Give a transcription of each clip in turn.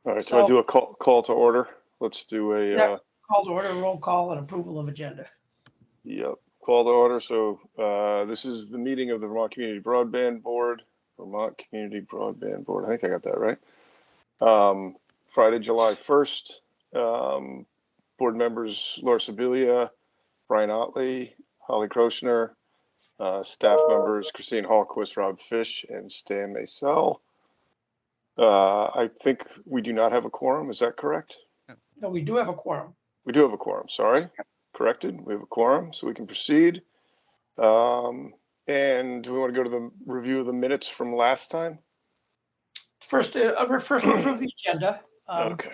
All right, so I do a call to order. Let's do a, Yeah. Call to order, roll call, and approval of agenda. yep, call to order. So this is the meeting of the Vermont Community Broadband Board. I think I got that right. Friday, July 1st. Board members Laura Sibilia, Brian Otley, Holly Kroshner, staff members Christine Hallquist, Rob Fish, and Stan Maysel. I think we do not have a quorum. Is that correct? No, we do have a quorum. We do have a quorum. Sorry, corrected. We have a quorum, so we can proceed. And do we want to go to the review of the minutes from last time? First, approve the agenda. Okay.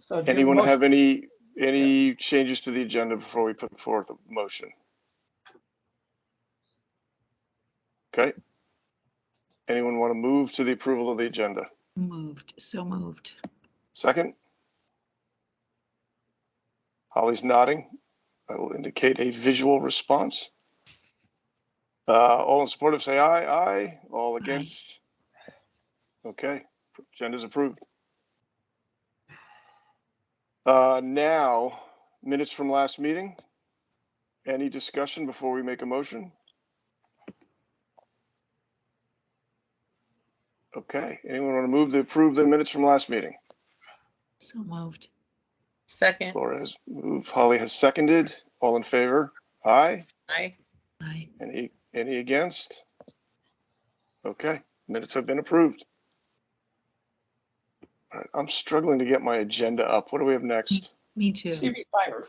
So Anyone have any changes to the agenda before we put forth a motion? Okay. Anyone want to move to the approval of the agenda? So moved. Second? Holly's nodding. I will indicate a visual response. All in support of say aye. Aye. All against? Aye. Okay. Agenda's approved. Now, minutes from last meeting. Any discussion before we make a motion? Okay. Anyone want to move to approve the minutes from last meeting? So moved. Second. Laura has moved. Holly has seconded. All in favor? Aye. Aye. Aye. Any against? Okay. Minutes have been approved. All right. I'm struggling to get my agenda up. What do we have next? Me too. CV fiber.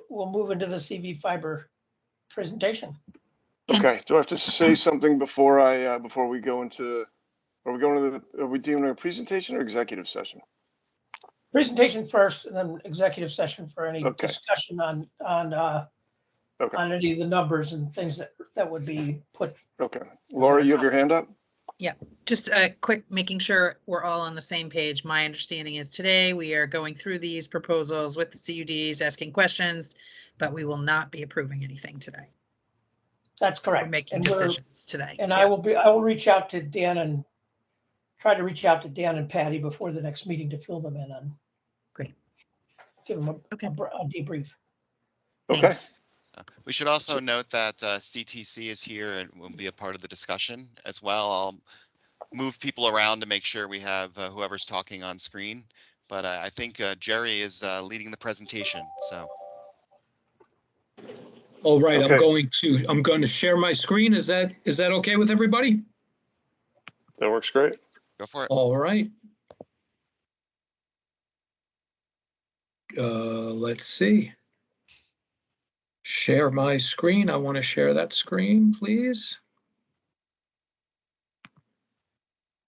We'll move into the CV fiber presentation. Okay. Do I have to say something before we go into? Are we doing a presentation or executive session? Presentation first, and then executive session for any Okay. discussion on any of the numbers and things that would be put. Okay. Laura, you have your hand up? Just a quick, making sure we're all on the same page. My understanding is today we are going through these proposals with the CUDs, asking questions, but we will not be approving anything today. That's correct. We're making decisions today. And I will reach out to Dan and try to reach out to Dan and Patty before the next meeting to fill them in on. Great. Give them a Okay. debrief. Okay. Thanks. So we should also note that CTC is here and will be a part of the discussion as well. I'll move people around to make sure we have whoever's talking on screen. But I think Jerry is leading the presentation. So. All right, Okay. I'm going to share my screen. Is that okay with everybody? That works great. Go for it. All right. Let's see. Share my screen. I want to share that screen, please.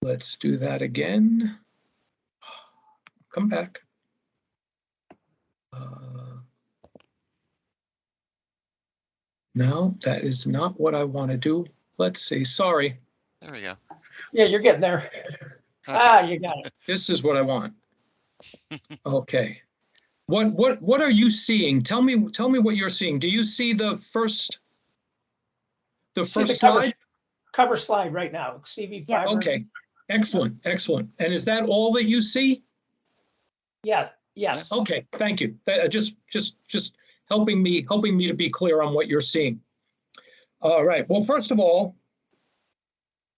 Let's do that again. Come back. No, that is not what I want to do. Let's see. Sorry. There we go. Yeah, you're getting there. You got it. This is what I want. Okay. What are you seeing? Tell me what you're seeing. Do you see the first slide? Cover slide right now. CV fiber. Okay. Excellent. And is that all that you see? Yes. Okay. Thank you. Just helping me to be clear on what you're seeing. All right. Well, first of all,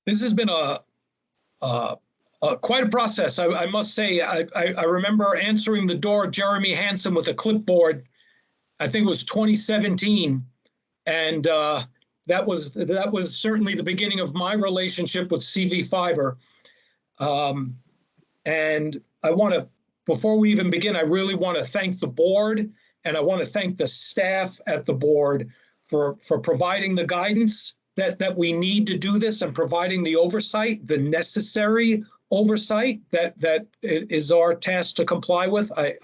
this has been quite a process. I must say, I remember answering the door, Jeremy Hansen, with a clipboard. I think it was 2017, and that was certainly the beginning of my relationship with CV Fiber. And before we even begin, I really want to thank the board, and I want to thank the staff at the board for providing the guidance that we need to do this and providing the oversight, the necessary oversight that is our task to comply with. I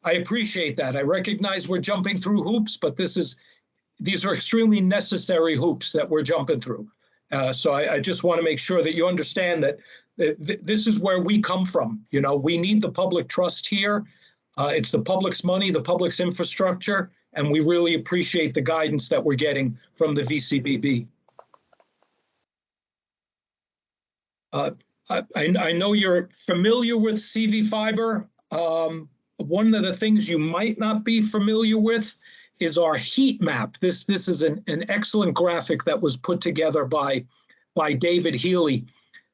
appreciate that. I recognize we're jumping through hoops, but these are extremely necessary hoops that we're jumping through. So I just want to make sure that you understand that this is where we come from. You know, we need the public trust here. It's the public's money, the public's infrastructure, and we really appreciate the guidance that we're getting from the VCBB. I know you're familiar with CV Fiber. One of the things you might not be familiar with is our heat map. This is an excellent graphic that was put together by David Healy.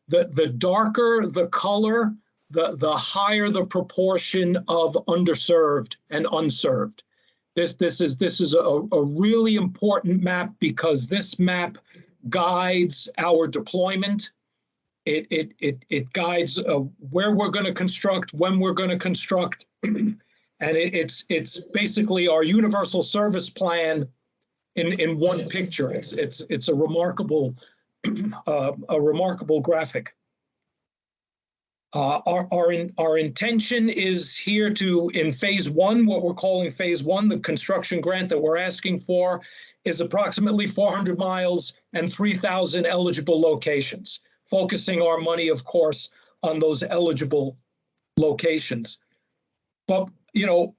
The darker the color, the higher the proportion of underserved and unserved. This is a really important map because this map guides our deployment. It guides where we're going to construct, when we're going to construct, and it's basically our universal service plan in one picture. It's a remarkable graphic. Our intention is here to, in phase one, what we're calling phase one, the construction grant that we're asking for is approximately 400 miles and 3,000 eligible locations, focusing our money, of course, on those eligible locations. But, you know,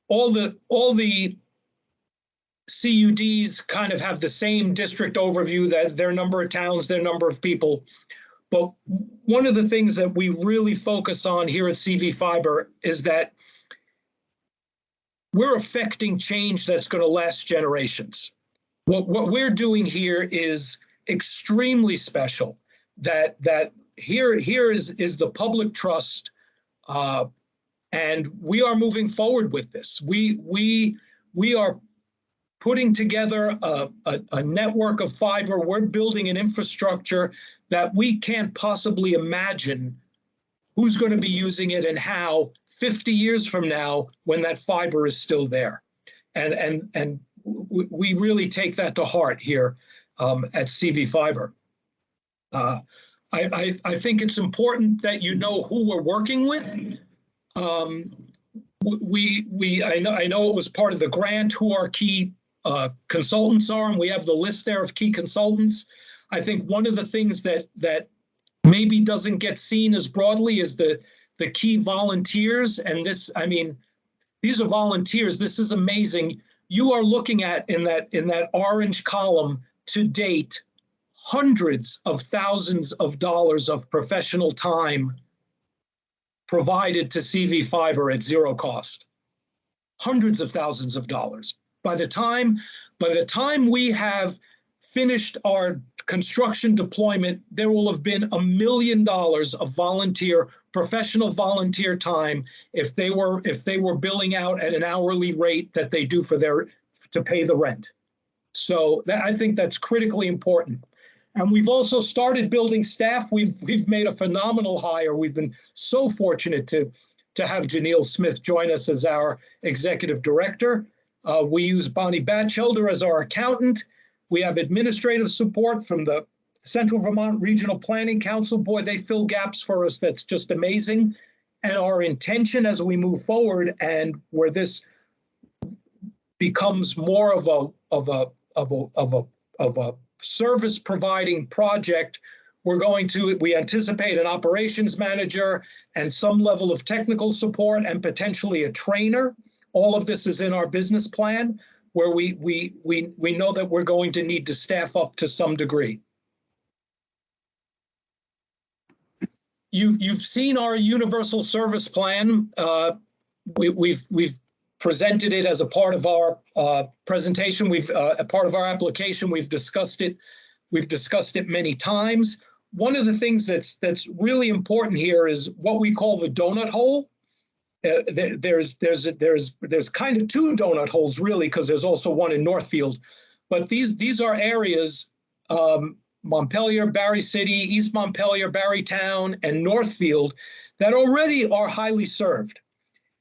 all the CUDs kind of have the same district overview, that their number of towns, their number of people. But one of the things that we really focus on here at CV Fiber is that we're affecting change that's going to last generations. What we're doing here is extremely special. That here is the public trust, and we are moving forward with this. We are putting together a network of fiber. We're building an infrastructure that we can't possibly imagine who's going to be using it and how 50 years from now when that fiber is still there. And we really take that to heart here at CV Fiber. I think it's important that you know who we're working with. I know it was part of the grant who our key consultants are, and we have the list there of key consultants. I think one of the things that maybe doesn't get seen as broadly is the key volunteers. And this, I mean, these are volunteers. This is amazing. You are looking at in that orange column to date, hundreds of thousands of dollars of professional time provided to CV Fiber at zero cost. Hundreds of thousands of dollars. By the time we have finished our construction deployment, there will have been $1 million of professional volunteer time if they were billing out at an hourly rate that they do to pay the rent. So I think that's critically important. And we've also started building staff. We've made a phenomenal hire. We've been so fortunate to have Janelle Smith join us as our executive director. We use Bonnie Batchelder as our accountant. We have administrative support from the Central Vermont Regional Planning Council. Boy, they fill gaps for us. That's just amazing. And our intention as we move forward, and where this becomes more of a service providing project, we anticipate an operations manager and some level of technical support and potentially a trainer. All of this is in our business plan, where we know that we're going to need to staff up to some degree. You've seen our universal service plan. We've presented it as a part of our presentation. A part of our application. We've discussed it. We've discussed it many times. One of the things that's really important here is what we call the donut hole. There's kind of two donut holes really, because there's also one in Northfield, but these are areas, Montpelier, Barry City, East Montpelier, Barrytown, and Northfield, that already are highly served.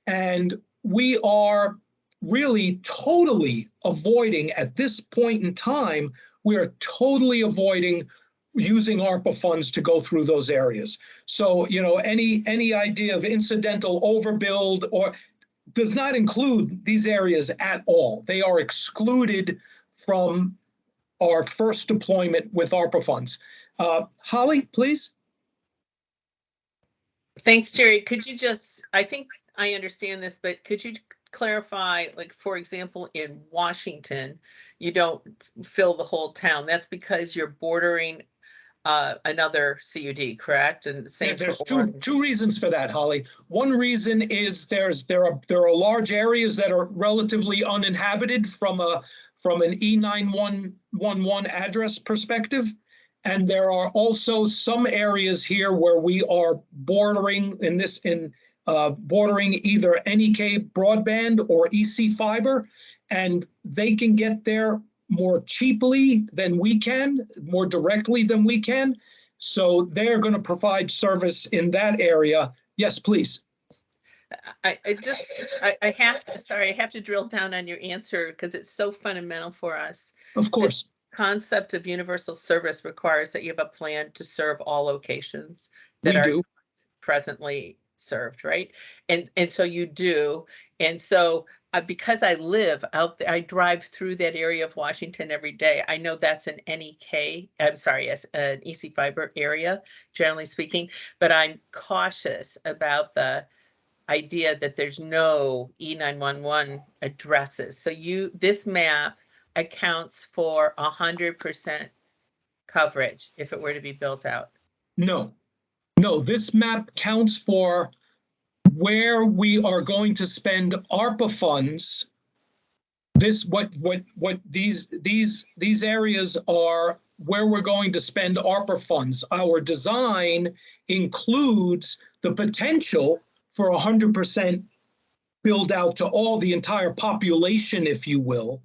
And we are really totally avoiding, at this point in time, we are totally avoiding using ARPA funds to go through those areas. So, you know, any idea of incidental overbuild or does not include these areas at all. They are excluded from our first deployment with ARPA funds. Holly, please. Thanks, Jerry. Could you just, I think I understand this, but could you clarify, like, for example, in Washington, you don't fill the whole town. That's because you're bordering another CUD, correct? And the same There's for Oregon. two reasons for that, Holly. One reason is there are large areas that are relatively uninhabited from an E911 address perspective. And there are also some areas here where we are bordering bordering either NEK broadband or EC fiber, and they can get there more cheaply than we can, more directly than we can. So they're going to provide service in that area. Yes, please. I have to drill down on your answer because it's so fundamental for us. Of course. This concept of universal service requires that you have a plan to serve all locations that We are do. presently served, right? And so you do. And so because I live out there, I drive through that area of Washington every day. I know that's an NEK, I'm sorry, an EC fiber area, generally speaking, but I'm cautious about the idea that there's no E911 addresses. So this map accounts for 100% coverage if it were to be built out. No, this map counts for where we are going to spend ARPA funds. These areas are where we're going to spend ARPA funds. Our design includes the potential for 100% build out to all the entire population, if you will.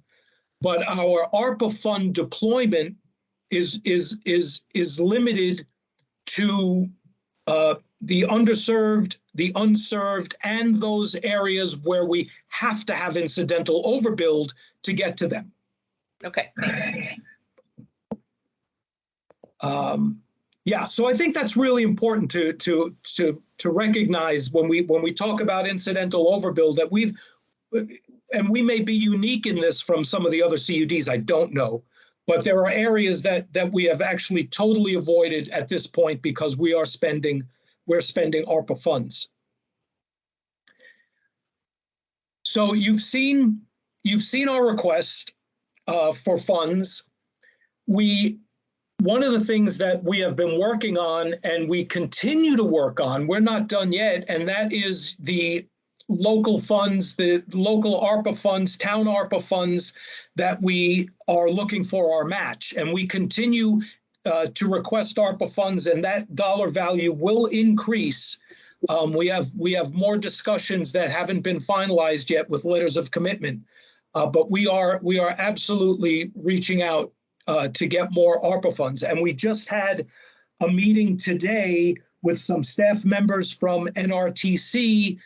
But our ARPA fund deployment is limited to the underserved, the unserved, and those areas where we have to have incidental overbuild to get to them. Okay, thanks. Yeah, so I think that's really important to recognize when we talk about incidental overbuild that we may be unique in this from some of the other CUDs, I don't know, but there are areas that we have actually totally avoided at this point because we're spending ARPA funds. So you've seen our request for funds. One of the things that we have been working on and we continue to work on, we're not done yet, and that is the local funds, the local ARPA funds, town ARPA funds that we are looking for our match. And we continue to request ARPA funds, and that dollar value will increase. We have more discussions that haven't been finalized yet with letters of commitment, but we are absolutely reaching out to get more ARPA funds. And we just had a meeting today with some staff members from NRTC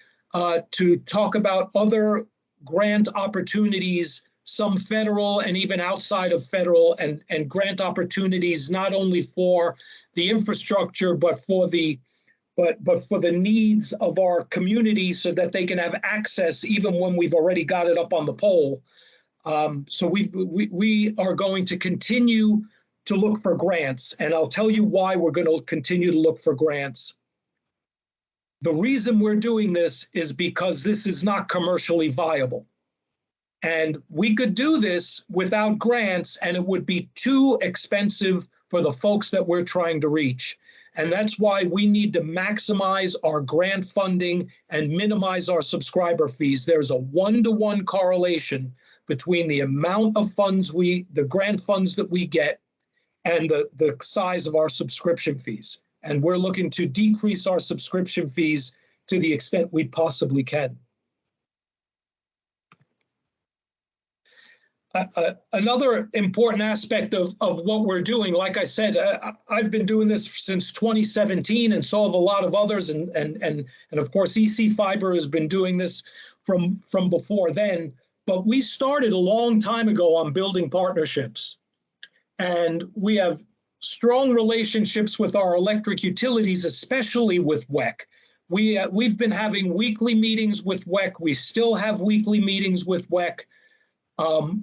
to talk about other grant opportunities, some federal and even outside of federal, and grant opportunities not only for the infrastructure but for the needs of our community so that they can have access even when we've already got it up on the pole. So we are going to continue to look for grants, and I'll tell you why we're going to continue to look for grants. The reason we're doing this is because this is not commercially viable. And we could do this without grants, and it would be too expensive for the folks that we're trying to reach. And that's why we need to maximize our grant funding and minimize our subscriber fees. There's a one-to-one correlation between the amount of funds the grant funds that we get and the size of our subscription fees. And we're looking to decrease our subscription fees to the extent we possibly can. Another important aspect of what we're doing, like I said, I've been doing this since 2017 and so have a lot of others. And of course, EC Fiber has been doing this from before then. But we started a long time ago on building partnerships. And we have strong relationships with our electric utilities, especially with WEC. We've been having weekly meetings with WEC. We still have weekly meetings with WEC.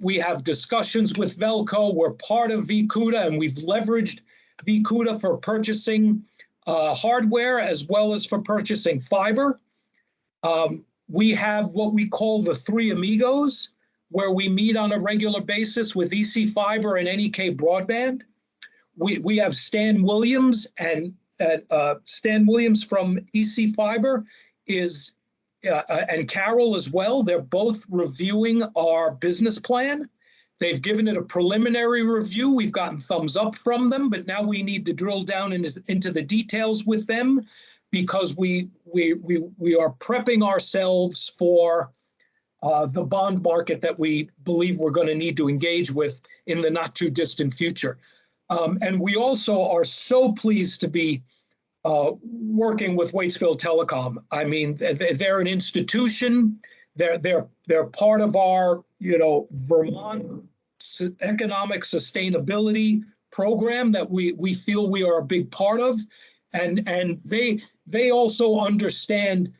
We have discussions with Velco. We're part of VCUDA, and we've leveraged VCUDA for purchasing hardware as well as for purchasing fiber. We have what we call the Three Amigos, where we meet on a regular basis with EC Fiber and NEK Broadband. we have Stan Williams, and Stan Williams from EC Fiber is and Carol as well. They're both reviewing our business plan. They've given it a preliminary review. We've gotten thumbs up from them, but now we need to drill down into the details with them, because we are prepping ourselves for the bond market that we believe we're going to need to engage with in the not too distant future. And we also are so pleased to be working with Waitsfield Telecom. I mean, they're an institution. They're part of our, Vermont economic sustainability program that we feel we are a big part of, and they also understand,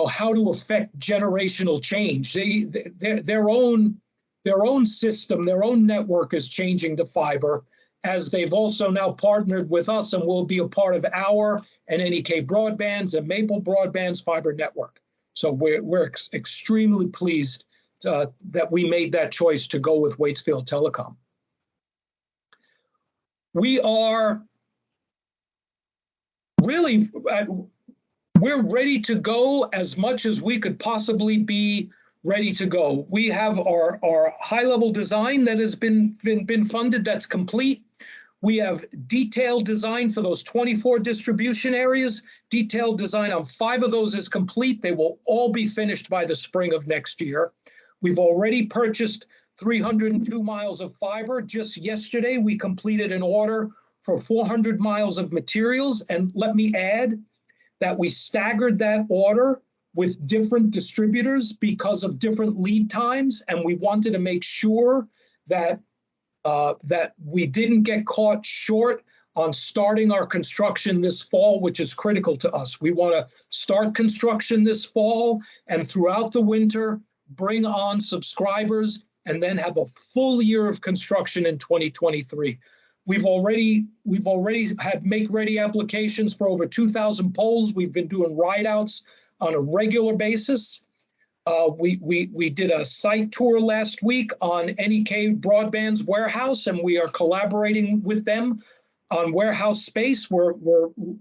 how to affect generational change. Their own system, their own network is changing to fiber, as they've also now partnered with us and will be a part of our and NEK Broadband's and Maple Broadband's fiber network. So we're extremely pleased that we made that choice to go with Waitsfield Telecom. We are really, we're ready to go as much as we could possibly be ready to go. We have our high-level design that has been funded, that's complete. We have detailed design for those 24 distribution areas. Detailed design on 5 of those is complete. They will all be finished by the spring of next year. We've already purchased 302 miles of fiber. Just yesterday, we completed an order for 400 miles of materials. And let me add that we staggered that order with different distributors because of different lead times. And we wanted to make sure that that we didn't get caught short on starting our construction this fall, which is critical to us. We want to start construction this fall and throughout the winter, bring on subscribers, and then have a full year of construction in 2023. We've already had make-ready applications for over 2,000 poles. We've been doing ride-outs on a regular basis. We did a site tour last week on NEK Broadband's warehouse, and we are collaborating with them on warehouse space. We're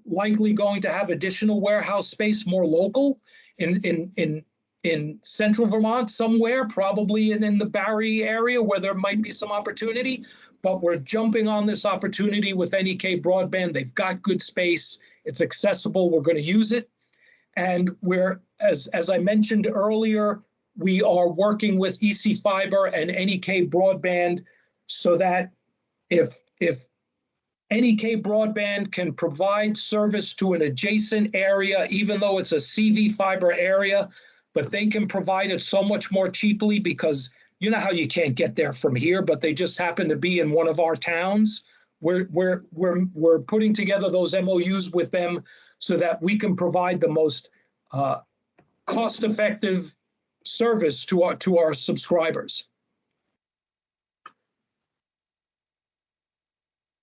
likely going to have additional warehouse space, more local, in central Vermont somewhere, probably in the Barry area where there might be some opportunity. But we're jumping on this opportunity with NEK Broadband. They've got good space. It's accessible. We're going to use it. And we're, as I mentioned earlier, we are working with EC Fiber and NEK Broadband so that if NEK Broadband can provide service to an adjacent area, even though it's a CV fiber area, but they can provide it so much more cheaply because you know how you can't get there from here, but they just happen to be in one of our towns. We're putting together those MOUs with them so that we can provide the most cost-effective service to our subscribers.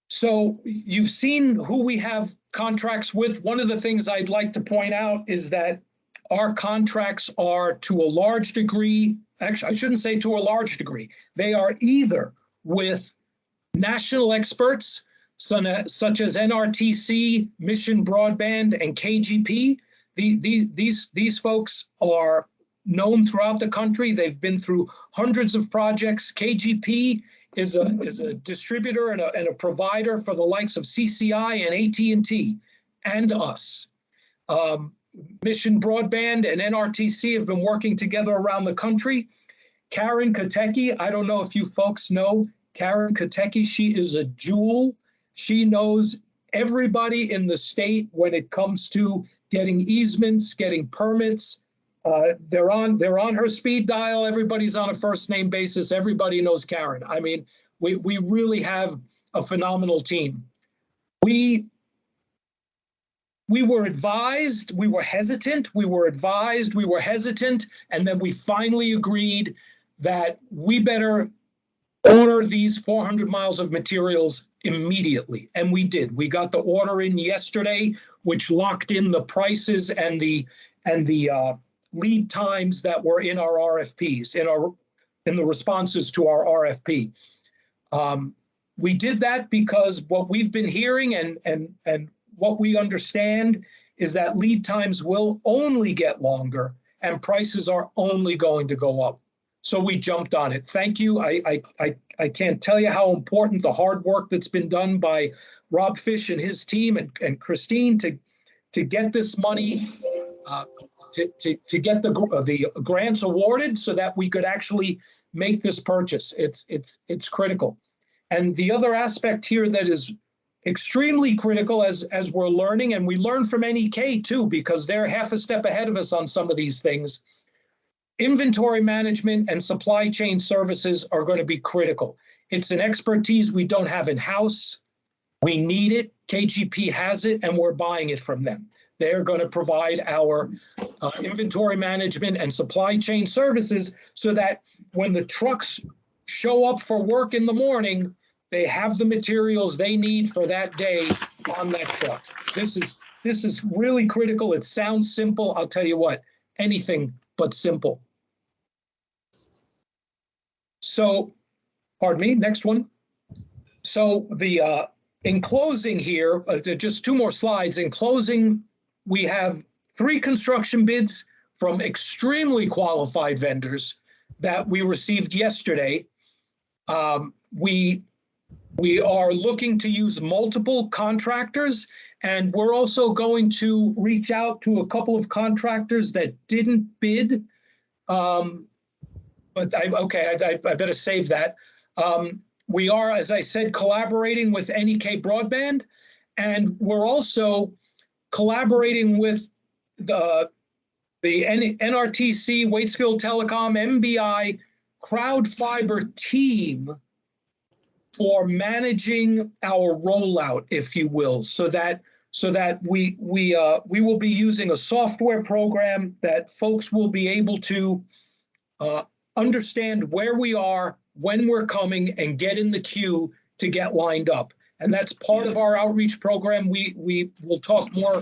So you've seen who we have contracts with. One of the things I'd like to point out is that our contracts are, to a large degree, actually, I shouldn't say to a large degree, they are either with national experts such as NRTC, Mission Broadband, and KGP. These folks are known throughout the country. They've been through hundreds of projects. KGP is a distributor and a provider for the likes of CCI and AT&T and us. Mission Broadband and NRTC have been working together around the country. Karen Katecki, I don't know if you folks know Karen Katecki. She is a jewel. She knows everybody in the state when it comes to getting easements, getting permits. They're on her speed dial. Everybody's on a first name basis. Everybody knows Karen. I mean, we really have a phenomenal team. We were advised, we were hesitant, we were advised, we were hesitant, and then we finally agreed that we better order these 400 miles of materials immediately. And we did. We got the order in yesterday, which locked in the prices and the lead times that were in our RFPs, in the responses to our RFP. We did that because what we've been hearing and what we understand is that lead times will only get longer and prices are only going to go up. So we jumped on it. Thank you. I can't tell you how important the hard work that's been done by Rob Fish and his team and Christine to get this money, to get the grants awarded so that we could actually make this purchase. It's critical. And the other aspect here that is extremely critical as we're learning, and we learn from NEK too, because they're half a step ahead of us on some of these things. Inventory management and supply chain services are going to be critical. It's an expertise we don't have in-house. We need it. KGP has it, and we're buying it from them. They're going to provide our inventory management and supply chain services so that when the trucks show up for work in the morning, they have the materials they need for that day on that truck. This is really critical. It sounds simple. I'll tell you what, anything but simple. So, pardon me, next one. So in closing here, just 2 more slides. In closing, we have 3 construction bids from extremely qualified vendors that we received yesterday. We are looking to use multiple contractors, and we're also going to reach out to a couple of contractors that didn't bid. But I better save that. We are, as I said, collaborating with NEK Broadband, and we're also collaborating with the NRTC, Waitsfield Telecom, MBI, Crowd Fiber team for managing our rollout, if you will, so that we will be using a software program that folks will be able to understand where we are, when we're coming, and get in the queue to get lined up. And that's part of our outreach program. We will talk more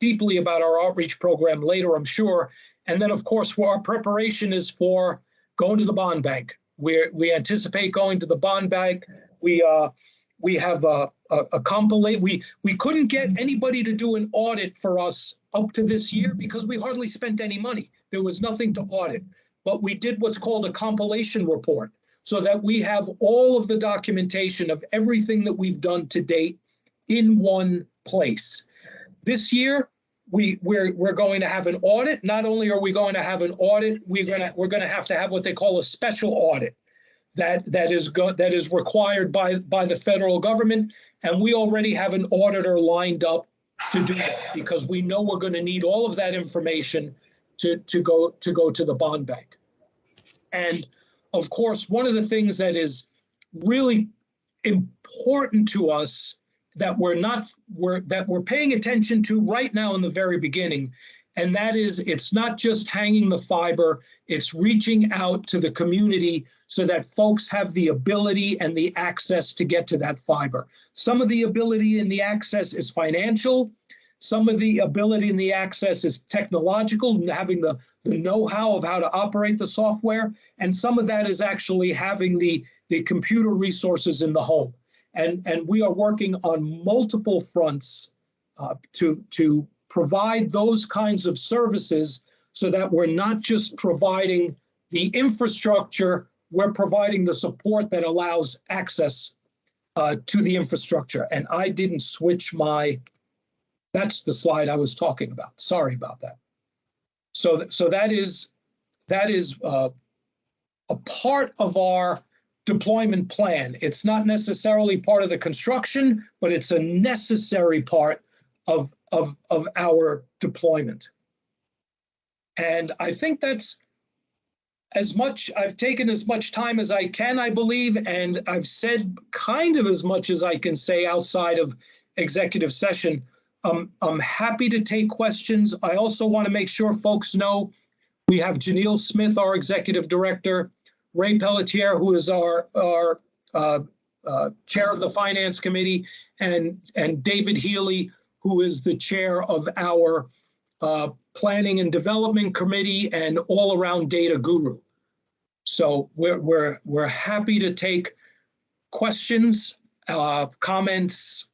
deeply about our outreach program later, I'm sure. And then, of course, our preparation is for going to the bond bank. We anticipate going to the bond bank. We have a compilation. We couldn't get anybody to do an audit for us up to this year because we hardly spent any money. There was nothing to audit. But we did what's called a compilation report so that we have all of the documentation of everything that we've done to date in one place. This year, we're going to have an audit. Not only are we going to have an audit, we're going to have what they call a special audit that is required by the federal government, and we already have an auditor lined up to do that because we know we're going to need all of that information to go to the bond bank. And of course, one of the things that is really important to us that we're paying attention to right now in the very beginning, and that is it's not just hanging the fiber, it's reaching out to the community so that folks have the ability and the access to get to that fiber. Some of the ability and the access is financial. Some of the ability and the access is technological, having the know-how of how to operate the software. And some of that is actually having the computer resources in the home. And we are working on multiple fronts to provide those kinds of services so that we're not just providing the infrastructure, we're providing the support that allows access to the infrastructure. And I didn't switch that's the slide I was talking about. Sorry about that. So that is a part of our deployment plan. It's not necessarily part of the construction, but it's a necessary part of our deployment. And I think that's I've taken as much time as I can, I believe, and I've said kind of as much as I can say outside of executive session. I'm happy to take questions. I also want to make sure folks know we have Janelle Smith, our executive director, Ray Pelletier, who is our chair of the finance committee, and David Healy, who is the chair of our planning and development committee and all around data guru. So we're happy to take questions, comments,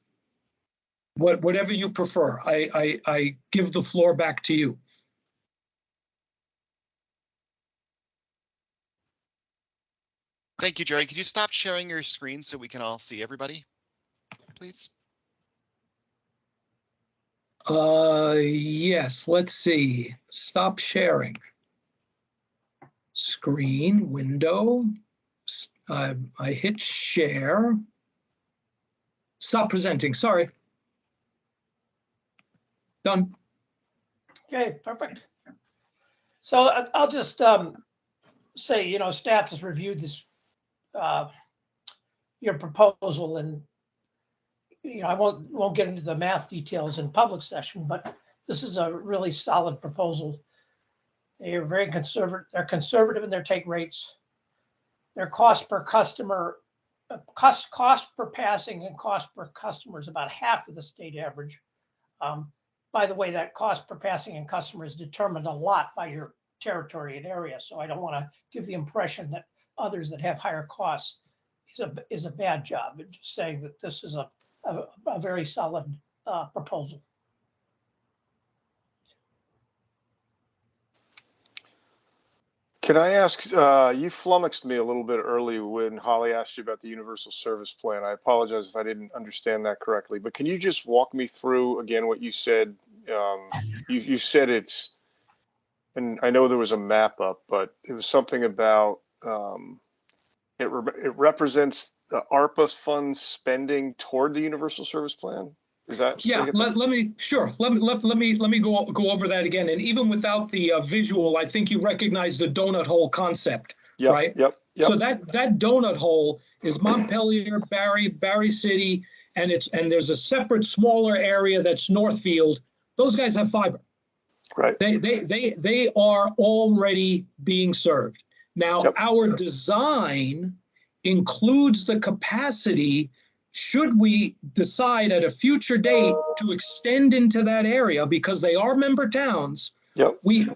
whatever you prefer. I give the floor back to you. Thank you, Jerry. Could you stop sharing your screen so we can all see everybody, please? Yes, let's see. Stop sharing. Screen, window. I hit share. Stop presenting, sorry. Done. Okay, perfect. So I'll just say, you know, staff has reviewed this, your proposal, and, you know, I won't get into the math details in public session, but this is a really solid proposal. They are very conservative. They're conservative in their take rates. Their cost per customer, cost per passing and cost per customer is about half of the state average. By the way, that cost per passing and customer is determined a lot by your territory and area. So I don't want to give the impression that others that have higher costs is a bad job. I'm just saying that this is a very solid proposal. Can I ask, you flummoxed me a little bit early when Holly asked you about the universal service plan. I apologize if I didn't understand that correctly, but can you just walk me through again what you said? You said it's, and I know there was a map up, but it was something about it represents the ARPA funds spending toward the universal service plan. Is that? Yeah, let me go over that again. And even without the visual, I think you recognize the donut hole concept, yep, right? Yep. So that donut hole is Montpelier, Barry City, and there's a separate smaller area that's Northfield. Those guys have fiber. Right. They are already being served. Now, Yep. Our design includes the capacity, should we decide at a future date to extend into that area, because they are member towns. Yep. We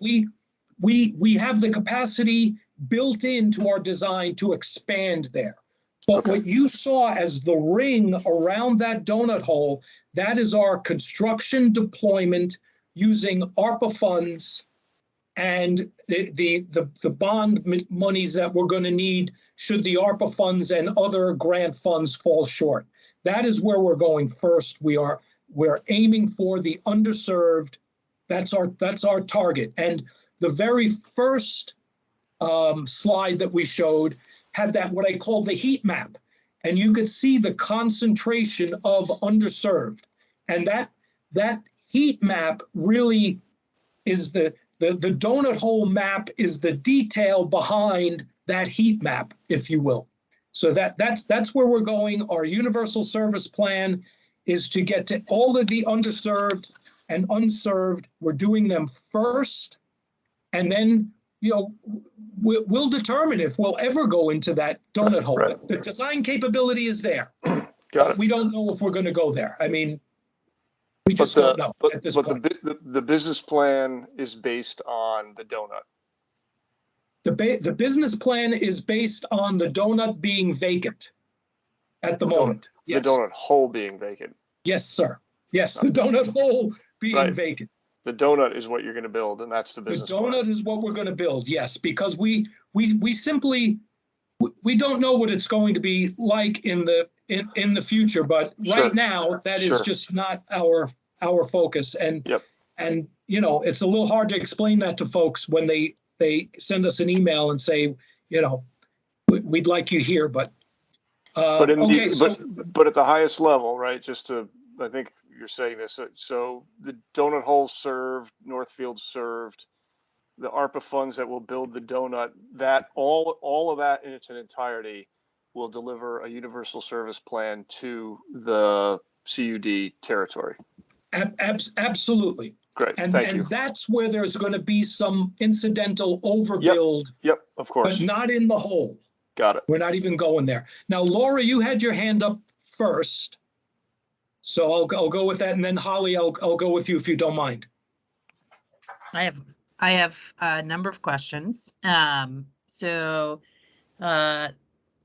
have the capacity built into our design to expand there. But Okay. what you saw as the ring around that donut hole, that is our construction deployment using ARPA funds and the bond monies that we're going to need should the ARPA funds and other grant funds fall short. That is where we're going first. We're aiming for the underserved. That's our target. And the very first slide that we showed had that, what I call the heat map. And you could see the concentration of underserved. And that heat map really is the donut hole map is the detail behind that heat map, if you will. So that's where we're going. Our universal service plan is to get to all of the underserved and unserved. We're doing them first, and then, you know, we'll determine if we'll ever go into that donut hole. Right. The design capability is there. Got it. We don't know if we're going to go there. I mean, we just don't know at this point. The business plan is based on the donut. The business plan is based on the donut being vacant at the moment. Yes. The donut hole being vacant. Yes, sir. Yes, the donut hole being vacant. The donut is what you're going to build, and that's the business plan. The donut is what we're going to build, yes, because we simply don't know what it's going to be like in the future, but right now that is just not our focus. And and you know, it's a little hard to explain that to folks when they send us an email and say, you know, we'd like you here, but but at the highest level, right? I think you're saying this. So the donut hole served, Northfield served, the ARPA funds that will build the donut, that all of that in its entirety will deliver a universal service plan to the CUD territory. Absolutely. Great. And Thank you. That's where there's going to be some incidental overbuild. Yep, of course. But not in the hole. Got it. We're not even going there. Now, Laura, you had your hand up first. So I'll go with that. And then Holly, I'll go with you if you don't mind. I have a number of questions.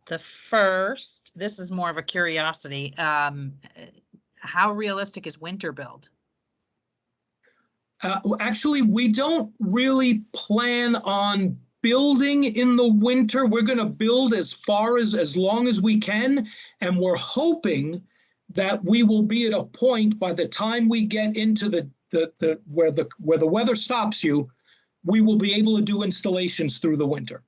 The first, this is more of a curiosity. How realistic is winter build? Actually, we don't really plan on building in the winter. We're going to build as long as we can, and we're hoping that we will be at a point by the time we get into where the weather stops you, we will be able to do installations through the winter.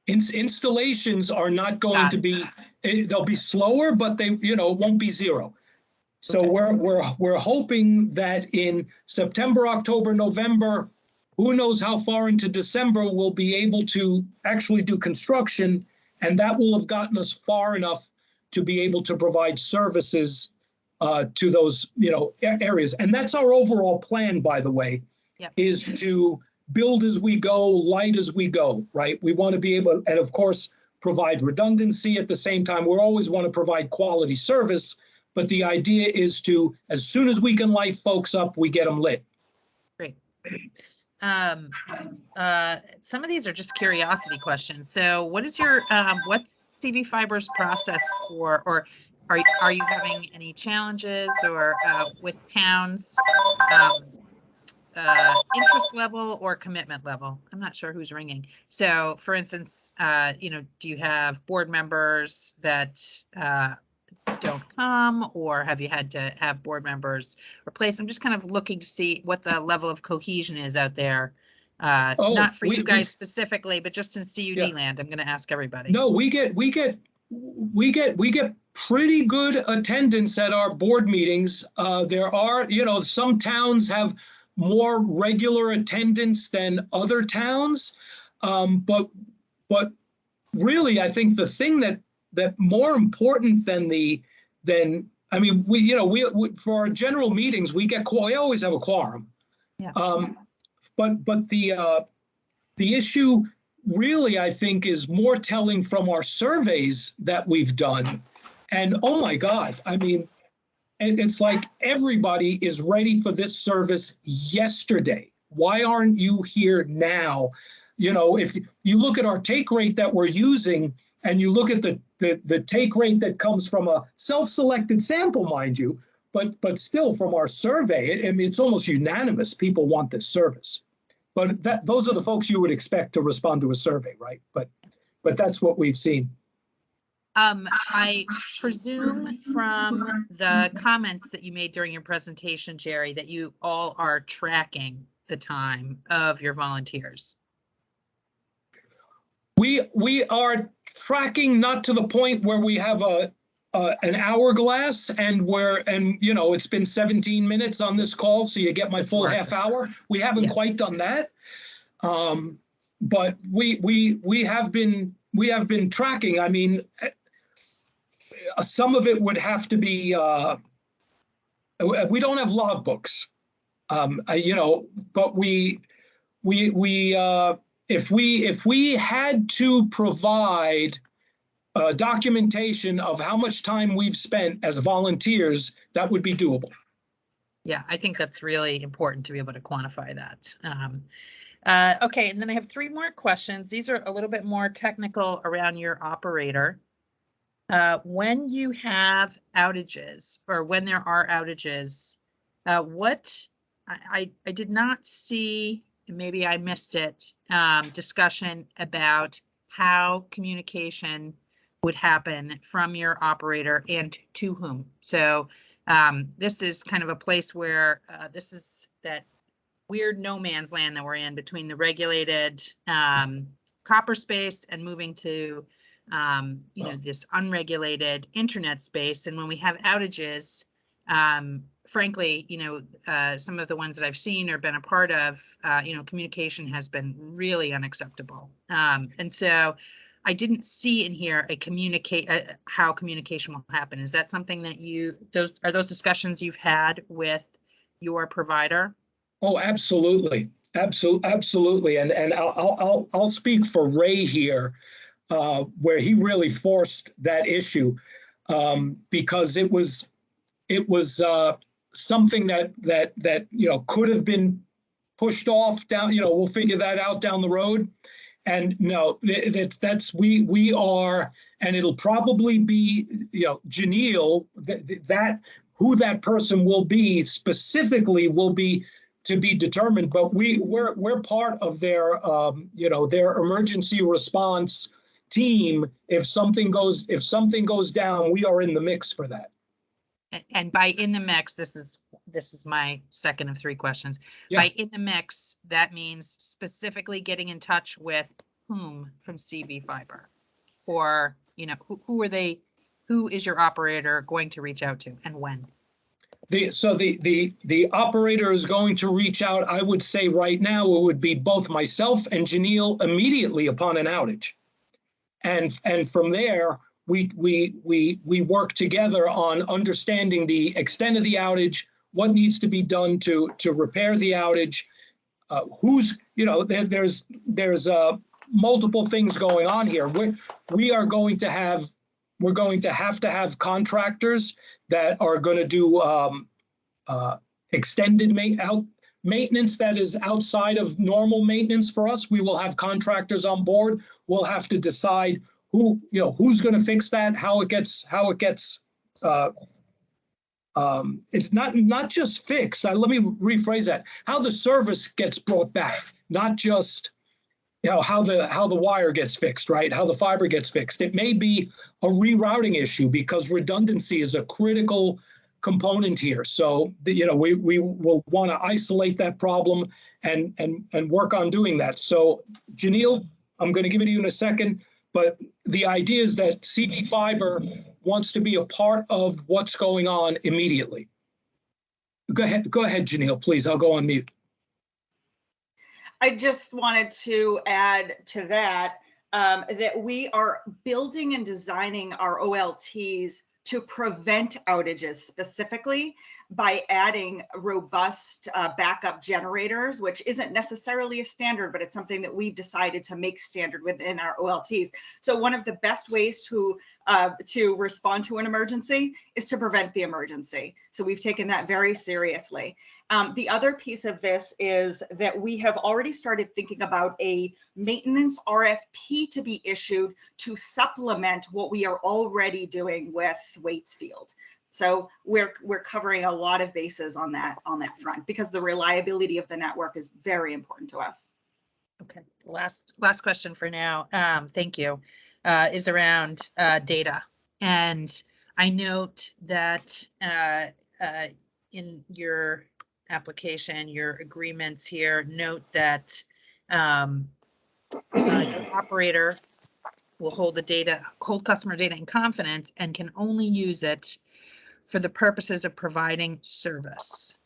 Installations are not going to be, they'll be slower, but they, it won't be zero. So Okay. we're hoping that in September, October, November, who knows how far into December, we'll be able to actually do construction, and that will have gotten us far enough to be able to provide services to those, areas. And that's our overall plan, by the way, Yep. is to build as we go, light as we go, right? We want to be able, and of course, provide redundancy at the same time. We always want to provide quality service, but the idea is to, as soon as we can light folks up, we get them lit. Great. Some of these are just curiosity questions. So what is your, what's CV Fiber's process for, or are you having any challenges or with towns, interest level or commitment level? I'm not sure who's ringing. So for instance, do you have board members that don't come, or have you had to have board members replace? I'm just kind of looking to see what the level of cohesion is out there. Not for you guys specifically, but just in CUD land. I'm going to ask everybody. No, we get pretty good attendance at our board meetings. There are, some towns have more regular attendance than other towns. But really, I think the thing that more important than we for our general meetings, we always have a quorum. Yeah. But the issue really, I think, is more telling from our surveys that we've done. And oh my God, it's like everybody is ready for this service yesterday. Why aren't you here now? If you look at our take rate that we're using, and you look at the take rate that comes from a self-selected sample, mind you, but still from our survey, it's almost unanimous. People want this service. But those are the folks you would expect to respond to a survey, right? But that's what we've seen. I presume from the comments that you made during your presentation, Jerry, that you all are tracking the time of your volunteers. We are tracking, not to the point where we have an hourglass and it's been 17 minutes on this call, so you get my full half hour. We haven't quite done that, but we have been tracking. Some of it would have to be. We don't have logbooks, but if we had to provide documentation of how much time we've spent as volunteers, that would be doable. Yeah, I think that's really important to be able to quantify that. Okay, and then I have 3 more questions. These are a little bit more technical around your operator. When you have outages, or when there are outages, I did not see, maybe I missed it, discussion about how communication would happen from your operator and to whom. So this is kind of a place where this is that weird no man's land that we're in between the regulated copper space and moving to this unregulated internet space. And when we have outages, frankly, some of the ones that I've seen or been a part of, communication has been really unacceptable. And so I didn't see in here how communication will happen. Is that something that are those discussions you've had with your provider? Oh, absolutely. Absolutely. And I'll speak for Ray here, where he really forced that issue, because it was something that could have been pushed off down, we'll figure that out down the road. And no, we are, and it'll probably be, Janelle, who that person will be specifically will be to be determined, but we're part of their, their emergency response team. If something goes down, we are in the mix for that. And by in the mix, this is my second of three questions. Yeah. By in the mix, that means specifically getting in touch with whom from CV Fiber? Or, who are they, who is your operator going to reach out to and when? The operator is going to reach out. I would say right now it would be both myself and Janelle immediately upon an outage. And from there, we work together on understanding the extent of the outage, what needs to be done to repair the outage, there's multiple things going on here. We're going to have contractors that are going to do extended maintenance that is outside of normal maintenance for us. We will have contractors on board. We'll have to decide who's going to fix that, how it gets it's not just fixed. Let me rephrase that. How the service gets brought back, not just how the wire gets fixed, right? How the fiber gets fixed. It may be a rerouting issue because redundancy is a critical component here. So we will want to isolate that problem and work on doing that. So Janelle, I'm going to give it to you in a second, but the idea is that CV Fiber wants to be a part of what's going on immediately. Go ahead, Janelle, please. I'll go on mute. I just wanted to add to that that we are building and designing our OLTs to prevent outages specifically by adding robust backup generators, which isn't necessarily a standard, but it's something that we've decided to make standard within our OLTs. So one of the best ways to respond to an emergency is to prevent the emergency. So we've taken that very seriously. The other piece of this is that we have already started thinking about a maintenance RFP to be issued to supplement what we are already doing with Waitsfield. So we're covering a lot of bases on that front because the reliability of the network is very important to us. Okay, last question for now. Thank you. Is around data, and I note that in your application, your agreements here note that your operator will hold customer data in confidence and can only use it for the purposes of providing service.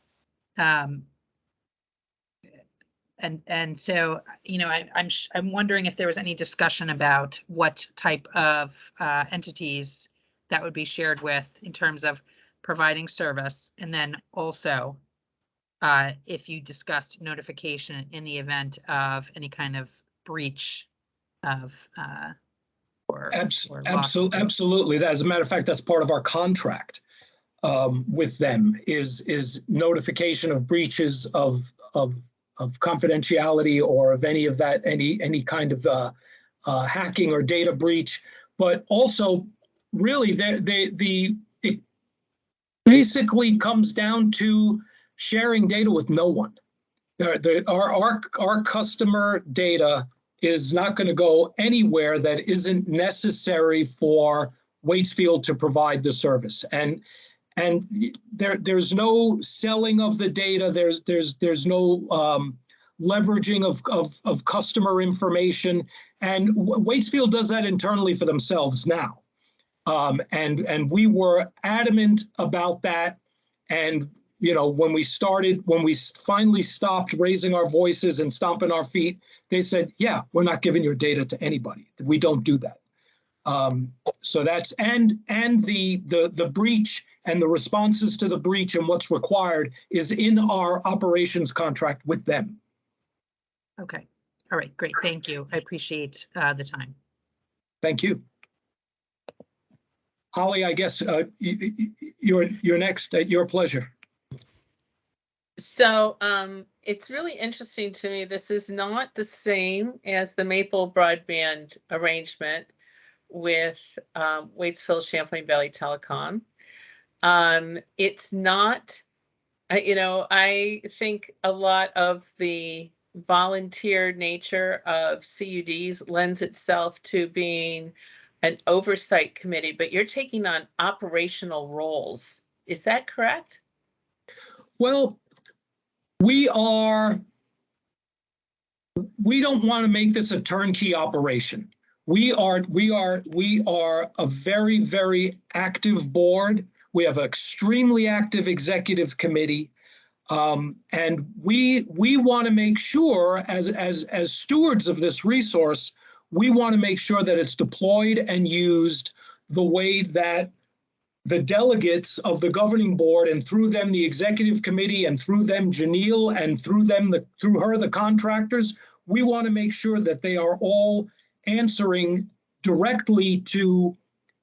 And so, I'm wondering if there was any discussion about what type of entities that would be shared with in terms of providing service, and then also if you discussed notification in the event of any kind of breach of Absolutely. As a matter of fact, that's part of our contract with them is notification of breaches of confidentiality or of any of that, any kind of hacking or data breach. But also, really, it basically comes down to sharing data with no one. Our customer data is not going to go anywhere that isn't necessary for Waitsfield to provide the service. And there's no selling of the data. There's no leveraging of customer information. And Waitsfield does that internally for themselves now. And we were adamant about that. And when we finally stopped raising our voices and stomping our feet, they said, yeah, we're not giving your data to anybody. We don't do that. So that's, and the breach and the responses to the breach and what's required is in our operations contract with them. Okay. All right, great. Thank you. I appreciate the time. Thank you. Holly, I guess you're next. Your pleasure. So it's really interesting to me. This is not the same as the Maple broadband arrangement with Waitsfield Champlain Valley Telecom. It's not, I think a lot of the volunteer nature of CUDs lends itself to being an oversight committee, but you're taking on operational roles. Is that correct? Well, we don't want to make this a turnkey operation. We are a very, very active board. We have an extremely active executive committee. And we want to make sure, as stewards of this resource, we want to make sure that it's deployed and used the way that the delegates of the governing board, and through them the executive committee, and through them Janelle, and through her the contractors. We want to make sure that they are all answering directly to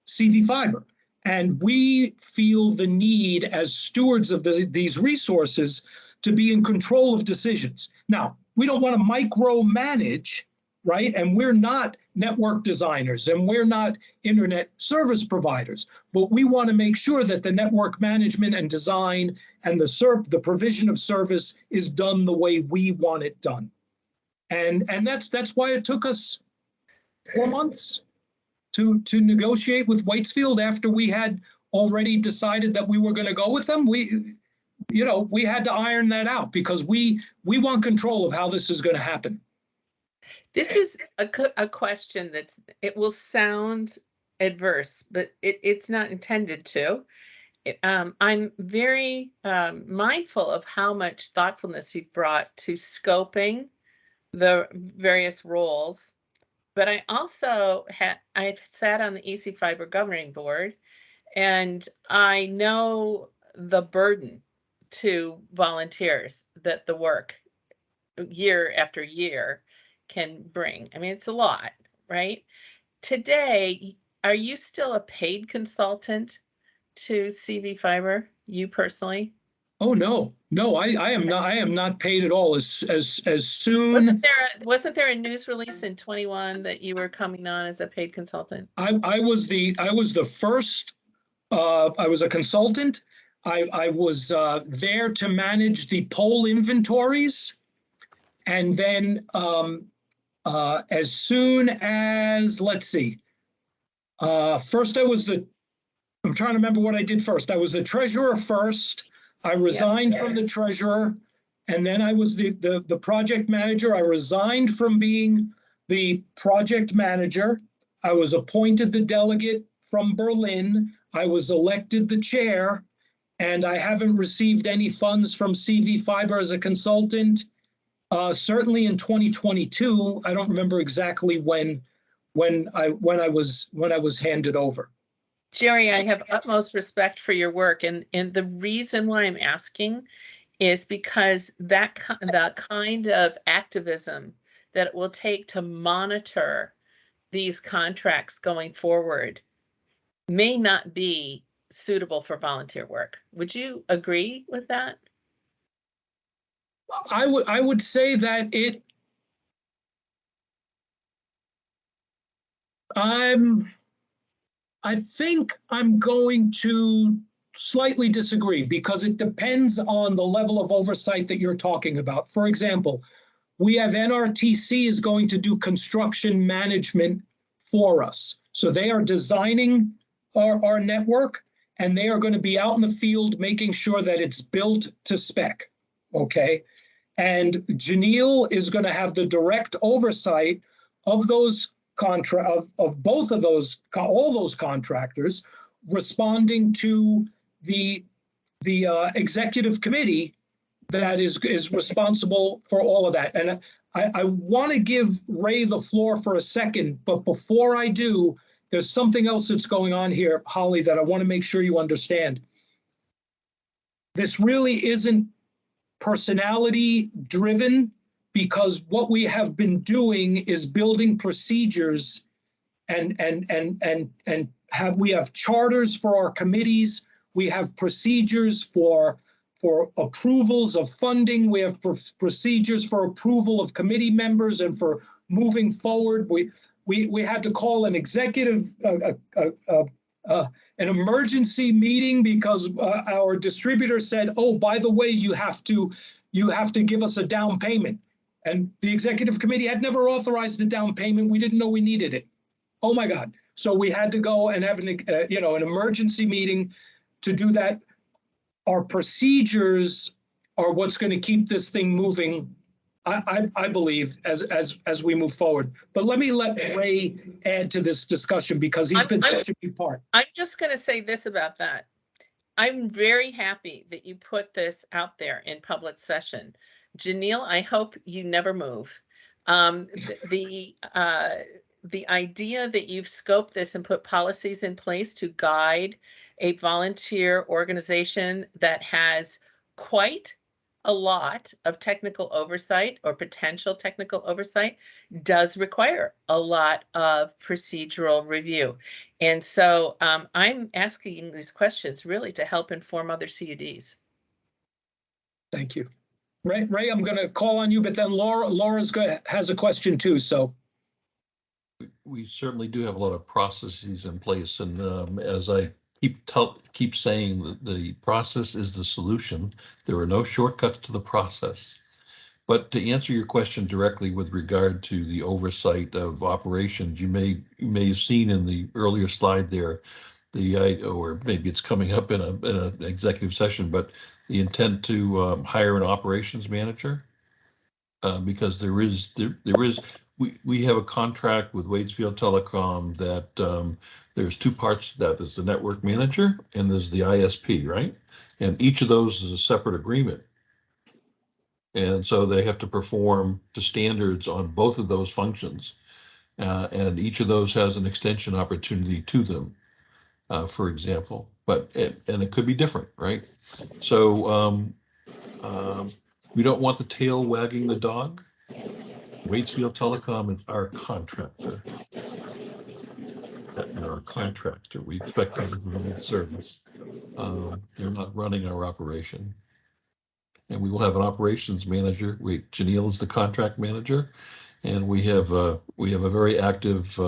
CV Fiber. And we feel the need as stewards of these resources to be in control of decisions. Now, we don't want to micromanage, right? And we're not network designers and we're not internet service providers, but we want to make sure that the network management and design and the provision of service is done the way we want it done. And that's why it took us 4 months to negotiate with Waitsfield after we had already decided that we were going to go with them. We had to iron that out because we want control of how this is going to happen. This is a question it will sound adverse, but it's not intended to. I'm very mindful of how much thoughtfulness you've brought to scoping the various roles. But I also I've sat on the EC Fiber governing board, and I know the burden to volunteers that the work year after year can bring. I mean, it's a lot, right? Today, are you still a paid consultant to CV Fiber, you personally? Oh, no, I am not. I am not paid at all. As soon. Wasn't there a news release in 21 that you were coming on as a paid consultant? I was the first. I was a consultant. I was there to manage the pole inventories, and then as soon as, let's see, first I'm trying to remember what I did first. I was the treasurer first. I resigned from the treasurer, and then I was the project manager. I resigned from being the project manager. I was appointed the delegate from Berlin. I was elected the chair, and I haven't received any funds from CV Fiber as a consultant. Certainly in 2022, I don't remember exactly when I was handed over. Jerry, I have utmost respect for your work, and the reason why I'm asking is because the kind of activism that it will take to monitor these contracts going forward may not be suitable for volunteer work. Would you agree with that? I would say that I think I'm going to slightly disagree because it depends on the level of oversight that you're talking about. For example, we have NRTC is going to do construction management for us. So they are designing our network, and they are going to be out in the field making sure that it's built to spec. Okay. And Janelle is going to have the direct oversight of those of both of those, all those contractors, responding to the executive committee that is responsible for all of that. And I want to give Ray the floor for a second, but before I do, there's something else that's going on here, Holly, that I want to make sure you understand. This really isn't personality driven, because what we have been doing is building procedures and we have charters for our committees. We have procedures for for approvals of funding. We have procedures for approval of committee members and for moving forward. We had to call an executive, an emergency meeting because our distributor said, oh, by the way, you have to give us a down payment. And the executive committee had never authorized a down payment. We didn't know we needed it. Oh my God. So we had to go and have an emergency meeting to do that. Our procedures are what's going to keep this thing moving, I believe, as we move forward. But let Ray add to this discussion because he's been such a big part. I'm just going to say this about that. I'm very happy that you put this out there in public session. Janelle, I hope you never move. The idea that you've scoped this and put policies in place to guide a volunteer organization that has quite a lot of technical oversight or potential technical oversight does require a lot of procedural review. And so I'm asking these questions really to help inform other CUDs. Thank you. Ray, I'm going to call on you, but then Laura's has a question too. So we certainly do have a lot of processes in place, and as I keep saying, the process is the solution. There are no shortcuts to the process. But to answer your question directly with regard to the oversight of operations, you may have seen in the earlier slide there, or maybe it's coming up in an executive session, but the intent to hire an operations manager, because we have a contract with Wadesfield Telecom that there's two parts to that. There's the network manager and there's the ISP, right? And each of those is a separate agreement. And so they have to perform to standards on both of those functions. And each of those has an extension opportunity to them, for example, and it could be different, right? So we don't want the tail wagging the dog. Wadesfield Telecom is our contractor. We expect them to provide service. They're not running our operation. And we will have an operations manager. Janelle is the contract manager, and we have a very active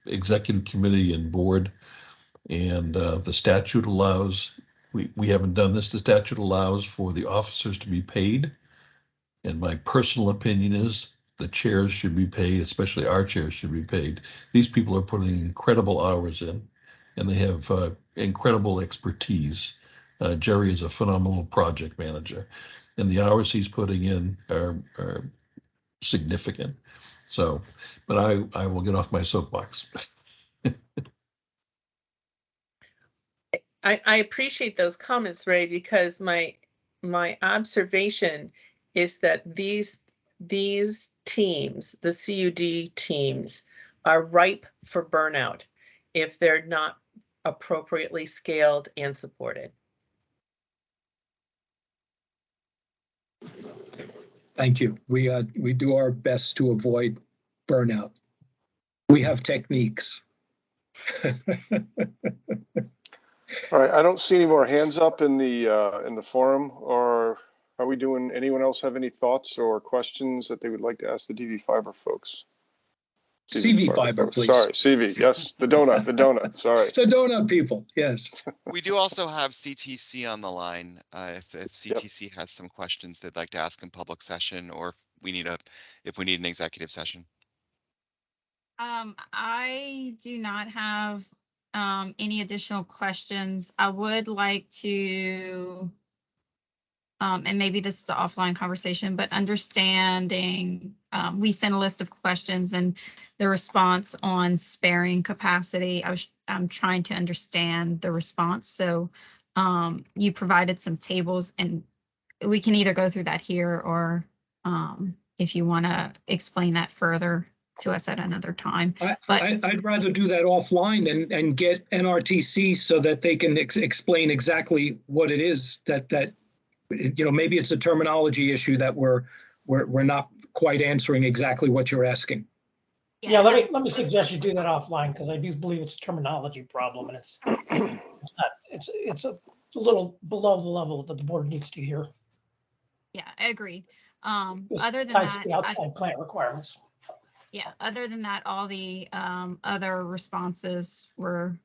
executive committee and board. And the statute allows, we haven't done this, the statute allows for the officers to be paid. And my personal opinion is the chairs should be paid, especially our chairs should be paid. These people are putting incredible hours in, and they have incredible expertise. Jerry is a phenomenal project manager, and the hours he's putting in are significant. So, but I will get off my soapbox. I appreciate those comments, Ray, because my observation is that these teams, the CUD teams, are ripe for burnout if they're not appropriately scaled and supported. thank you. We do our best to avoid burnout. We have techniques. All right, I don't see any more hands up in the forum. Or are we doing? Anyone else have any thoughts or questions that they would like to ask the DV Fiber folks? CV Fiber, please. Sorry, CV. Yes, the donut. Sorry. The donut people. Yes. We do also have CTC on the line. If CTC has some questions they'd like to ask in public session, or if we need an executive session. I do not have any additional questions. I would like to, and maybe this is an offline conversation, but understanding, we sent a list of questions and the response on sparing capacity. I'm trying to understand the response. So you provided some tables, and we can either go through that here, or if you want to explain that further to us at another time. But I'd rather do that offline and get NRTC so that they can explain exactly what it is that maybe it's a terminology issue that we're not quite answering exactly what you're asking. Yeah, let me suggest you do that offline, because I do believe it's a terminology problem, and it's not, it's a a little below the level that the board needs to hear. Yeah, I agree. Other than the outside plant requirements. Yeah, other than that, all the other responses were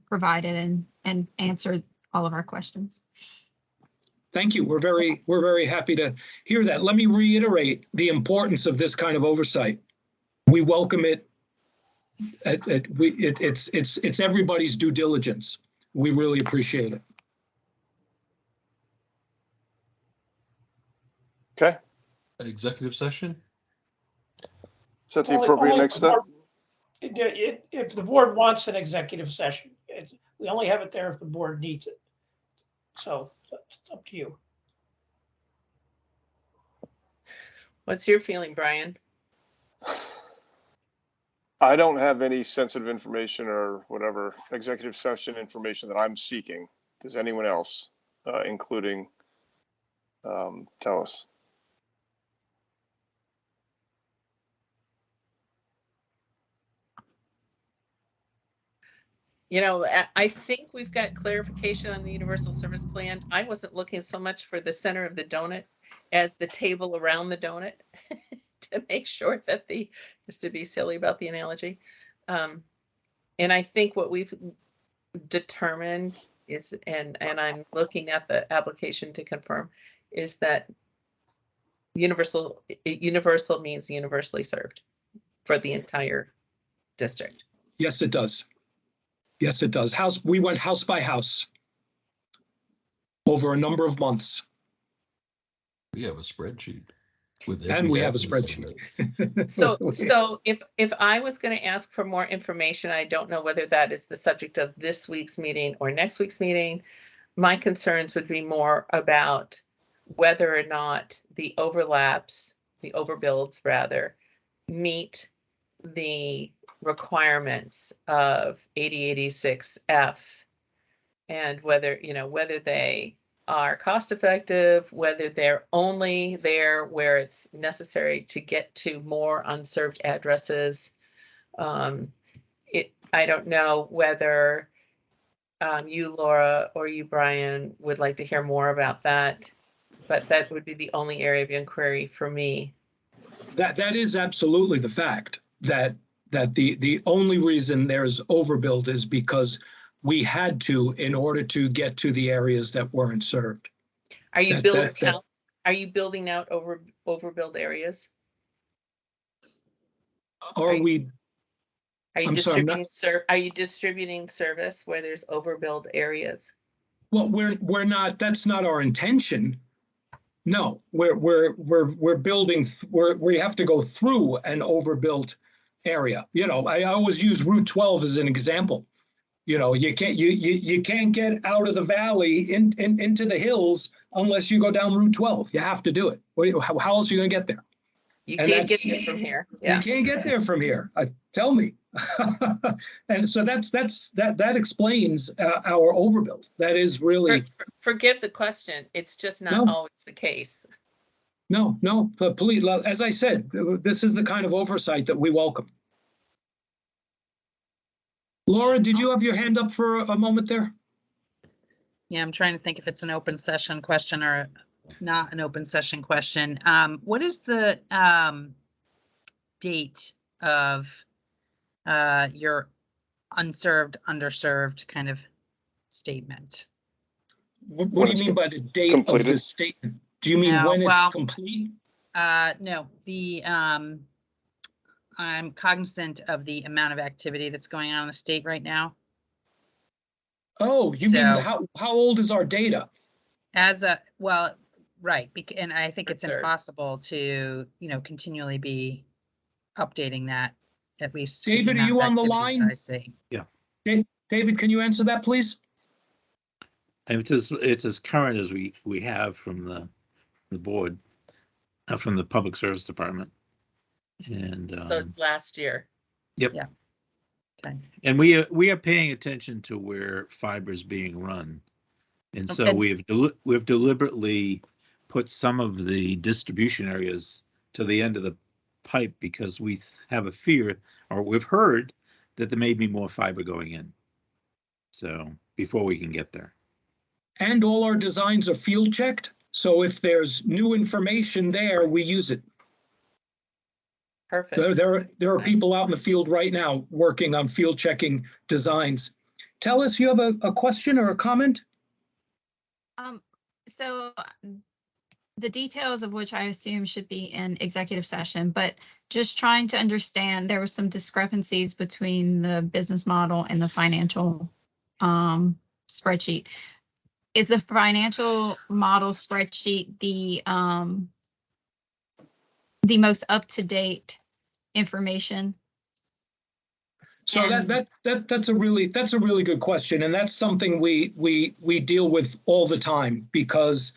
provided and answered all of our questions. Thank you. We're very happy to hear that. Let me reiterate the importance of this kind of oversight. We welcome it. It's everybody's due diligence. We really appreciate it. Okay, Executive session? is that the appropriate next step? If the board wants an executive session, we only have it there if the board needs it. So it's up to you. What's your feeling, Brian? I don't have any sensitive information or whatever executive session information that I'm seeking. Does anyone else, including tell us? You know, I think we've got clarification on the universal service plan. I wasn't looking so much for the center of the donut as the table around the donut to make sure that just to be silly about the analogy. And I think what we've determined is, and I'm looking at the application to confirm, is that universal means universally served for the entire district. Yes, it does. Yes, it does. We went house by house over a number of months. We have a spreadsheet. And we have a spreadsheet. So if I was going to ask for more information, I don't know whether that is the subject of this week's meeting or next week's meeting. My concerns would be more about whether or not the overbuilds rather, meet the requirements of 8086F, and whether they are cost effective, whether they're only there where it's necessary to get to more unserved addresses. I don't know whether you, Laura, or you, Brian, would like to hear more about that, but that would be the only area of inquiry for me. That is absolutely the fact that the only reason there's overbuild is because we had to in order to get to the areas that weren't served. Are you building out overbuild areas? Are you distributing service where there's overbuild areas? Well, we're not. That's not our intention. No, we're building. We have to go through an overbuilt area. I always use Route 12 as an example. You can't get out of the valley into the hills unless you go down Route 12. You have to do it. How else are you going to get there? You can't get there from here. Yeah. You can't get there from here. Tell me. And so that explains our overbuild. That is really. Forgive the question. It's just not always the case. No, but please, as I said, this is the kind of oversight that we welcome. Laura, did you have your hand up for a moment there? Yeah, I'm trying to think if it's an open session question or not an open session question. What is the date of your underserved kind of statement? What do you mean by the date of this statement? Do you mean when it's complete? No, I'm cognizant of the amount of activity that's going on in the state right now. Oh, you mean how old is our data? Right, and I think it's impossible to, continually be updating that, at least. David, are you on the line? I see. Yeah. David, can you answer that, please? It's as current as we have from the board, from the Public Service Department. And so it's last year. Yep. Yeah. Okay. And we are paying attention to where fiber is being run, and so we've deliberately put some of the distribution areas to the end of the pipe because we have a fear, or we've heard that there may be more fiber going in. So before we can get there. and all our designs are field checked. So if there's new information there, we use it. Perfect. There are people out in the field right now working on field checking designs. Tell us, you have a question or a comment? So the details of which I assume should be in executive session, but just trying to understand, there were some discrepancies between the business model and the financial spreadsheet. Is the financial model spreadsheet the most up-to-date information? So And- that's a really good question, and that's something we deal with all the time, because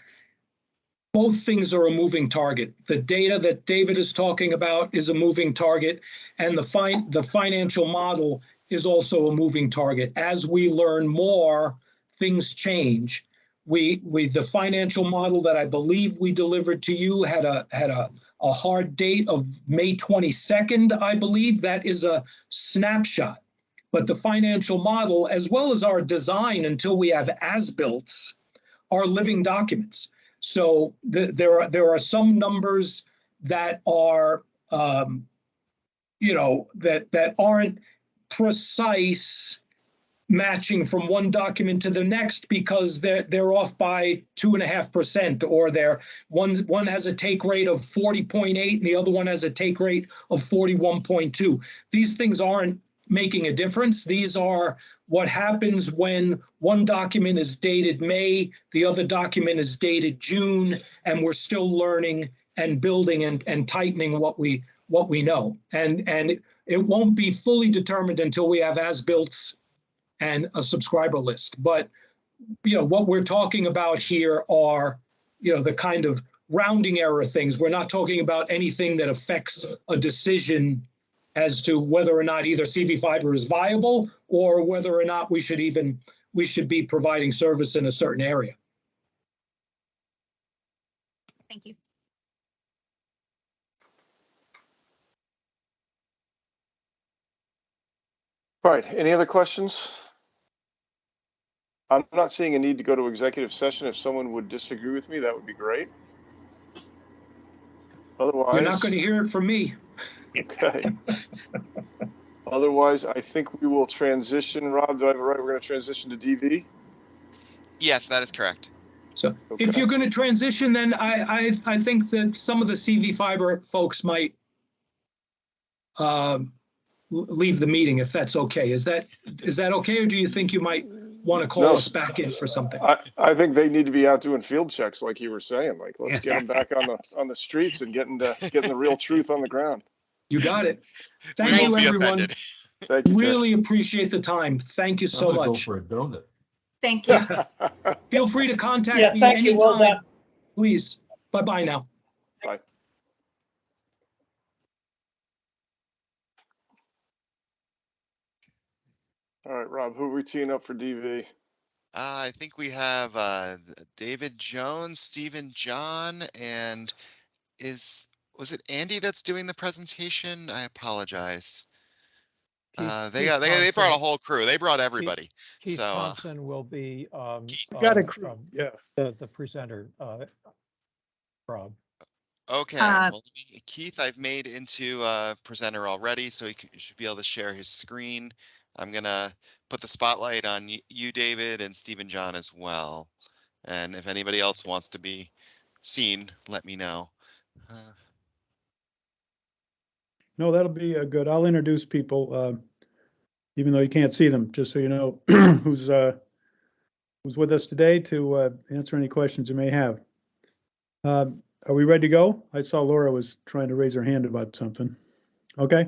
both things are a moving target. The data that David is talking about is a moving target, and the financial model is also a moving target. As we learn more, things change. The financial model that I believe we delivered to you had a hard date of May 22nd, I believe. That is a snapshot. But the financial model, as well as our design until we have as-builts, are living documents. So there are some numbers that are, that aren't precise matching from one document to the next, because they're off by 2.5%, or one has a take rate of 40.8 and the other one has a take rate of 41.2. These things aren't making a difference. These are what happens when one document is dated May, the other document is dated June, and we're still learning and building and tightening what we know. And it won't be fully determined until we have as-builts and a subscriber list. But what we're talking about here are the kind of rounding error things. We're not talking about anything that affects a decision as to whether or not either CV fiber is viable, or whether or not we should be providing service in a certain area. Thank you. All right, any other questions? I'm not seeing a need to go to executive session. If someone would disagree with me, that would be great. Otherwise, You're not going to hear it from me. Okay. Otherwise, I think we will transition. Rob, do I have it right? We're going to transition to DV? Yes, that is correct. So Okay. if you're going to transition, then I think that some of the CV fiber folks might leave the meeting, if that's okay. Is that okay, or do you think you might want to call us back in for something? I think they need to be out doing field checks, like you were saying. Like, let's get them back on the streets and getting the real truth on the ground. You got it. We Thank you, won't be everyone. offended. Thank you. Really appreciate the time. Thank you so I'm gonna go much. for a donut. Thank you. Feel free to contact Yeah, me thank you. Well anytime. done. Please. Bye-bye now. Bye. All right, Rob, who are we teeing up for DV? I think we have David Jones, Stephen John, and was it Andy that's doing the presentation? I apologize. They brought a whole crew. They brought everybody. Keith So Thompson will be Got a crew. Yeah. the presenter, Rob. okay. Well, Keith, I've made into a presenter already, so he should be able to share his screen. I'm gonna put the spotlight on you, David, and Stephen John as well. And if anybody else wants to be seen, let me know. No, that'll be good. I'll introduce people, even though you can't see them, just so you know who's with us today to answer any questions you may have. Are we ready to go? I saw Laura was trying to raise her hand about something. Okay.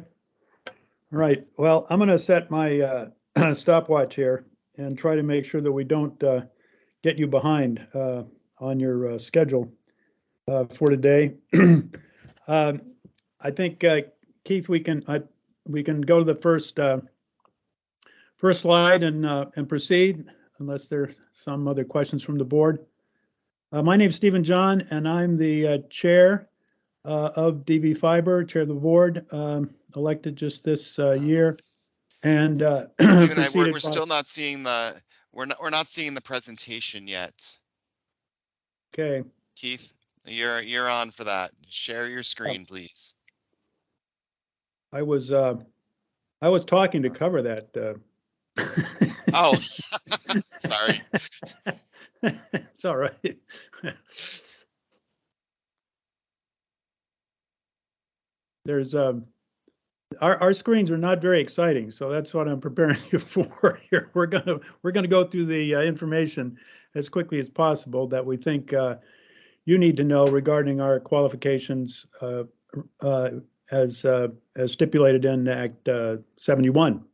All right. Well, I'm going to set my stopwatch here and try to make sure that we don't get you behind on your schedule for today. I think, Keith, we can go to the first slide and proceed, unless there's some other questions from the board. My name's Stephen John, and I'm the chair of DV Fiber, chair of the board, elected just this year. And Stephen, we're still not seeing we're not seeing the presentation yet. Okay. Keith, you're on for that. Share your screen, please. I was talking to cover that. Oh, sorry. It's all right. There's our screens are not very exciting, so that's what I'm preparing you for here. We're gonna go through the information as quickly as possible that we think you need to know regarding our qualifications as stipulated in Act 71.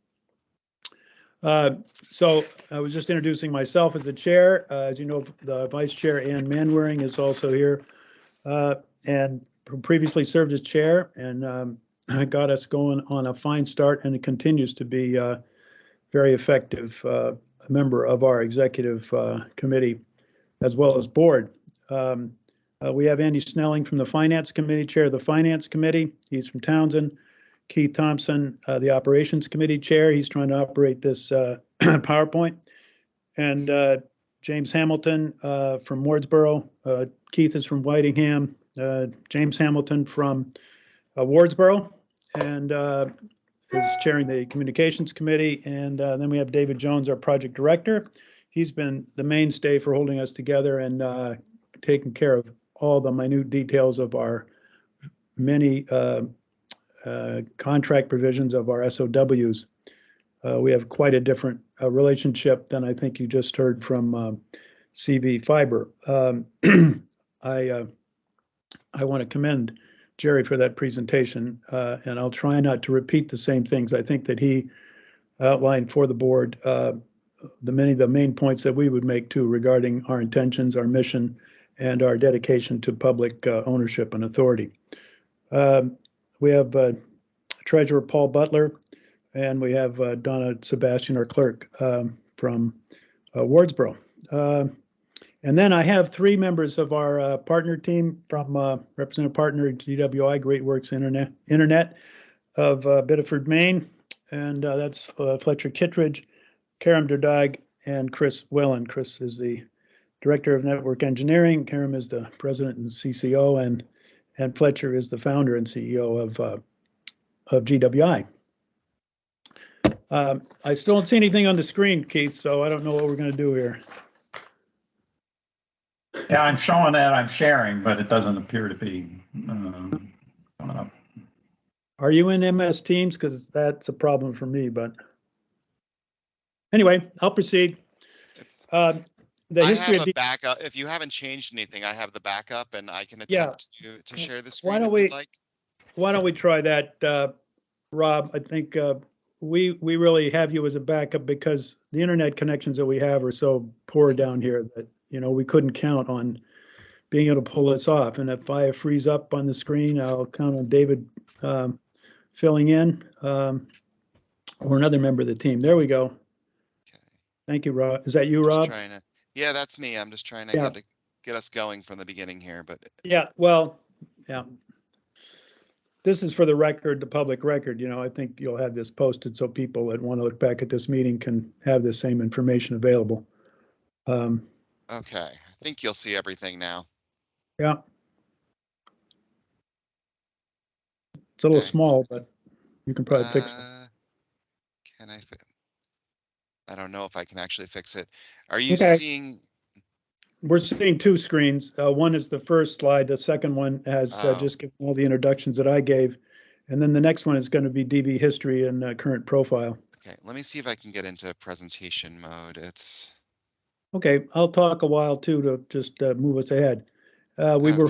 So I was just introducing myself as the chair. As you know, the vice chair, Ann Manwaring, is also here and previously served as chair and got us going on a fine start, and it continues to be a very effective member of our executive committee as well as board. We have Andy Snelling from the Finance Committee, chair of the Finance Committee. He's from Townsend. Keith Thompson, the Operations Committee chair. He's trying to operate this PowerPoint. And James Hamilton from Wardsboro. Keith is from Whitingham. James Hamilton from Wardsboro and is chairing the Communications Committee. And then we have David Jones, our project director. He's been the mainstay for holding us together and taking care of all the minute details of our many contract provisions of our SOWs. We have quite a different relationship than I think you just heard from CV Fiber. I want to commend Jerry for that presentation, and I'll try not to repeat the same things. I think that he outlined for the board the main points that we would make too regarding our intentions, our mission, and our dedication to public ownership and authority. We have Treasurer Paul Butler, and we have Donna Sebastian, our clerk, from Wardsboro. And then I have three members of our partner team from Representative Partner GWI, Great Works Internet of Biddeford, Maine. And that's Fletcher Kittredge, Karam Derdag, and Chris Wellen. Chris is the Director of Network Engineering. Karam is the President and CCO, and Fletcher is the founder and CEO of GWI. I still don't see anything on the screen, Keith, so I don't know what we're going to do here. Yeah, I'm showing that I'm sharing, but it doesn't appear to be coming up. Are you in MS Teams? Because that's a problem for me, but anyway, I'll proceed. The history I have of a backup. If you haven't changed anything, I have the backup and I can Yeah. attempt to share the Why screen don't if you'd we- like. Why don't we try that, Rob? I think we really have you as a backup because the internet connections that we have are so poor down here that, you know, we couldn't count on being able to pull this off. And if I freeze up on the screen, I'll count on David filling in or another member of the team. There we go. Okay. Thank you, Rob. Is that you, Just Rob? trying to, yeah, that's me. I'm just trying to Yeah. get us going from the beginning here, but Yeah, well, yeah. This is for the record, the public record. You know, I think you'll have this posted so people that want to look back at this meeting can have the same information available. okay. I think you'll see everything now. Yeah. It's a little Okay. small, but you can probably fix it. Can I fit? I don't know if I can actually fix it. Are you Okay. seeing? We're seeing two screens. One is the first slide. The second one has just given all the introductions that I gave. And then the next one is going to be DB history and current profile. Okay, let me see if I can get into presentation mode. It's Okay, I'll talk a while too to just move us ahead. We were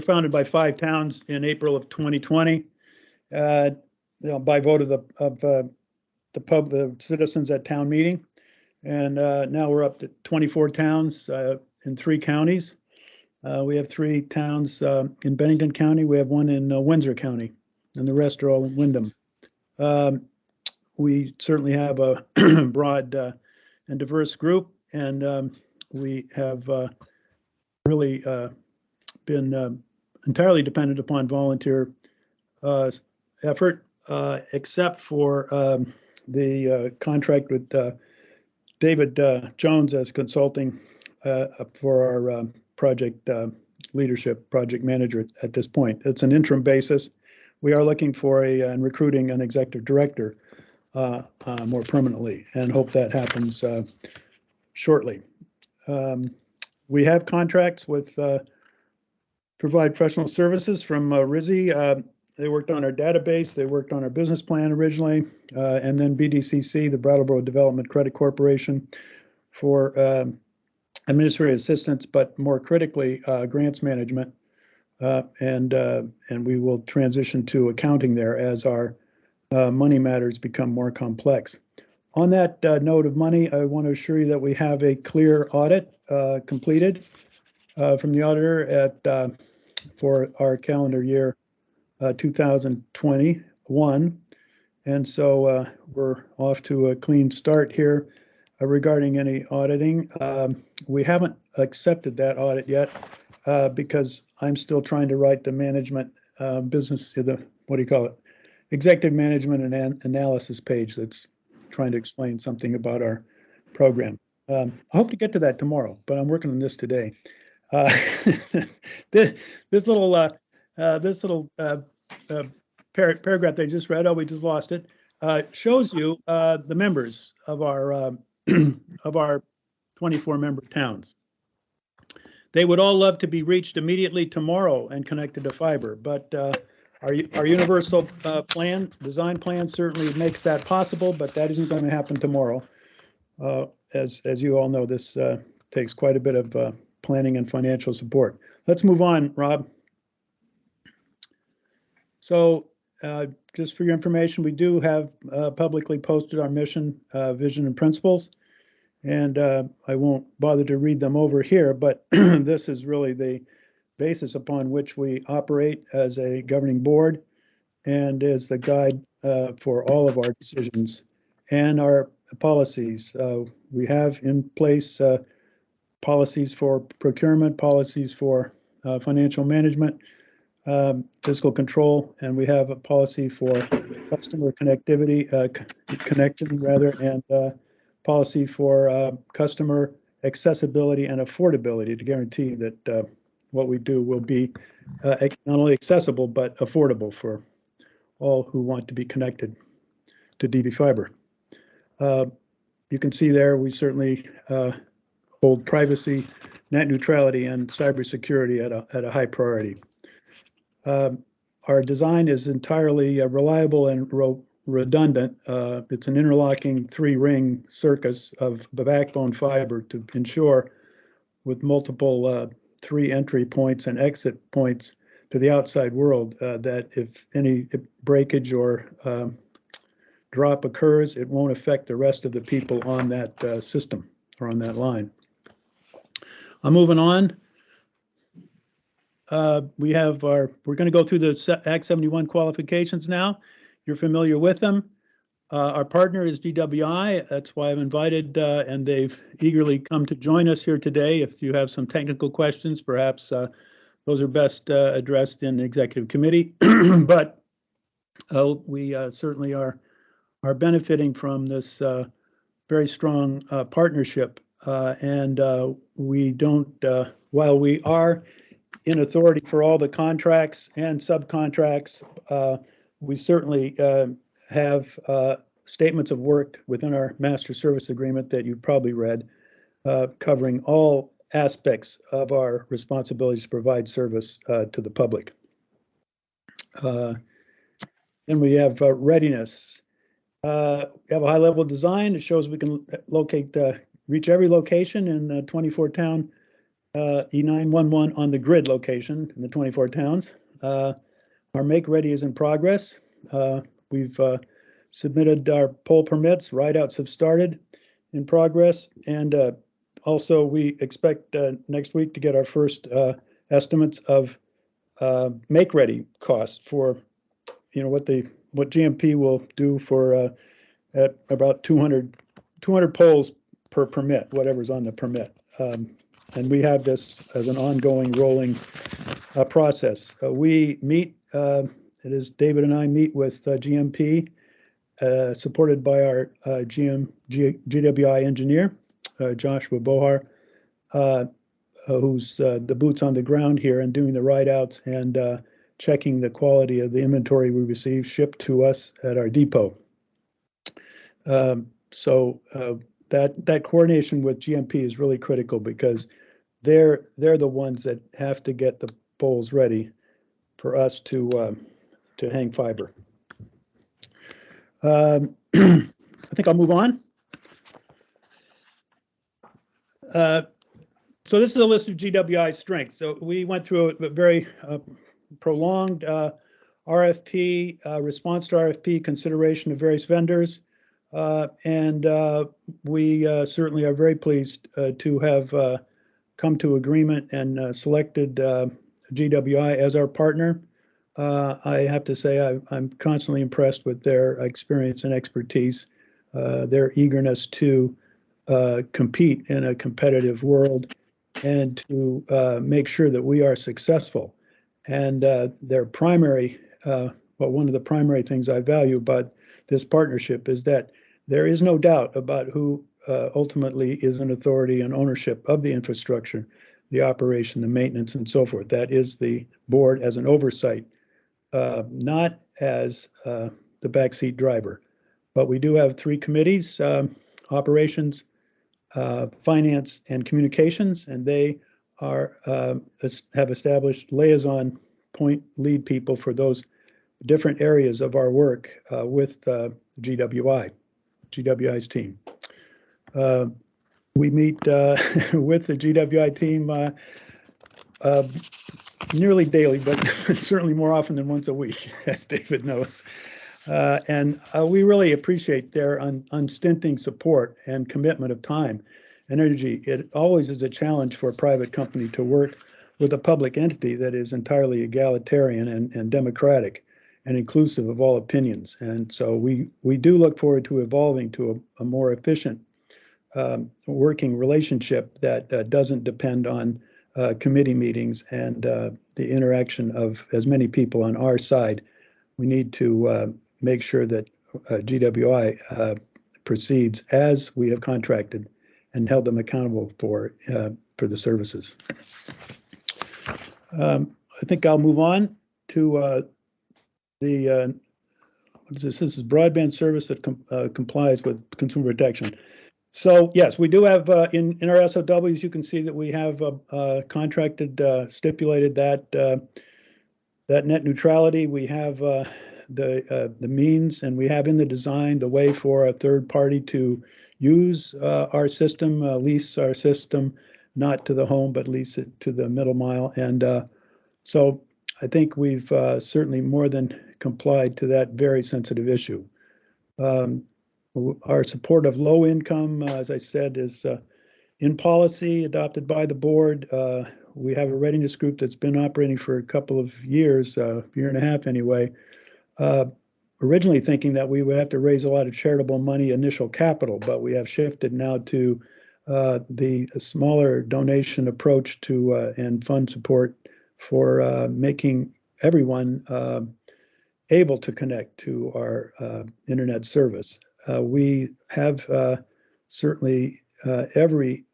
founded by 5 towns in April of 2020 by vote of the citizens at town meeting. And now we're up to 24 towns in 3 counties. We have 3 towns in Bennington County. We have 1 in Windsor County, and the rest are all in Wyndham. We certainly have a broad and diverse group, and we have really been entirely dependent upon volunteer effort, except for the contract with David Jones as consulting for our project leadership, project manager at this point. It's an interim basis. We are looking for and recruiting an executive director more permanently, and hope that happens shortly. We have contracts with provide professional services from RISI. They worked on our database. They worked on our business plan originally, and then BDCC, the Brattleboro Development Credit Corporation, for administrative assistance, but more critically, grants management. And we will transition to accounting there as our money matters become more complex. On that note of money, I want to assure you that we have a clear audit completed from the auditor at for our calendar year 2021. And so we're off to a clean start here regarding any auditing. We haven't accepted that audit yet because I'm still trying to write the management business, what do you call it? Executive management and analysis page that's trying to explain something about our program. I hope to get to that tomorrow, but I'm working on this today. This little paragraph they just read, oh, we just lost it, shows you the members of our 24 member towns. They would all love to be reached immediately tomorrow and connected to fiber, but our universal design plan certainly makes that possible, but that isn't going to happen tomorrow. As you all know, this takes quite a bit of planning and financial support. Let's move on, Rob. So just for your information, we do have publicly posted our mission, vision, and principles. And I won't bother to read them over here, but this is really the basis upon which we operate as a governing board and is the guide for all of our decisions and our policies. We have in place policies for procurement, policies for financial management, fiscal control, and we have a policy for customer connectivity, connection rather, and policy for customer accessibility and affordability to guarantee that what we do will be not only accessible but affordable for all who want to be connected to DB Fiber. You can see there we certainly hold privacy, net neutrality, and cybersecurity at a high priority. Our design is entirely reliable and redundant. It's an interlocking 3-ring circus of backbone fiber to ensure, with multiple 3 entry points and exit points to the outside world, that if any breakage or drop occurs, it won't affect the rest of the people on that system or on that line. I'm moving on. We're going to go through the Act 71 qualifications now. You're familiar with them. Our partner is DWI. That's why I've invited, and they've eagerly come to join us here today. If you have some technical questions, perhaps those are best addressed in the executive committee. But we certainly are benefiting from this very strong partnership. And we don't, while we are in authority for all the contracts and subcontracts, we certainly have statements of work within our master service agreement that you've probably read, covering all aspects of our responsibilities to provide service to the public. Then we have readiness. We have a high-level design. It shows we can reach every location in the 24 town E911 on the grid location in the 24 towns. Our make ready is in progress. We've submitted our pole permits. Ride-outs have started, in progress. And also we expect next week to get our first estimates of make ready costs for, what GMP will do for at about 200 poles per permit, whatever's on the permit. And we have this as an ongoing rolling process. We meet, it is David and I meet with GMP supported by our GWI engineer, Joshua Bohar, who's the boots on the ground here and doing the write-outs and checking the quality of the inventory we receive shipped to us at our depot. So that coordination with GMP is really critical because they're the ones that have to get the poles ready for us to hang fiber. I think I'll move on. So this is a list of GWI strengths. So we went through a very prolonged RFP, response to RFP, consideration of various vendors. And we certainly are very pleased to have come to agreement and selected GWI as our partner. I have to say I'm constantly impressed with their experience and expertise, their eagerness to compete in a competitive world and to make sure that we are successful. And their primary, one of the primary things I value about this partnership is that there is no doubt about who ultimately is an authority and ownership of the infrastructure, the operation, the maintenance, and so forth. That is the board as an oversight, not as the backseat driver. But we do have three committees, operations, finance, and communications, and they are have established liaison point lead people for those different areas of our work with GWI's team. We meet with the GWI team nearly daily, but certainly more often than once a week, as David knows. And we really appreciate their unstinting support and commitment of time and energy. It always is a challenge for a private company to work with a public entity that is entirely egalitarian and democratic and inclusive of all opinions. And so we do look forward to evolving to a more efficient working relationship that doesn't depend on committee meetings and the interaction of as many people on our side. We need to make sure that GWI proceeds as we have contracted and held them accountable for the services. I think I'll move on to the what is this? This is broadband service that complies with consumer protection. So yes, we do have in our SOWs, you can see that we have contracted, stipulated that that net neutrality. We have the means, and we have in the design the way for a third party to use our system, lease our system, not to the home, but lease it to the middle mile. And so I think we've certainly more than complied to that very sensitive issue. Our support of low income, as I said, is in policy adopted by the board. We have a readiness group that's been operating for a couple of years, year and a half anyway, originally thinking that we would have to raise a lot of charitable money, initial capital, but we have shifted now to the smaller donation approach to and fund support for making everyone able to connect to our internet service. We have certainly every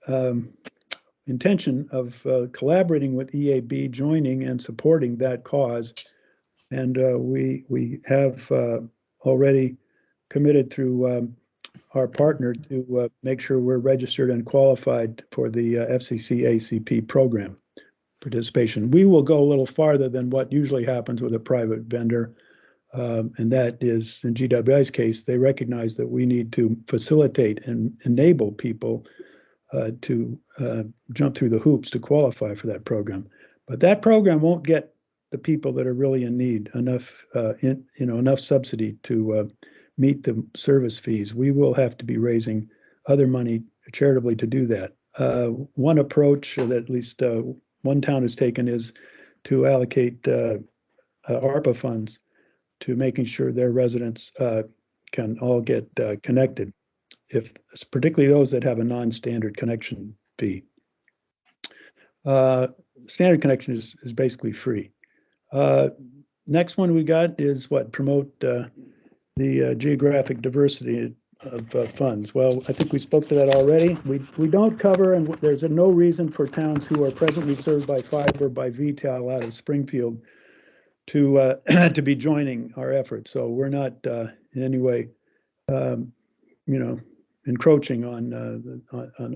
intention of collaborating with EAB, joining and supporting that cause. And we have already committed through our partner to make sure we're registered and qualified for the FCC ACP program participation. We will go a little farther than what usually happens with a private vendor. And that is, in GWI's case, they recognize that we need to facilitate and enable people to jump through the hoops to qualify for that program. But that program won't get the people that are really in need enough, enough subsidy to meet the service fees. We will have to be raising other money charitably to do that. One approach that at least one town has taken is to allocate ARPA funds to making sure their residents can all get connected, particularly those that have a non-standard connection fee. Standard connection is basically free. Next one we got is promote the geographic diversity of funds. Well, I think we spoke to that already. We don't cover, and there's no reason for towns who are presently served by fiber by VTEL out of Springfield to to be joining our efforts. So we're not in any way, encroaching on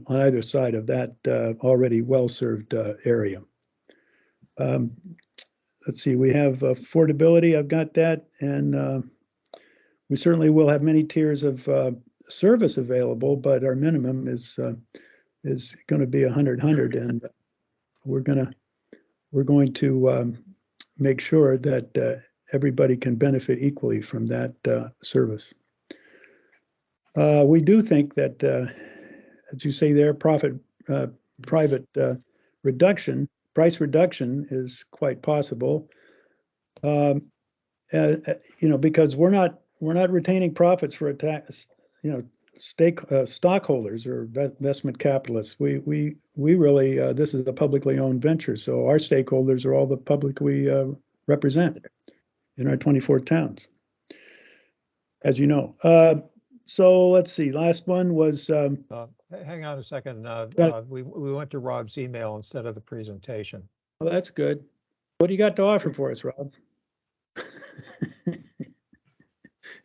either side of that already well-served area. Let's see, we have affordability. I've got that, and we certainly will have many tiers of service available, but our minimum is going to be 100, and we're going to make sure that everybody can benefit equally from that service. We do think that, as you say there, private price reduction is quite possible. Because we're not retaining profits for stockholders or investment capitalists. We really this is a publicly owned venture, so our stakeholders are all the public we represent in our 24 towns, as you know. So let's see. Last one was. Hang on a second. We went to Rob's email instead of the presentation. Well, that's good. What do you got to offer for us, Rob?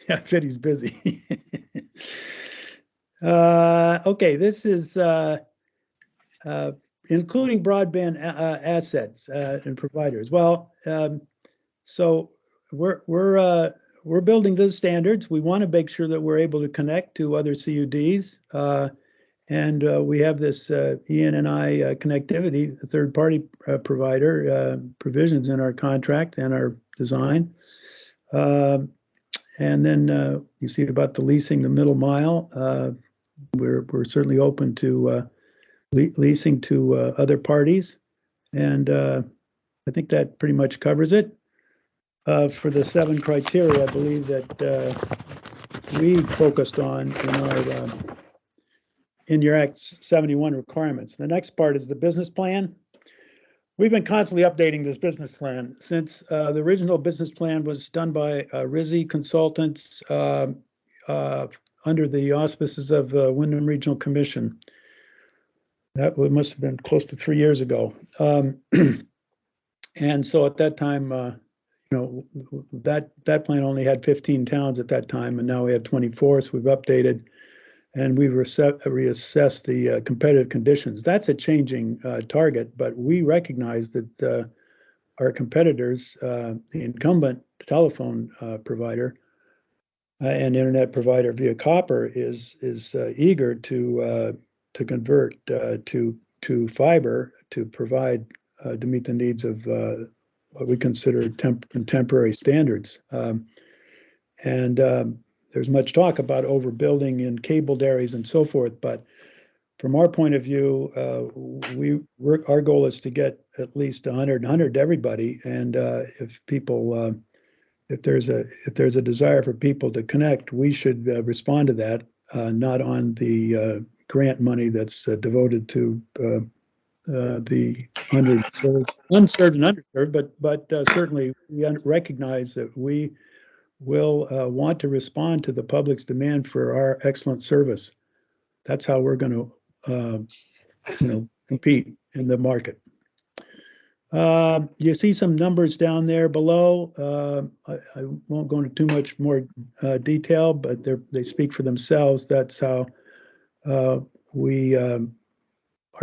Yeah, I bet he's busy. Okay, this is including broadband assets and providers. Well, so we're building those standards. We want to make sure that we're able to connect to other CUDs, and we have this ENNI connectivity, a third-party provider provisions in our contract and our design. And then you see about the leasing the middle mile. We're certainly open to leasing to other parties, and I think that pretty much covers it. For the 7 criteria, I believe that we focused on in your Act 71 requirements. The next part is the business plan. We've been constantly updating this business plan since the original business plan was done by RISI Consultants under the auspices of the Wyndham Regional Commission. That must have been close to 3 years ago. And so at that time, that plan only had 15 towns at that time, and now we have 24. So we've updated, and we've reassessed the competitive conditions. That's a changing target, but we recognize that our competitors, the incumbent telephone provider and internet provider via copper, is eager to convert to fiber to provide to meet the needs of what we consider contemporary standards. There's much talk about overbuilding in cabled areas and so forth, but from our point of view, our goal is to get at least 100 to everybody. And if people, if there's a desire for people to connect, we should respond to that, not on the grant money that's devoted to the unserved and underserved, but certainly we recognize that we will want to respond to the public's demand for our excellent service. That's how we're going to, compete in the market. You see some numbers down there below. I won't go into too much more detail, but they speak for themselves. That's how our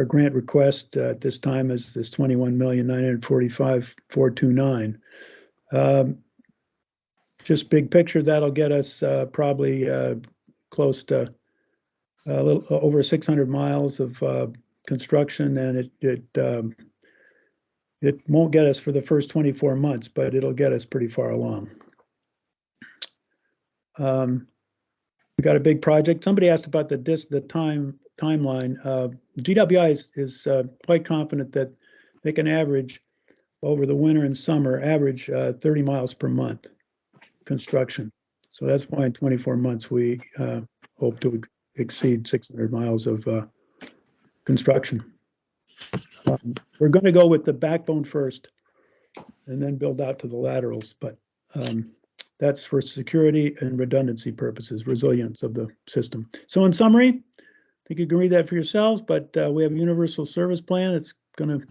grant request at this time is this $21,945,429. Just big picture, that'll get us probably close to a little over 600 miles of construction, and it won't get us for the first 24 months, but it'll get us pretty far along. We got a big project. Somebody asked about the timeline. GWI is quite confident that they can average over the winter and summer, average 30 miles per month construction. So that's why in 24 months we hope to exceed 600 miles of construction. We're going to go with the backbone first and then build out to the laterals, but That's for security and redundancy purposes, resilience of the system. So in summary, I think you can read that for yourselves, but we have a universal service plan that's going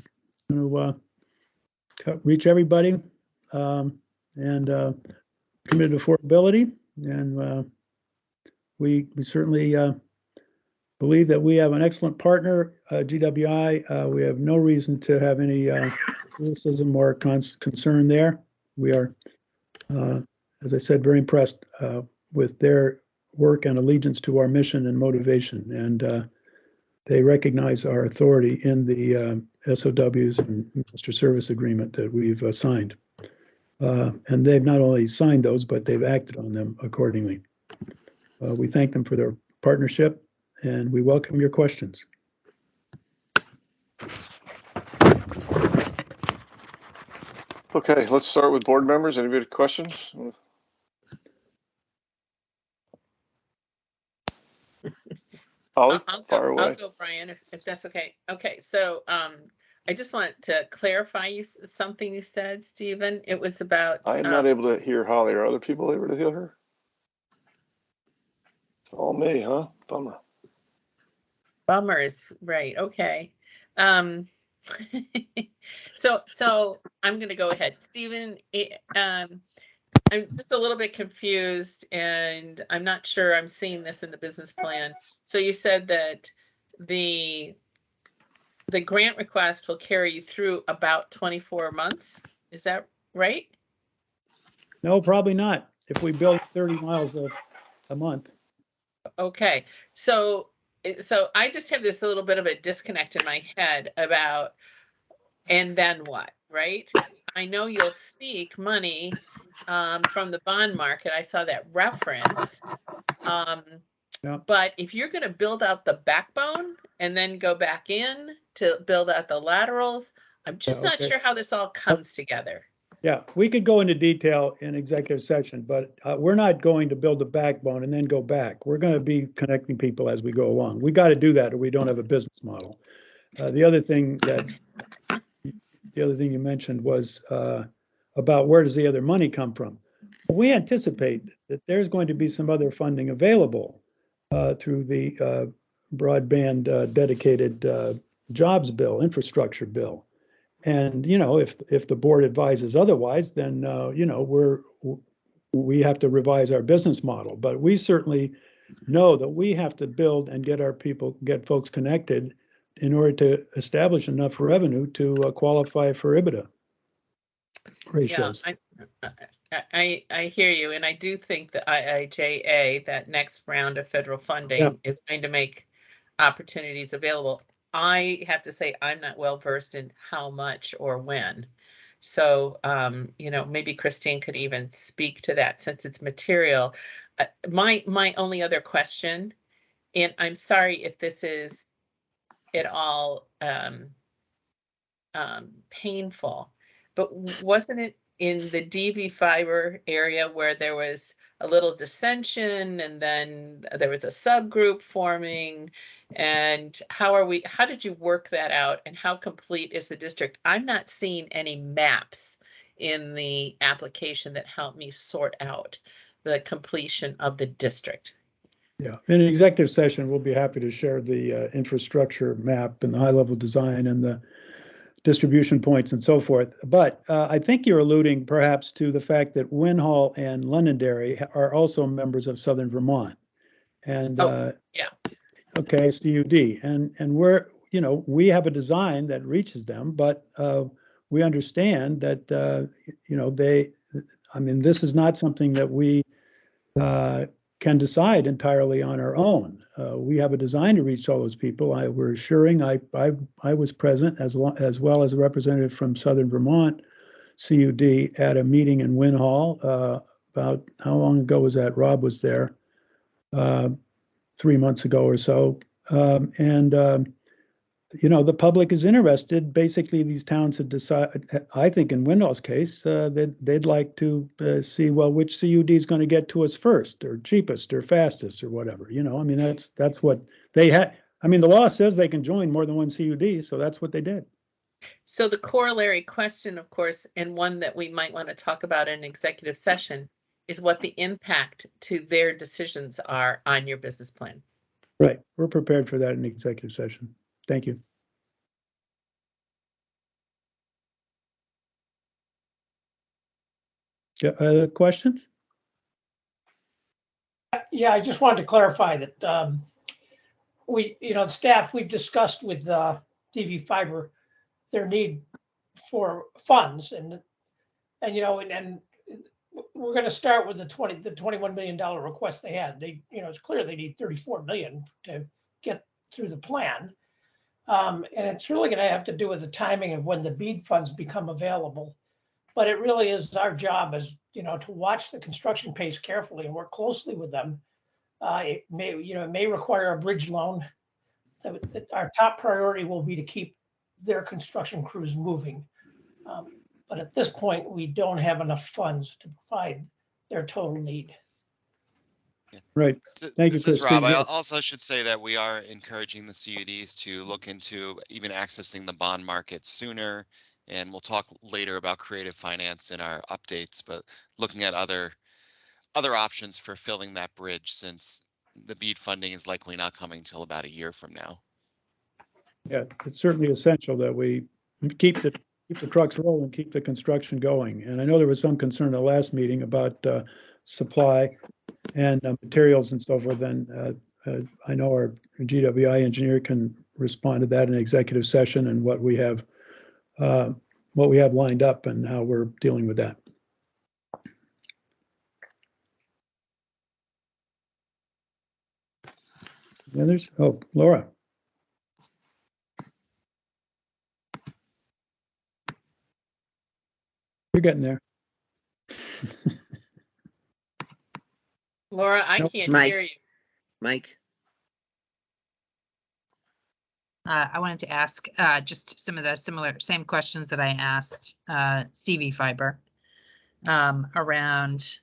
to reach everybody, and committed to affordability. And we certainly believe that we have an excellent partner, GWI. We have no reason to have any criticism or concern there. We are, as I said, very impressed with their work and allegiance to our mission and motivation. And they recognize our authority in the SOWs and Master Service Agreement that we've signed. And they've not only signed those, but they've acted on them accordingly. We thank them for their partnership, and we welcome your questions. Okay, let's start with board members. Anybody have questions? Holly, fire away. I'll go, Brian, if that's okay. Okay, so I just want to clarify something you said, Stephen. It was about. I am not able to hear Holly. Are other people able to hear her? It's all me, huh? Bummer. Bummer is right. Okay. So I'm going to go ahead, Stephen. I'm just a little bit confused, and I'm not sure I'm seeing this in the business plan. So you said that the grant request will carry you through about 24 months. Is that right? No, probably not. If we build 30 miles a month. Okay. So I just have this little bit of a disconnect in my head about, and then what, right? I know you'll seek money from the bond market. I saw that reference. Yeah. But if you're going to build out the backbone and then go back in to build out the laterals, I'm just not sure how this all comes together. Yeah, we could go into detail in executive session, but we're not going to build a backbone and then go back. We're going to be connecting people as we go along. We got to do that or we don't have a business model. The other thing you mentioned was about where does the other money come from? We anticipate that there's going to be some other funding available through the broadband dedicated jobs bill, infrastructure bill. And, if the board advises otherwise, then, we have to revise our business model. But we certainly know that we have to build and get folks connected in order to establish enough revenue to qualify for EBITDA ratios. Yeah, I hear you. And I do think the IIJA, that next round of federal funding, is going to make opportunities available. I have to say, I'm not well versed in how much or when. So, maybe Christine could even speak to that since it's material. My only other question, and I'm sorry if this is at all painful, but wasn't it in the DV fiber area where there was a little dissension and then there was a subgroup forming? And how did you work that out, and how complete is the district? I'm not seeing any maps in the application that help me sort out the completion of the district. Yeah, in an executive session, we'll be happy to share the infrastructure map and the high-level design and the distribution points and so forth. But I think you're alluding perhaps to the fact that Winhall and Londonderry are also members of Southern Vermont. And yeah. Okay, SDUD. And we have a design that reaches them, but we understand that, this is not something that we can decide entirely on our own. We have a design to reach all those people. We're assuring, I was present as well as a representative from Southern Vermont CUD at a meeting in Winhall about, how long ago was that? Rob was there 3 months ago or so. The public is interested. Basically, these towns have decided, I think in Winhall's case, that they'd like to see, well, which CUD is going to get to us first or cheapest or fastest or whatever. That's what they had. The law says they can join more than one CUD, so that's what they did. So the corollary question, of course, and one that we might want to talk about in executive session, is what the impact to their decisions are on your business plan. Right. We're prepared for that in executive session. Thank you. Yeah, other questions? Yeah, I just wanted to clarify that we, the staff, we've discussed with DV Fiber their need for funds and we're going to start with the $21 million request they had. It's clear they need 34 million to get through the plan. And it's really going to have to do with the timing of when the BEAD funds become available. But it really is our job as, to watch the construction pace carefully and work closely with them. It may require a bridge loan. Our top priority will be to keep their construction crews moving. But at this point, we don't have enough funds to provide their total need. Right. Thank you, This is Christine. Rob. I Yes. also should say that we are encouraging the CUDs to look into even accessing the bond market sooner. And we'll talk later about creative finance in our updates, but looking at other options for filling that bridge, since the BEAD funding is likely not coming till about a year from now. Yeah, it's certainly essential that we keep the trucks rolling, keep the construction going. And I know there was some concern at the last meeting about supply and materials and so forth. And I know our GWI engineer can respond to that in executive session and what we have lined up and how we're dealing with that. Others? Oh, Laura. You're getting there. Laura, I Nope. can't Mike. hear you. Mike. I wanted to ask just some of the same questions that I asked CV Fiber around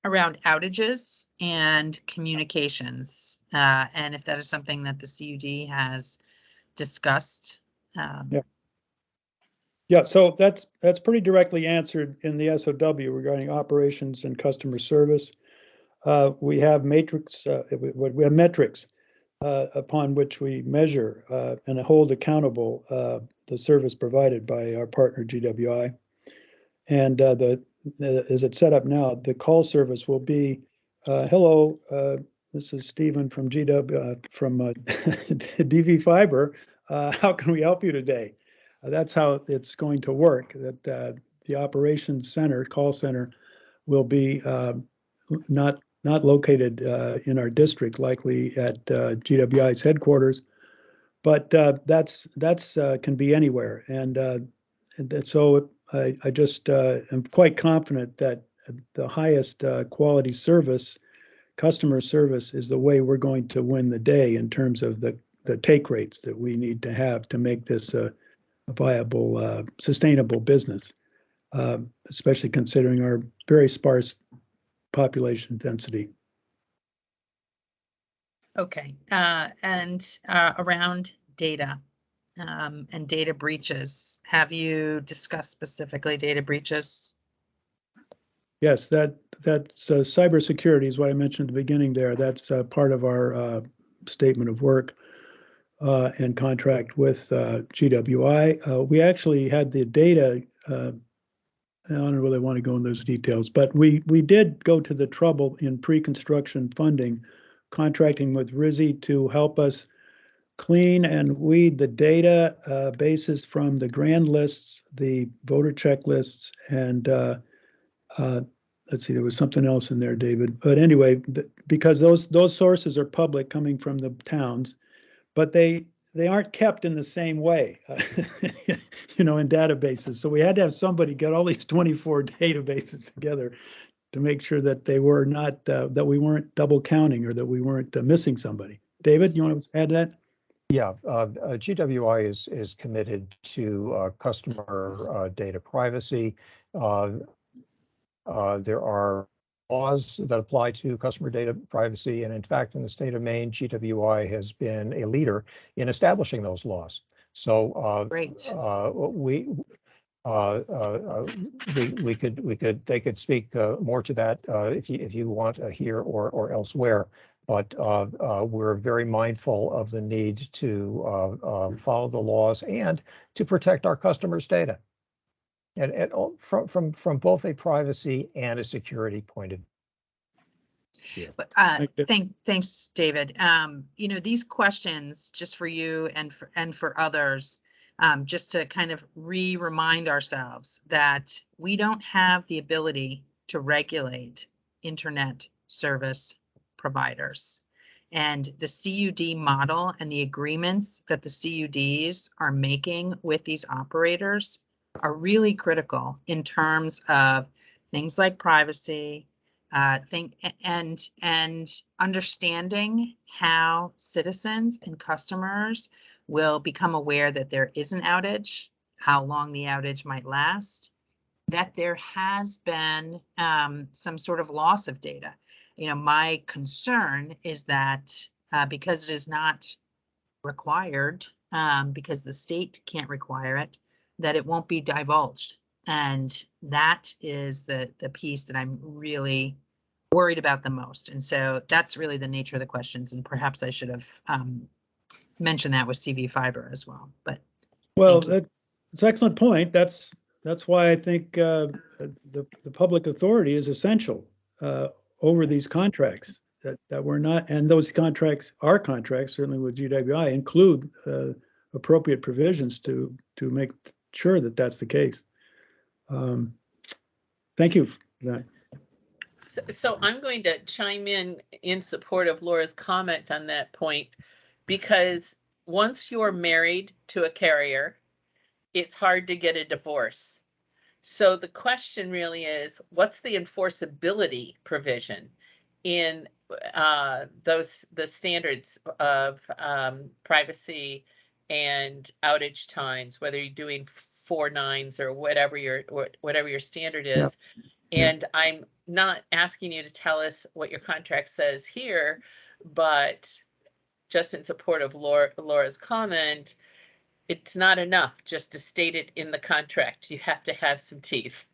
outages and communications, and if that is something that the CUD has discussed. Yeah, so that's pretty directly answered in the SOW regarding operations and customer service. We have metrics upon which we measure and hold accountable the service provided by our partner GWI. And as it's set up now, the call service will be, hello, this is Stephen from DV Fiber. How can we help you today? That's how it's going to work. That the operations center, call center, will be not located in our district, likely at GWI's headquarters, but that's can be anywhere. And so I just am quite confident that the highest quality service, customer service, is the way we're going to win the day in terms of the take rates that we need to have to make this a viable, sustainable business, especially considering our very sparse population density. Okay, and around data and data breaches, have you discussed specifically data breaches? Yes, that's cybersecurity is what I mentioned at the beginning there. That's part of our statement of work and contract with GWI. We actually had the data. I don't really want to go into those details, but we did go to the trouble in pre-construction funding, contracting with RISI to help us clean and weed the data bases from the grand lists, the voter checklists, and let's see, there was something else in there, David. But anyway, because those sources are public, coming from the towns, but they aren't kept in the same way, in databases. So we had to have somebody get all these 24 databases together to make sure that they were not that we weren't double counting or that we weren't missing somebody. David, you want to add that? Yeah, GWI is committed to customer data privacy. There are laws that apply to customer data privacy, and in fact, in the state of Maine, GWI has been a leader in establishing those laws. So Great. they could speak more to that if you want here or elsewhere. But we're very mindful of the need to follow the laws and to protect our customers' data, and from both a privacy and a security point of view. But Thank you. thanks, David. You know, these questions just for you and for others, just to kind of remind ourselves that we don't have the ability to regulate internet service providers. And the CUD model and the agreements that the CUDs are making with these operators are really critical in terms of things like privacy, and understanding how citizens and customers will become aware that there is an outage, how long the outage might last, that there has been some sort of loss of data. You know, my concern is that because it is not required, because the state can't require it, that it won't be divulged. And that is the piece that I'm really worried about the most. And so that's really the nature of the questions. And perhaps I should have mentioned that with CV Fiber as well. But Well, that's an excellent point. That's why I think the public authority is essential over these contracts. That we're not, and those contracts, our contracts, certainly with GWI, include appropriate provisions to make sure that that's the case. Thank you for that. So I'm going to chime in support of Laura's comment on that point, because once you're married to a carrier, it's hard to get a divorce. So the question really is, what's the enforceability provision in the standards of privacy and outage times, whether you're doing 4 nines or whatever your standard is. Yeah. And I'm not asking you to tell us what your contract says here, but just in support of Laura's comment, it's not enough just to state it in the contract. You have to have some teeth.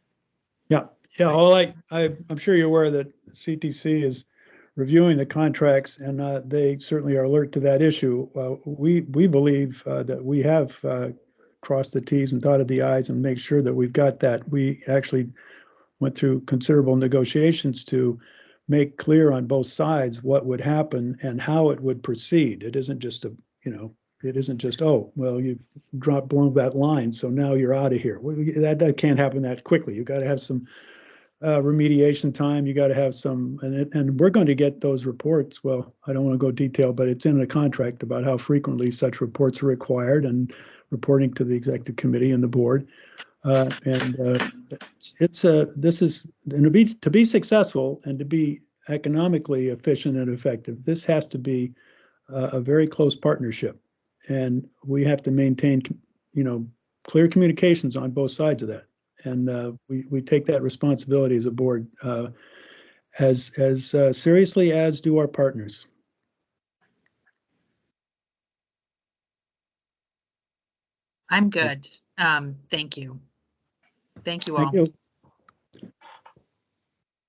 Yeah. Well, I'm sure you're aware that CTC is reviewing the contracts, and they certainly are alert to that issue. We believe that we have crossed the T's and dotted the I's and make sure that we've got that. We actually went through considerable negotiations to make clear on both sides what would happen and how it would proceed. It isn't just it isn't just, oh, well, you've blown that line, so now you're out of here. That can't happen that quickly. You've got to have some remediation time. You got to have some, and we're going to get those reports. Well, I don't want to go detail, but it's in the contract about how frequently such reports are required and reporting to the executive committee and the board. This is, and to be successful and to be economically efficient and effective, this has to be a very close partnership, and we have to maintain, clear communications on both sides of that. And we take that responsibility as a board as seriously as do our partners. I'm good. Thank you. Thank you all. Thank you.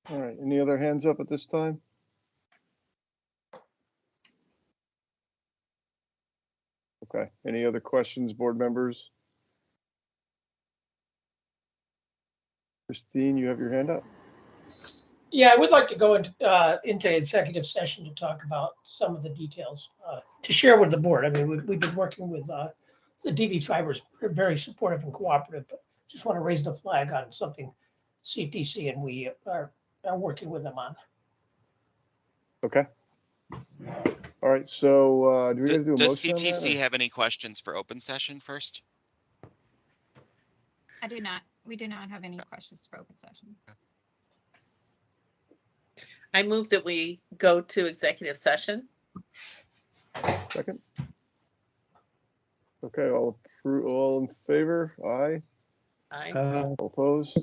All right, any other hands up at this time? Okay, any other questions, board members? Christine, you have your hand up. Yeah, I would like to go into executive session to talk about some of the details to share with the board. I mean, we've been working with the DV Fibers, very supportive and cooperative, but just want to raise the flag on something CTC and we are working with them on. Okay. All right, so do we got to do a Does motion on that, CTC or- have any questions for open session first? I do not. We do not have any questions for open session. I move that we go to executive session. Second? Okay, all in favor? Aye. Aye. All opposed?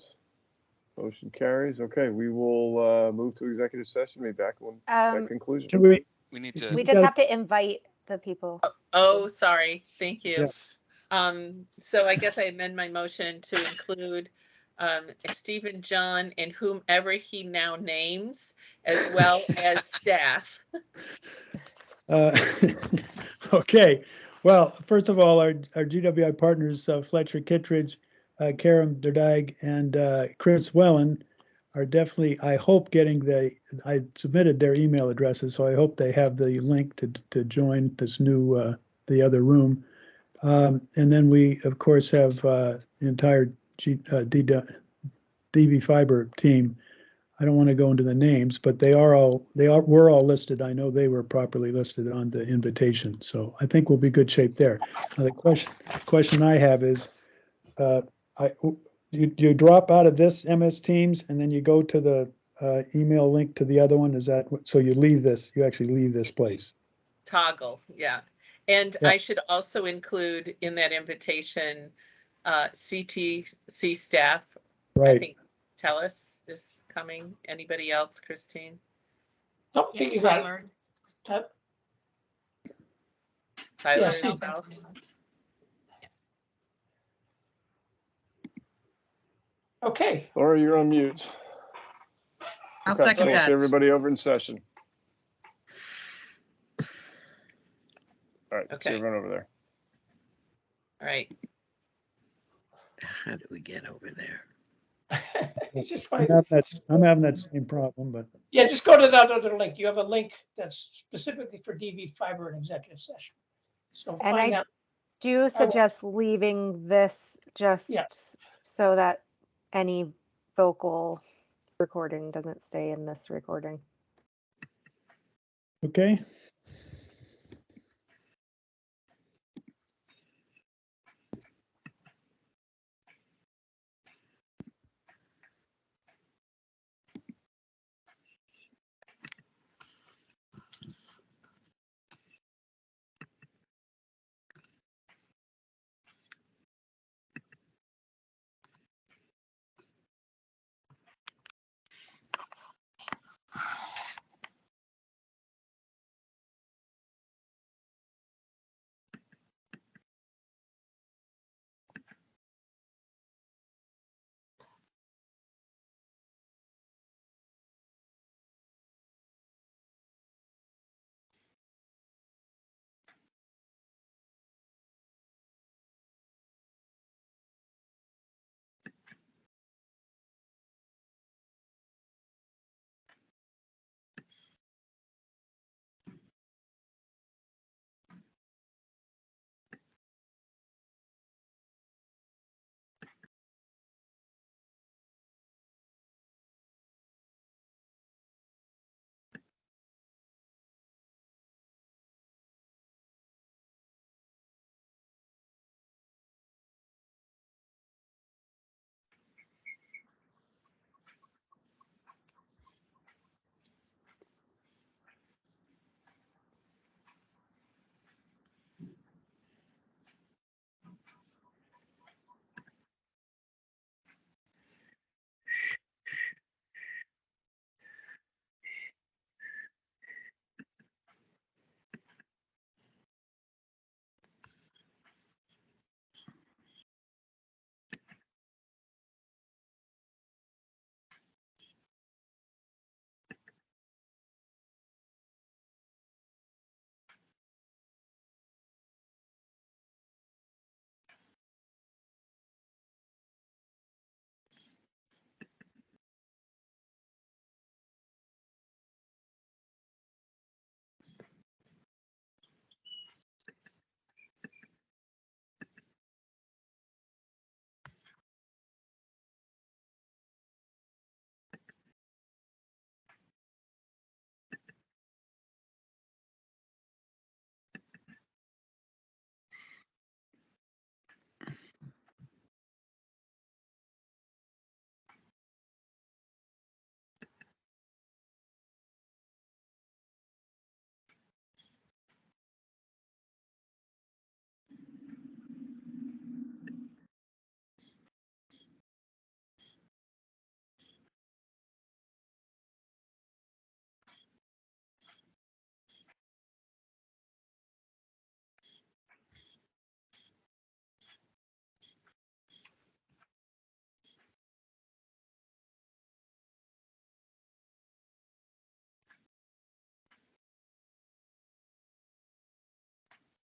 Motion carries. Okay, we will move to executive session. Be back when that conclusion. Can we? We need to. We just have to invite the people. Oh, sorry. Thank you. Yeah. So I guess I amend my motion to include Stephen John and whomever he now names, as well as staff. Okay, well, first of all, our GWI partners, Fletcher Kittredge, Karen Derdag, and Chris Wellen are definitely, I hope, I submitted their email addresses, so I hope they have the link to join this new, the other room. And then we, of course, have the entire DV Fiber team. I don't want to go into the names, but were all listed. I know they were properly listed on the invitation, so I think we'll be good shape there. Now, the question I have is, you drop out of this MS Teams and then you go to the email link to the other one. Is that so? You leave this? You actually leave this place? Toggle, yeah. And Yeah. I should also include in that invitation CTC staff. Right. I think Telus is coming. Anybody else, Christine? Nope, Yeah, you got it. Tyler. Tyler Yeah, as see- well? Yes. Okay, Laura, you're on mute. I'll Okay, second thanks, that. everybody over in session. All right, see Okay. everyone over there. All right. How do we get over there? it's just I'm fine. having that same problem, but Yeah, just go to that other link. You have a link that's specifically for DV Fiber and executive session. So And find I that. do suggest leaving this just Yeah. so that any vocal recording doesn't stay in this recording. okay.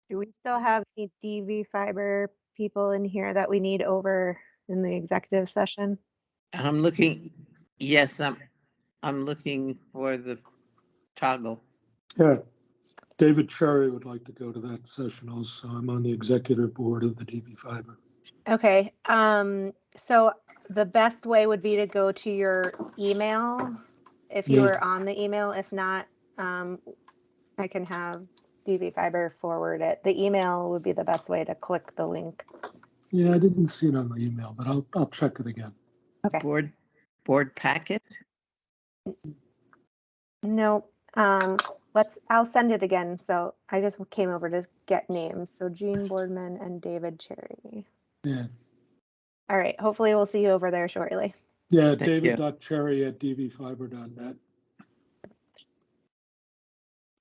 Do we still have any DV fiber people in here that we need over in the executive session? I'm looking, yes, I'm looking for the toggle. Yeah, David Cherry would like to go to that session also. I'm on the executive board of the DB Fiber. Okay, so the best way would be to go to your email if you Yeah. were on the email. If not, I can have DV Fiber forward it. The email would be the best way to click the link. Yeah, I didn't see it on the email, but I'll check it again. Okay. Board packet? No, I'll send it again. So I just came over to get names. So Jean Boardman and David Cherry. Yeah. All right. Hopefully we'll see you over there shortly. Yeah, Thank you. david.cherry@dvfiber.net.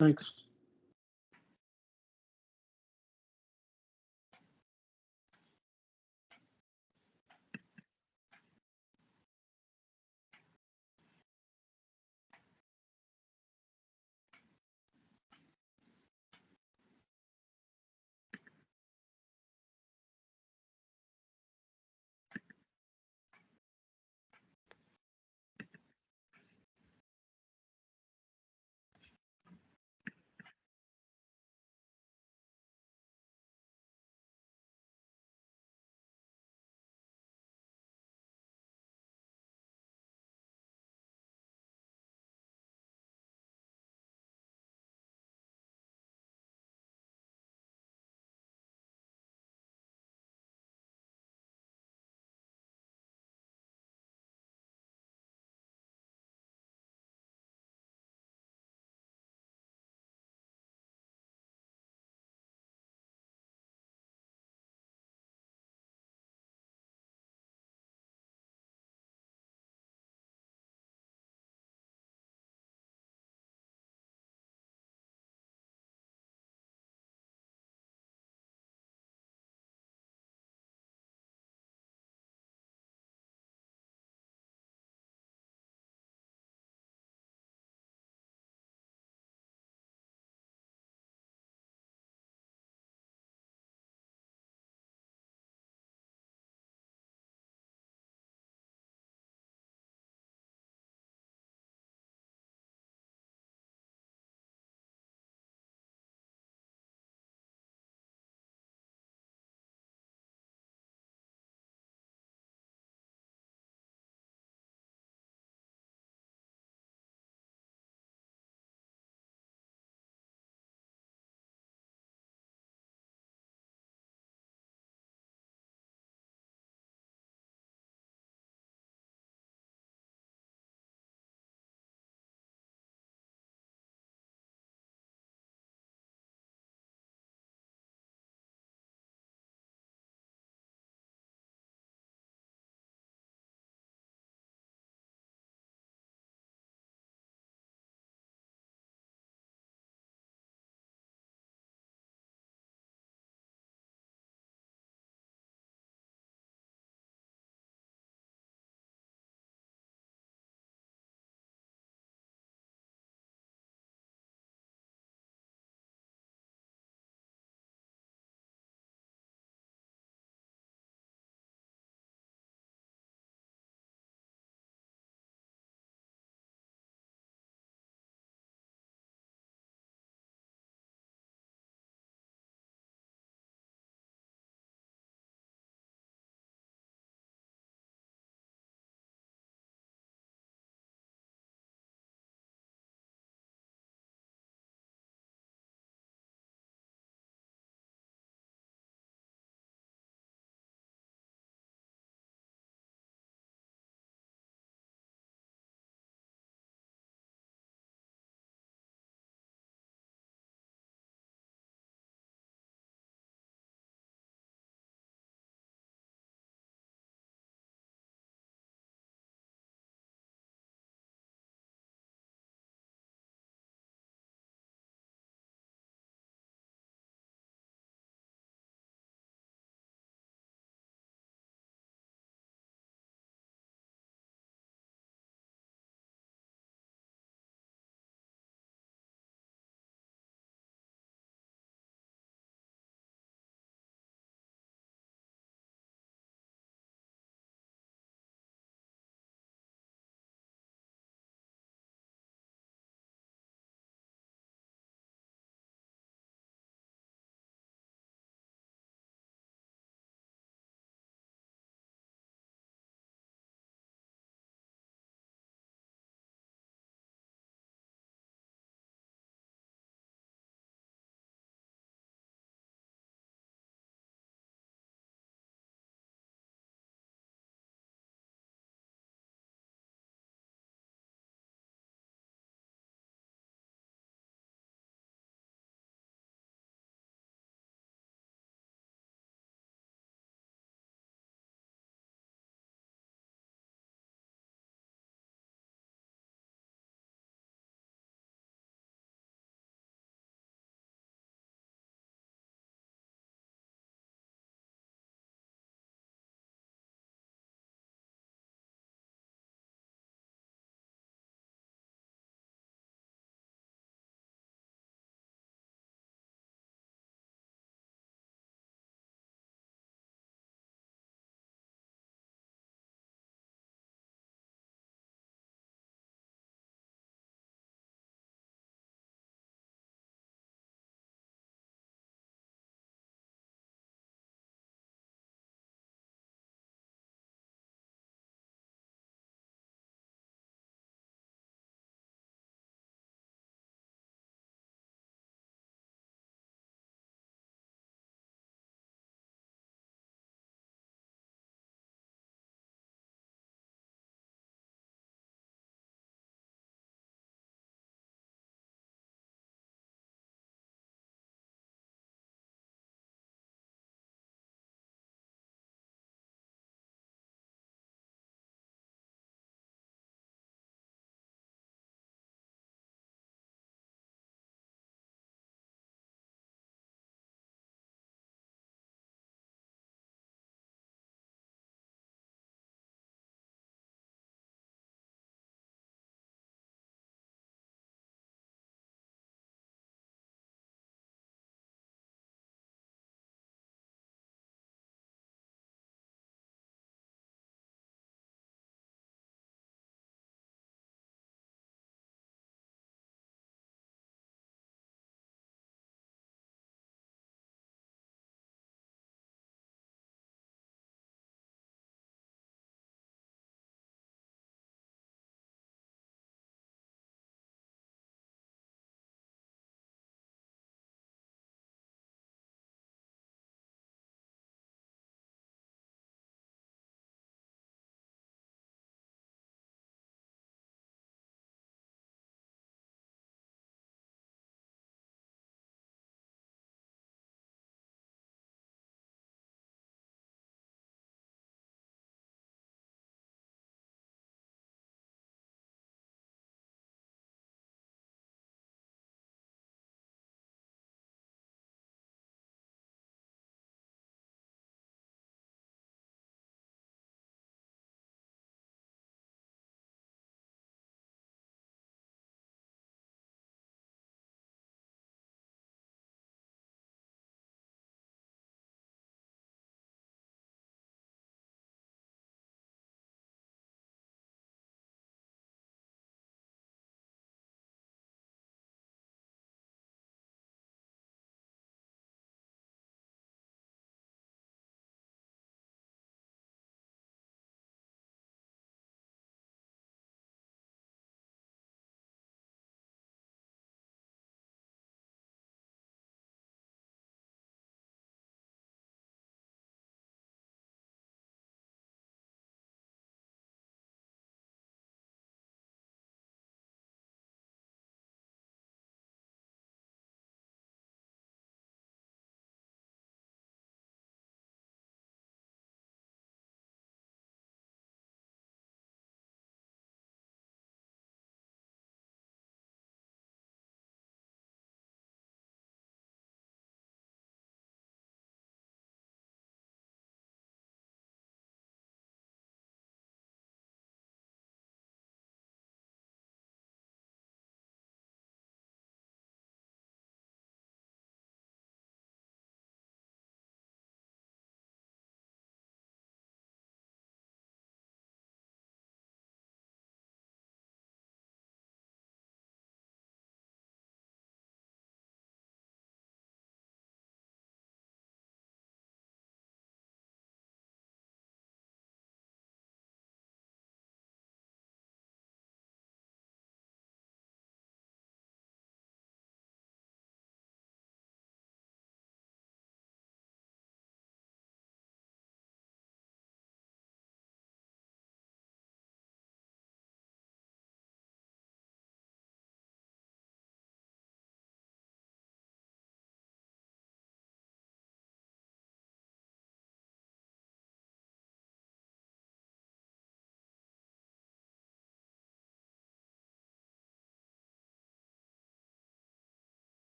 Thanks.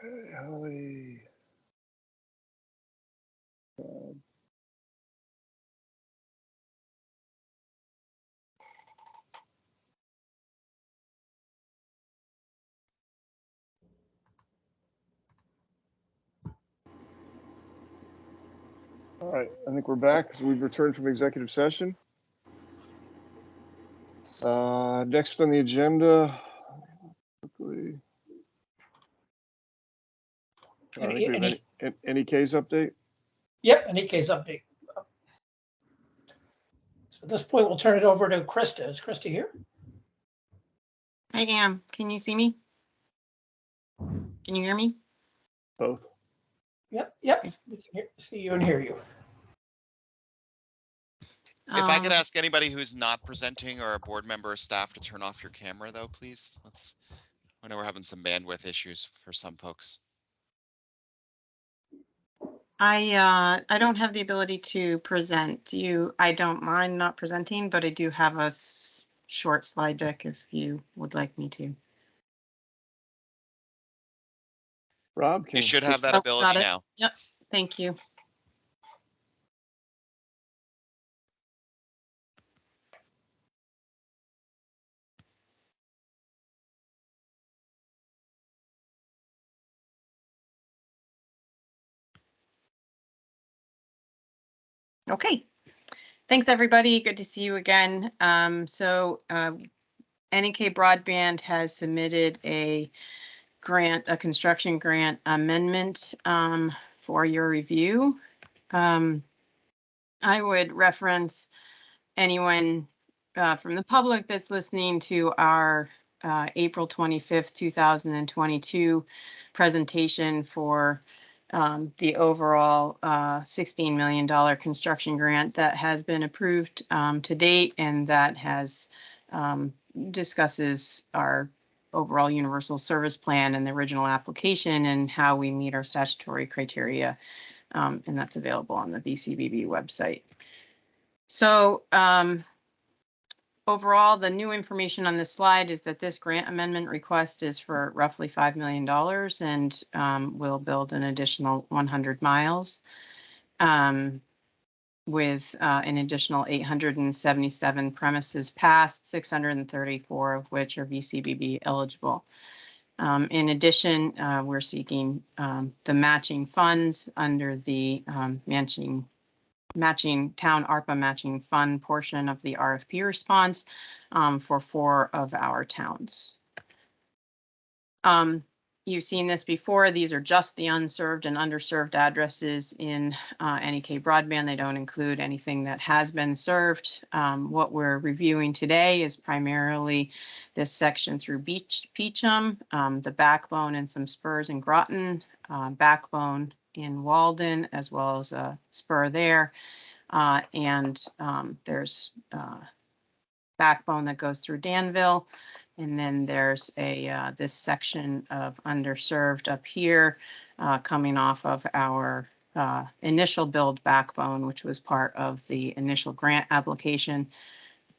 Holly. All right, I think we're back. So we've returned from executive session. Next on the agenda, quickly. I think we have any case update. Yep, any case update. So at this point, we'll turn it over to Krista. Is Krista here? I am. Can you see me? Can you hear me? Both. Yep. We can see you and hear you. If I could ask anybody who's not presenting or a board member or staff to turn off your camera though, please. I know we're having some bandwidth issues for some folks. I don't have the ability to present. I don't mind not presenting, but I do have a short slide deck if you would like me to. Rob, you should have that ability now. Yep. Thank you. Okay. Thanks, everybody. Good to see you again. NEK Broadband has submitted a construction grant amendment for your review. I would reference anyone from the public that's listening to our April 25th, 2022 presentation for the overall $16 million construction grant that has been approved to date, and that has discusses our overall universal service plan and the original application and how we meet our statutory criteria. And that's available on the VCBB website. So overall, the new information on this slide is that this grant amendment request is for roughly $5 million and will build an additional 100 miles with an additional 877 premises passed, 634 of which are VCBB eligible. In addition, we're seeking the matching funds under the matching town ARPA matching fund portion of the RFP response for 4 of our towns. You've seen this before. These are just the unserved and underserved addresses in NEK Broadband. They don't include anything that has been served. What we're reviewing today is primarily this section through Peachum, the backbone and some spurs in Groton, backbone in Walden, as well as a spur there. And there's backbone that goes through Danville. And then there's this section of underserved up here coming off of our initial build backbone, which was part of the initial grant application.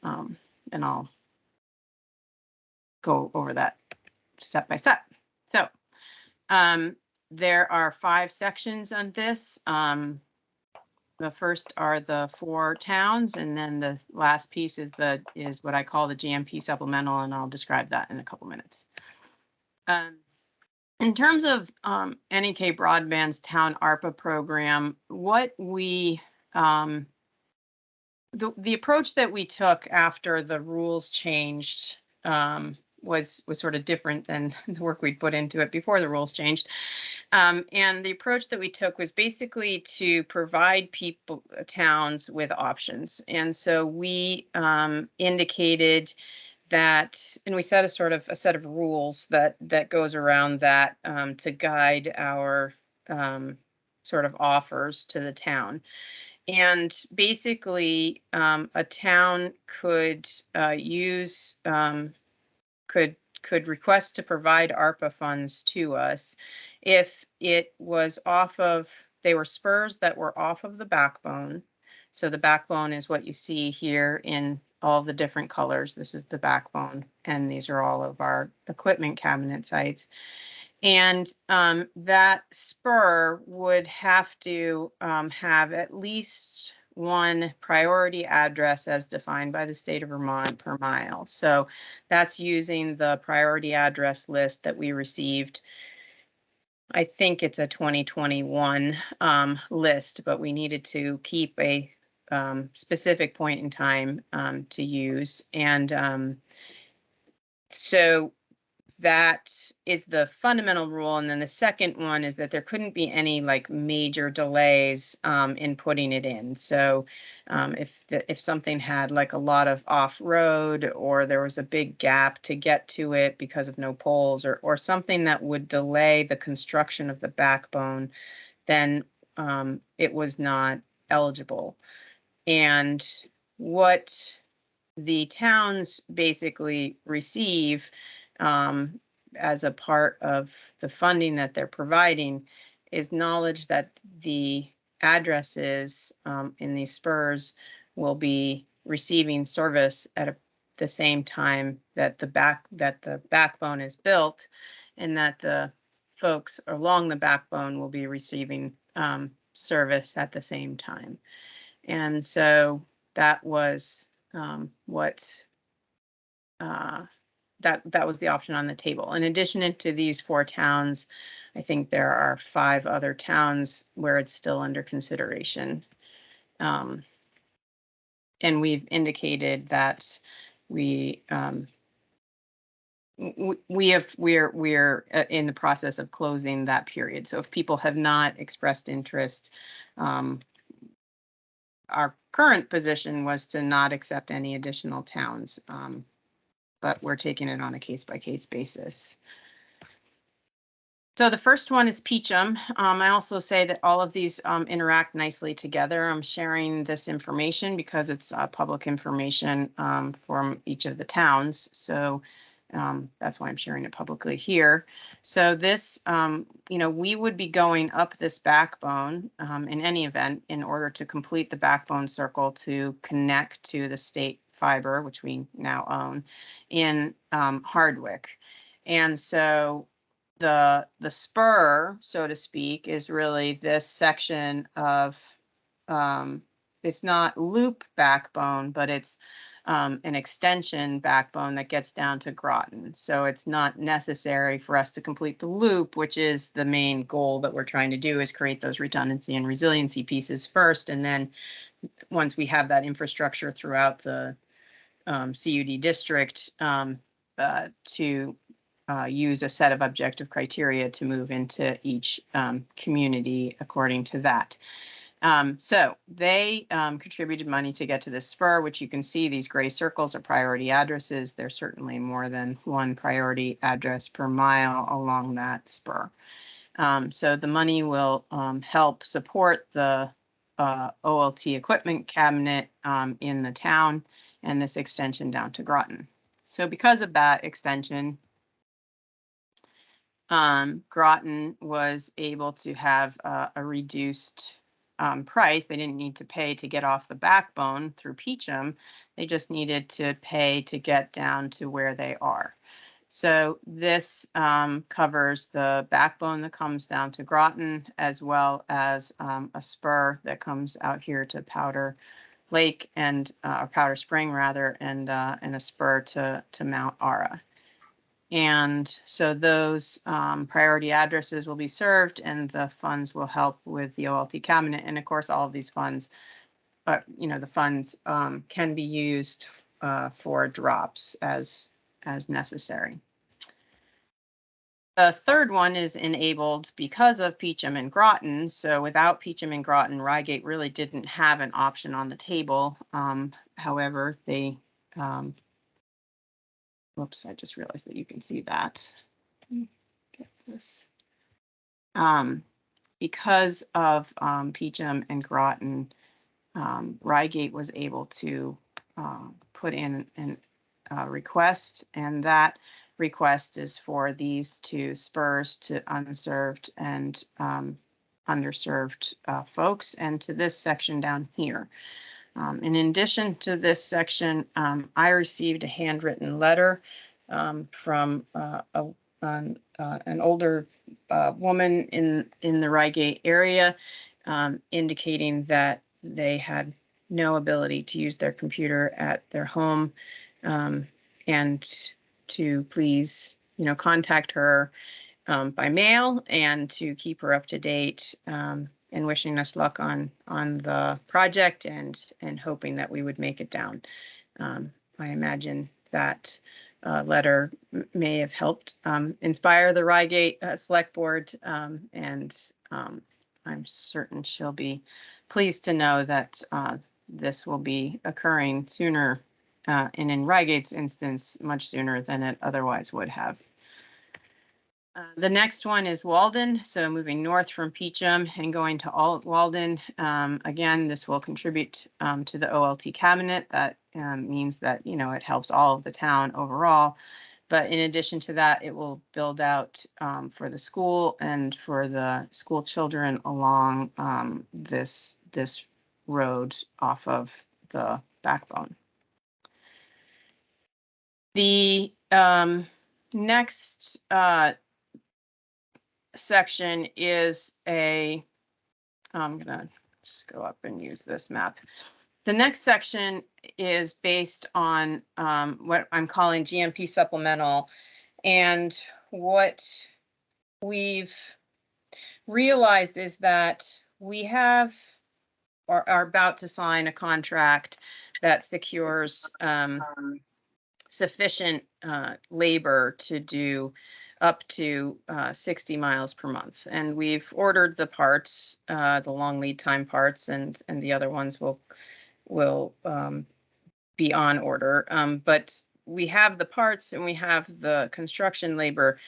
And I'll go over that step by step. So there are 5 sections on this. The first are the 4 towns, and then the last piece is what I call the GMP supplemental, and I'll describe that in a couple minutes. In terms of NEK Broadband's town ARPA program, what we the approach that we took after the rules changed was sort of different than the work we'd put into it before the rules changed. And the approach that we took was basically to provide towns with options. And so we indicated that, and we set a set of rules that goes around that to guide our sort of offers to the town. And basically, a town could could request to provide ARPA funds to us if it was they were spurs that were off of the backbone. So the backbone is what you see here in all the different colors. This is the backbone, and these are all of our equipment cabinet sites. And that spur would have to have at least one priority address as defined by the state of Vermont per mile. So that's using the priority address list that we received. I think it's a 2021 list, but we needed to keep a specific point in time to use. And so that is the fundamental rule. And then the second one is that there couldn't be any like major delays in putting it in. So if something had like a lot of off-road, or there was a big gap to get to it because of no poles, or something that would delay the construction of the backbone, then it was not eligible. And what the towns basically receive as a part of the funding that they're providing is knowledge that the addresses in these spurs will be receiving service at the same time that the backbone is built, and that the folks along the backbone will be receiving service at the same time. And so that was what that was the option on the table. In addition to these 4 towns, I think there are 5 other towns where it's still under consideration. And we've indicated that we're in the process of closing that period. So if people have not expressed interest, our current position was to not accept any additional towns, but we're taking it on a case-by-case basis. So the first one is Peachum. I also say that all of these interact nicely together. I'm sharing this information because it's public information from each of the towns. So that's why I'm sharing it publicly here. So this, we would be going up this backbone in any event in order to complete the backbone circle to connect to the state fiber, which we now own, in Hardwick. And so the spur, so to speak, is really this section of, it's not loop backbone, but it's an extension backbone that gets down to Groton. So it's not necessary for us to complete the loop, which is the main goal that we're trying to do, is create those redundancy and resiliency pieces first. And then once we have that infrastructure throughout the CUD district, to use a set of objective criteria to move into each community according to that. So they contributed money to get to this spur, which you can see these gray circles are priority addresses. There's certainly more than one priority address per mile along that spur. So the money will help support the OLT equipment cabinet in the town and this extension down to Groton. So because of that extension, Groton was able to have a reduced price. They didn't need to pay to get off the backbone through Peachum. They just needed to pay to get down to where they are. So this covers the backbone that comes down to Groton, as well as a spur that comes out here to Powder Lake and or Powder Spring rather, and a spur to Mount Ara. And so those priority addresses will be served, and the funds will help with the OLT cabinet. And of course, all of these funds, the funds can be used for drops as necessary. The third one is enabled because of Peachum and Groton. So without Peachum and Groton, Reigate really didn't have an option on the table. However, they whoops, I just realized that you can see that. Get this. Because of Peachum and Groton, Reigate was able to put in a request, and that request is for these 2 spurs to unserved and underserved folks, and to this section down here. In addition to this section, I received a handwritten letter from an older woman in the Reigate area, indicating that they had no ability to use their computer at their home, and to please, contact her by mail and to keep her up to date, and wishing us luck on the project and hoping that we would make it down. I imagine that letter may have helped inspire the Reigate Select Board, and I'm certain she'll be pleased to know that this will be occurring sooner, and in Reigate's instance, much sooner than it otherwise would have. The next one is Walden, so moving north from Peacham and going to Walden. Again, this will contribute to the OLT cabinet. That means that, it helps all of the town overall. But in addition to that, it will build out for the school and for the school children along this road off of the backbone. The next section is I'm gonna just go up and use this map. The next section is based on what I'm calling GMP supplemental, and what we've realized is that we have or are about to sign a contract that secures sufficient labor to do up to 60 miles per month. And we've ordered the parts, the long lead time parts, and the other ones will be on order. But we have the parts and we have the construction labor.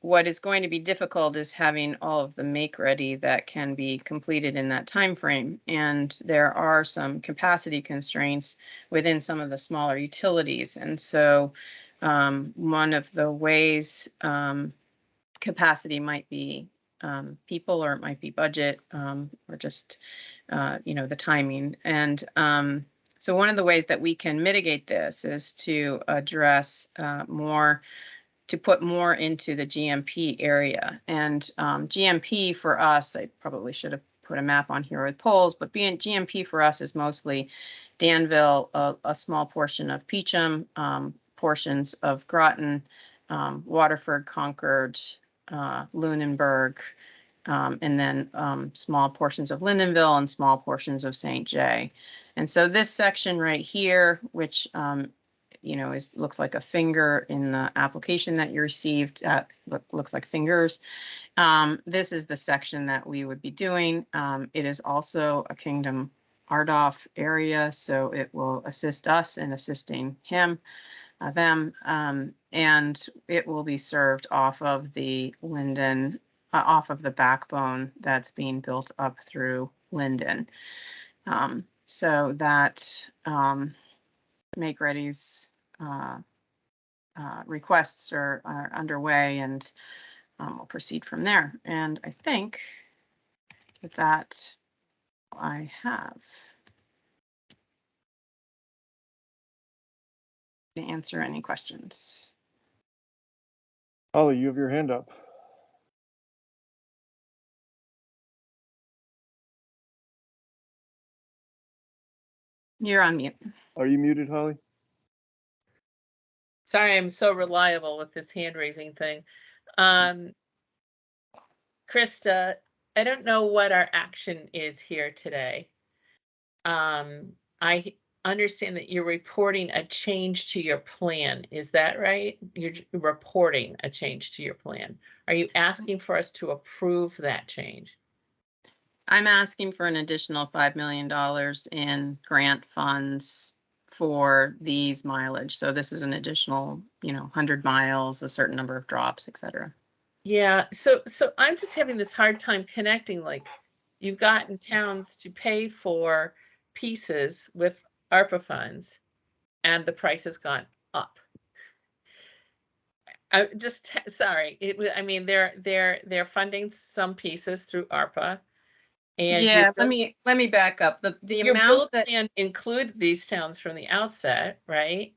What is going to be difficult is having all of the make ready that can be completed in that time frame. And there are some capacity constraints within some of the smaller utilities. And so one of the ways capacity might be people, or it might be budget, or just the timing. And so one of the ways that we can mitigate this is to address to put more into the GMP area. And GMP for us, I probably should have put a map on here with poles, but being GMP for us is mostly Danville, a small portion of Peacham, portions of Groton, Waterford, Concord, Lunenburg, and then small portions of Lindenville and small portions of St. Jay. And so this section right here, which looks like a finger in the application that you received, looks like fingers. This is the section that we would be doing. It is also a Kingdom RDOF area, so it will assist us in assisting them, and it will be served off of the Linden, off of the backbone that's being built up through Linden. So that make ready's requests are underway, and we'll proceed from there. And I think with that, I have to answer any questions. Holly, you have your hand up. You're on mute. Are you muted, Holly? Sorry, I'm so reliable with this hand raising thing. Krista, I don't know what our action is here today. I understand that you're reporting a change to your plan. Is that right? You're reporting a change to your plan. Are you asking for us to approve that change? I'm asking for an additional $5 million in grant funds for these mileage. So this is an additional, 100 miles, a certain number of drops, et cetera. Yeah, so I'm just having this hard time connecting, like you've gotten towns to pay for pieces with ARPA funds and the price has gone up. I just, sorry, I mean, they're funding some pieces through ARPA. And yeah, let me back up. The your amount build that plan include these towns from the outset, right?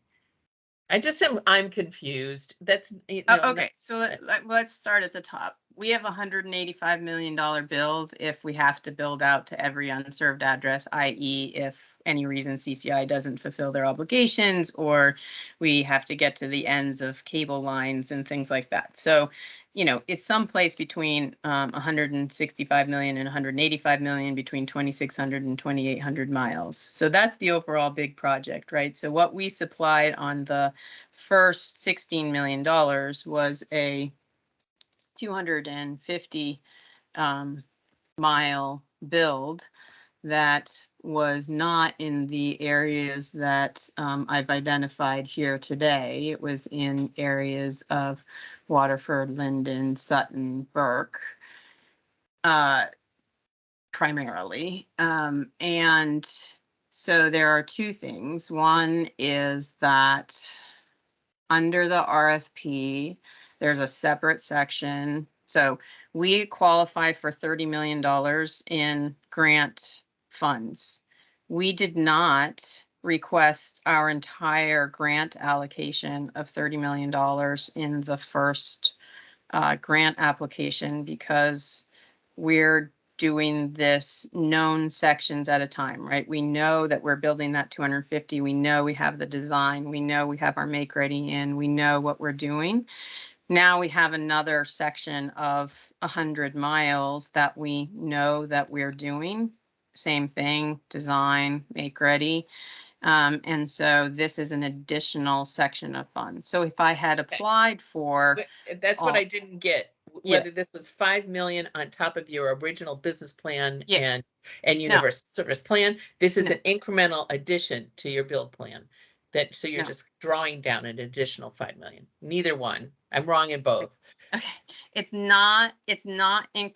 I'm confused. That's, Okay, so let's start at the top. We have $185 million build if we have to build out to every unserved address, i.e. if any reason CCI doesn't fulfill their obligations, or we have to get to the ends of cable lines and things like that. So, it's someplace between 165 million and 185 million, between 2,600 and 2,800 miles. So that's the overall big project, right? So what we supplied on the first $16 million was a 250 mile build that was not in the areas that I've identified here today. It was in areas of Waterford, Linden, Sutton, Burke, primarily. And so there are two things. One is that under the RFP, there's a separate section. So we qualify for $30 million in grant funds. We did not request our entire grant allocation of $30 million in the first grant application because we're doing this known sections at a time, right? We know that we're building that 250. We know we have the design. We know we have our make ready in. We know what we're doing. Now we have another section of 100 miles that we know that we're doing. Same thing, design, make ready. And so this is an additional section of funds. So if I had applied for, That's what I didn't get. Yeah. Whether this was 5 million on top of your original business plan Yes. and universal service plan, this is No. an incremental addition to your build plan. So you're No. just drawing down an additional 5 million. Neither one. I'm wrong in both. Okay, it's not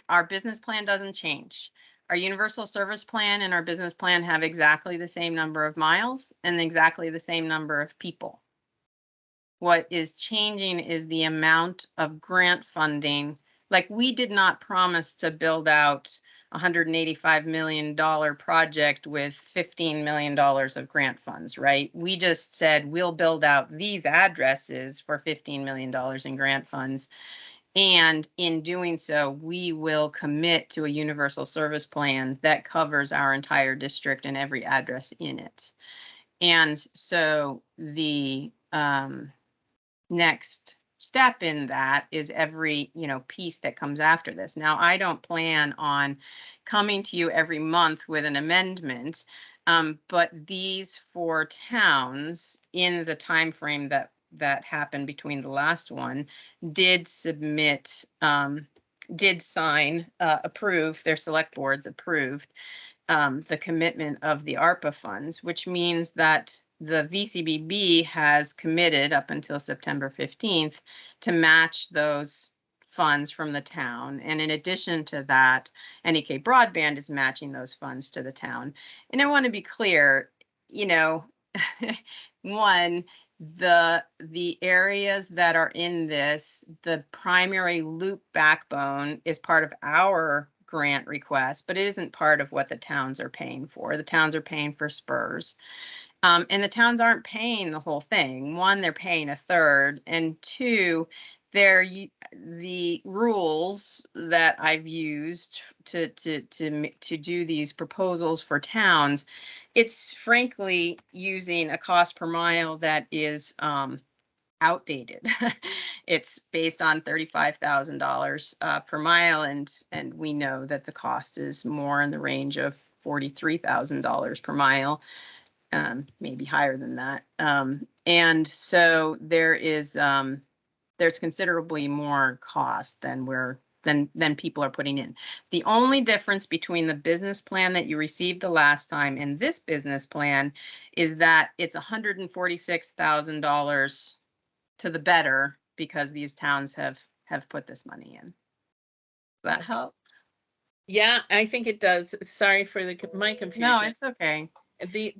our business plan doesn't change. Our universal service plan and our business plan have exactly the same number of miles and exactly the same number of people. What is changing is the amount of grant funding. Like, we did not promise to build out $185 million project with $15 million of grant funds, right? We just said we'll build out these addresses for $15 million in grant funds. And in doing so, we will commit to a universal service plan that covers our entire district and every address in it. And so the next step in that is every, piece that comes after this. Now, I don't plan on coming to you every month with an amendment, but these 4 towns in the time frame that happened between the last one did submit, did sign, approve, their select boards approved the commitment of the ARPA funds, which means that the VCBB has committed up until September 15th to match those funds from the town. And in addition to that, NEK Broadband is matching those funds to the town. And I want to be clear, one, the areas that are in this, the primary loop backbone is part of our grant request, but it isn't part of what the towns are paying for. The towns are paying for spurs. And the towns aren't paying the whole thing. One, they're paying a third, and two, the rules that I've used to do these proposals for towns, it's frankly using a cost per mile that is outdated. It's based on $35,000 per mile, and we know that the cost is more in the range of $43,000 per mile. Maybe higher than that. And so there's considerably more cost than people are putting in. The only difference between the business plan that you received the last time and this business plan is that it's $146,000 to the better because these towns have put this money in. Does that help? Yeah, I think it does. Sorry for my confusion. No, it's okay. The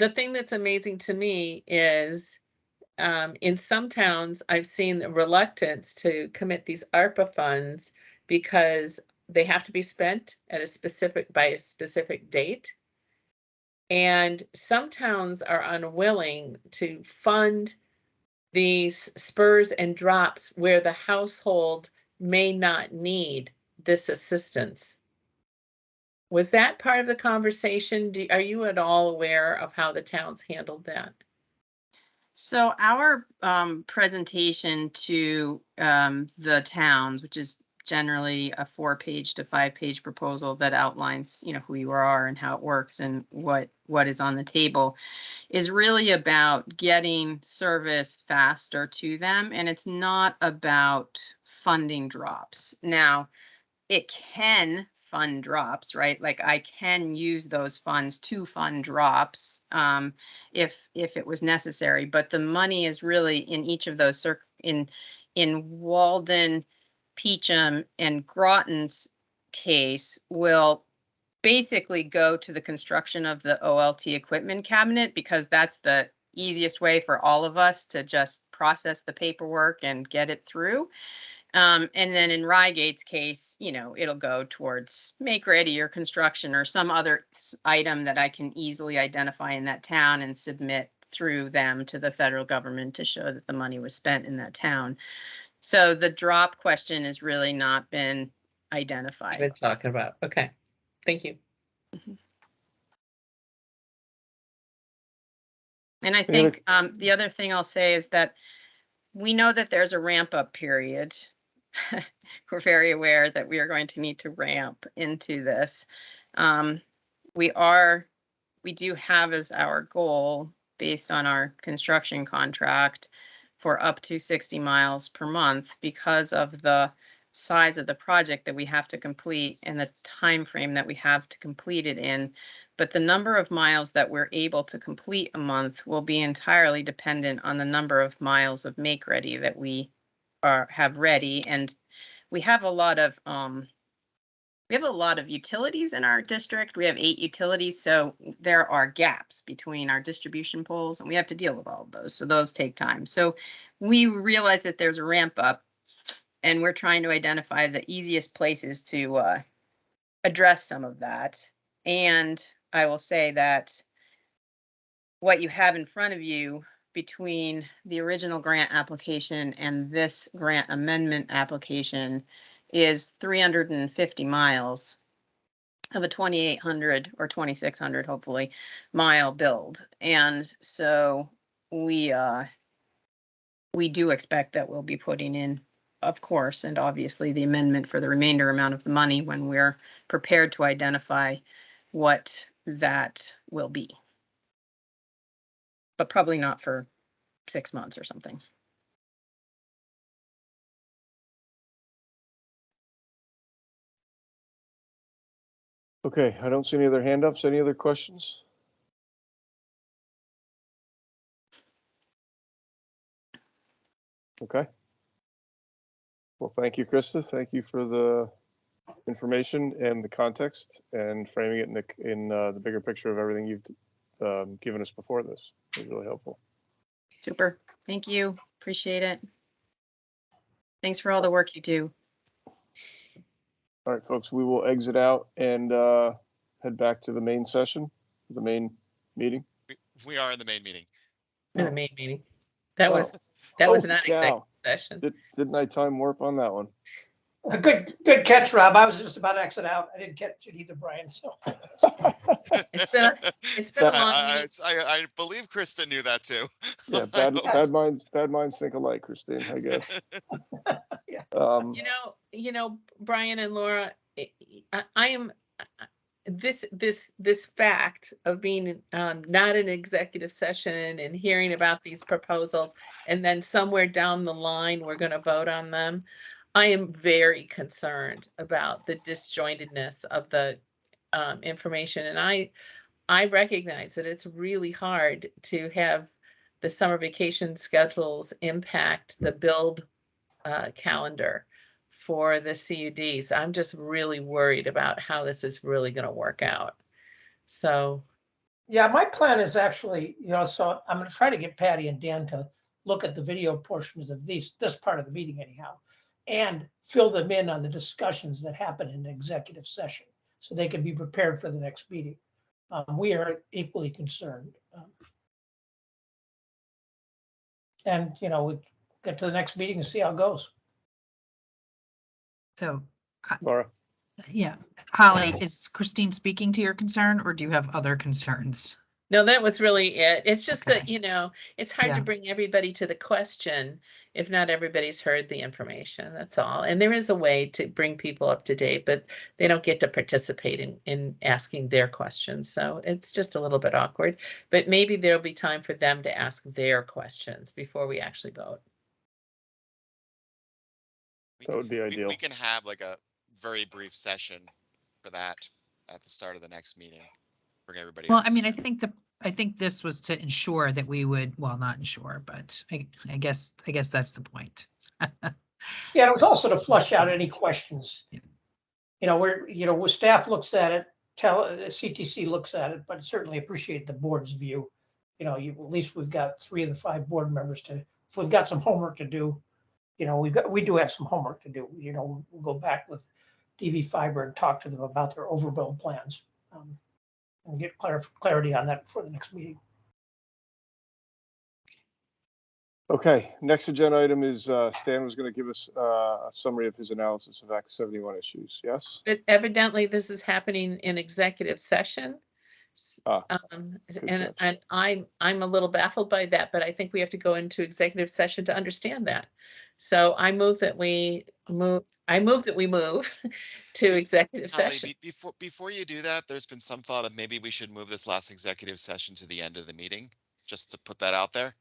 thing that's amazing to me is in some towns, I've seen the reluctance to commit these ARPA funds because they have to be spent at by a specific date. And some towns are unwilling to fund these spurs and drops where the household may not need this assistance. Was that part of the conversation? Are you at all aware of how the towns handled that? So our presentation to the towns, which is generally a 4-page to 5-page proposal that outlines, who you are and how it works and what is on the table, is really about getting service faster to them. And it's not about funding drops. Now, it can fund drops, right? Like I can use those funds to fund drops if it was necessary. But the money is really in each of those in Walden, Peacham, and Groton's case will basically go to the construction of the OLT equipment cabinet, because that's the easiest way for all of us to just process the paperwork and get it through. And then in Rygate's case, it'll go towards make ready or construction or some other item that I can easily identify in that town and submit through them to the federal government to show that the money was spent in that town. So the drop question has really not been identified. Been talking about. Okay, thank you. And I think the other thing I'll say is that we know that there's a ramp up period. We're very aware that we are going to need to ramp into this. We do have as our goal, based on our construction contract, for up to 60 miles per month because of the size of the project that we have to complete and the time frame that we have to complete it in. But the number of miles that we're able to complete a month will be entirely dependent on the number of miles of make ready that we have ready. And we have a lot of utilities in our district. We have 8 utilities, so there are gaps between our distribution poles, and we have to deal with all of those. So those take time. So we realize that there's a ramp up, and we're trying to identify the easiest places to address some of that. And I will say that what you have in front of you between the original grant application and this grant amendment application is 350 miles of a 2,800 or 2,600, hopefully, mile build. And so we do expect that we'll be putting in, of course, and obviously the amendment for the remainder amount of the money when we're prepared to identify what that will be. But probably not for 6 months or something. Okay, I don't see any other hand ups. Any other questions? Okay. Well, thank you, Krista. Thank you for the information and the context and framing it in the bigger picture of everything you've given us before this. It was really helpful. Super. Thank you. Appreciate it. Thanks for all the work you do. All right, folks, we will exit out and head back to the main session, the main meeting. We are in the main meeting. In the main meeting. That was not executive session. Didn't I time warp on that one? A good catch, Rob. I was just about to exit out. I didn't catch it either, Brian. So it's been a long meeting. I believe Krista knew that too. Yeah, bad minds think alike, Christine, I guess. Yeah. Brian and Laura, I am this fact of being not in executive session and hearing about these proposals, and then somewhere down the line we're going to vote on them. I am very concerned about the disjointedness of the information, and I recognize that it's really hard to have the summer vacation schedules impact the build calendar for the CUDs. I'm just really worried about how this is really going to work out. So, yeah, my plan is actually, so I'm going to try to get Patty and Dan to look at the video portions of this part of the meeting anyhow, and fill them in on the discussions that happen in the executive session so they can be prepared for the next meeting. We are equally concerned. And, you know, we get to the next meeting and see how it goes. So, Laura? yeah, Holly, is Christine speaking to your concern, or do you have other concerns? No, that was really it. It's just that, Okay. you know, it's hard to Yeah. bring everybody to the question if not everybody's heard the information. That's all. And there is a way to bring people up to date, but they don't get to participate in asking their questions. So it's just a little bit awkward, but maybe there'll be time for them to ask their questions before we actually vote. That would be ideal. We can have like a very brief session for that at the start of the next meeting. Bring everybody. Well, up I to mean, speed. I think this was to ensure that we would, well, not ensure, but I guess that's the point. Yeah, it was also to flush out any questions. Yeah. You know, where staff looks at it, CTC looks at it, but certainly appreciate the board's view. You know, at least we've got 3 of the 5 board members if we've got some homework to do, you know, we do have some homework to do. You know, we'll go back with DV Fiber and talk to them about their overbuild plans, and get clarity on that before the next meeting. Okay, next agenda item is Stan was going to give us a summary of his analysis of Act 71 issues. Yes? But evidently this is happening in executive session. And I'm a little baffled by that, but I think we have to go into executive session to understand that. So I move that we move to executive Holly, session. before you do that, there's been some thought of maybe we should move this last executive session to the end of the meeting, just to put that out there,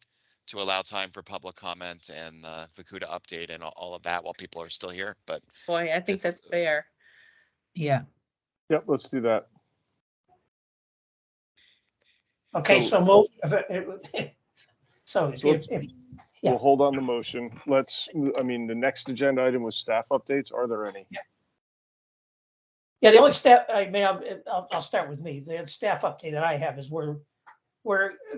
to allow time for public comment and Vakuda update and all of that while people are still here. But Boy, I think that's fair. Yeah. Yep, let's do that. Okay, so move. So we'll hold on the motion. I mean, the next agenda item was staff updates. Are there any? Yeah, the only staff, I'll start with me. The staff update that I have is we're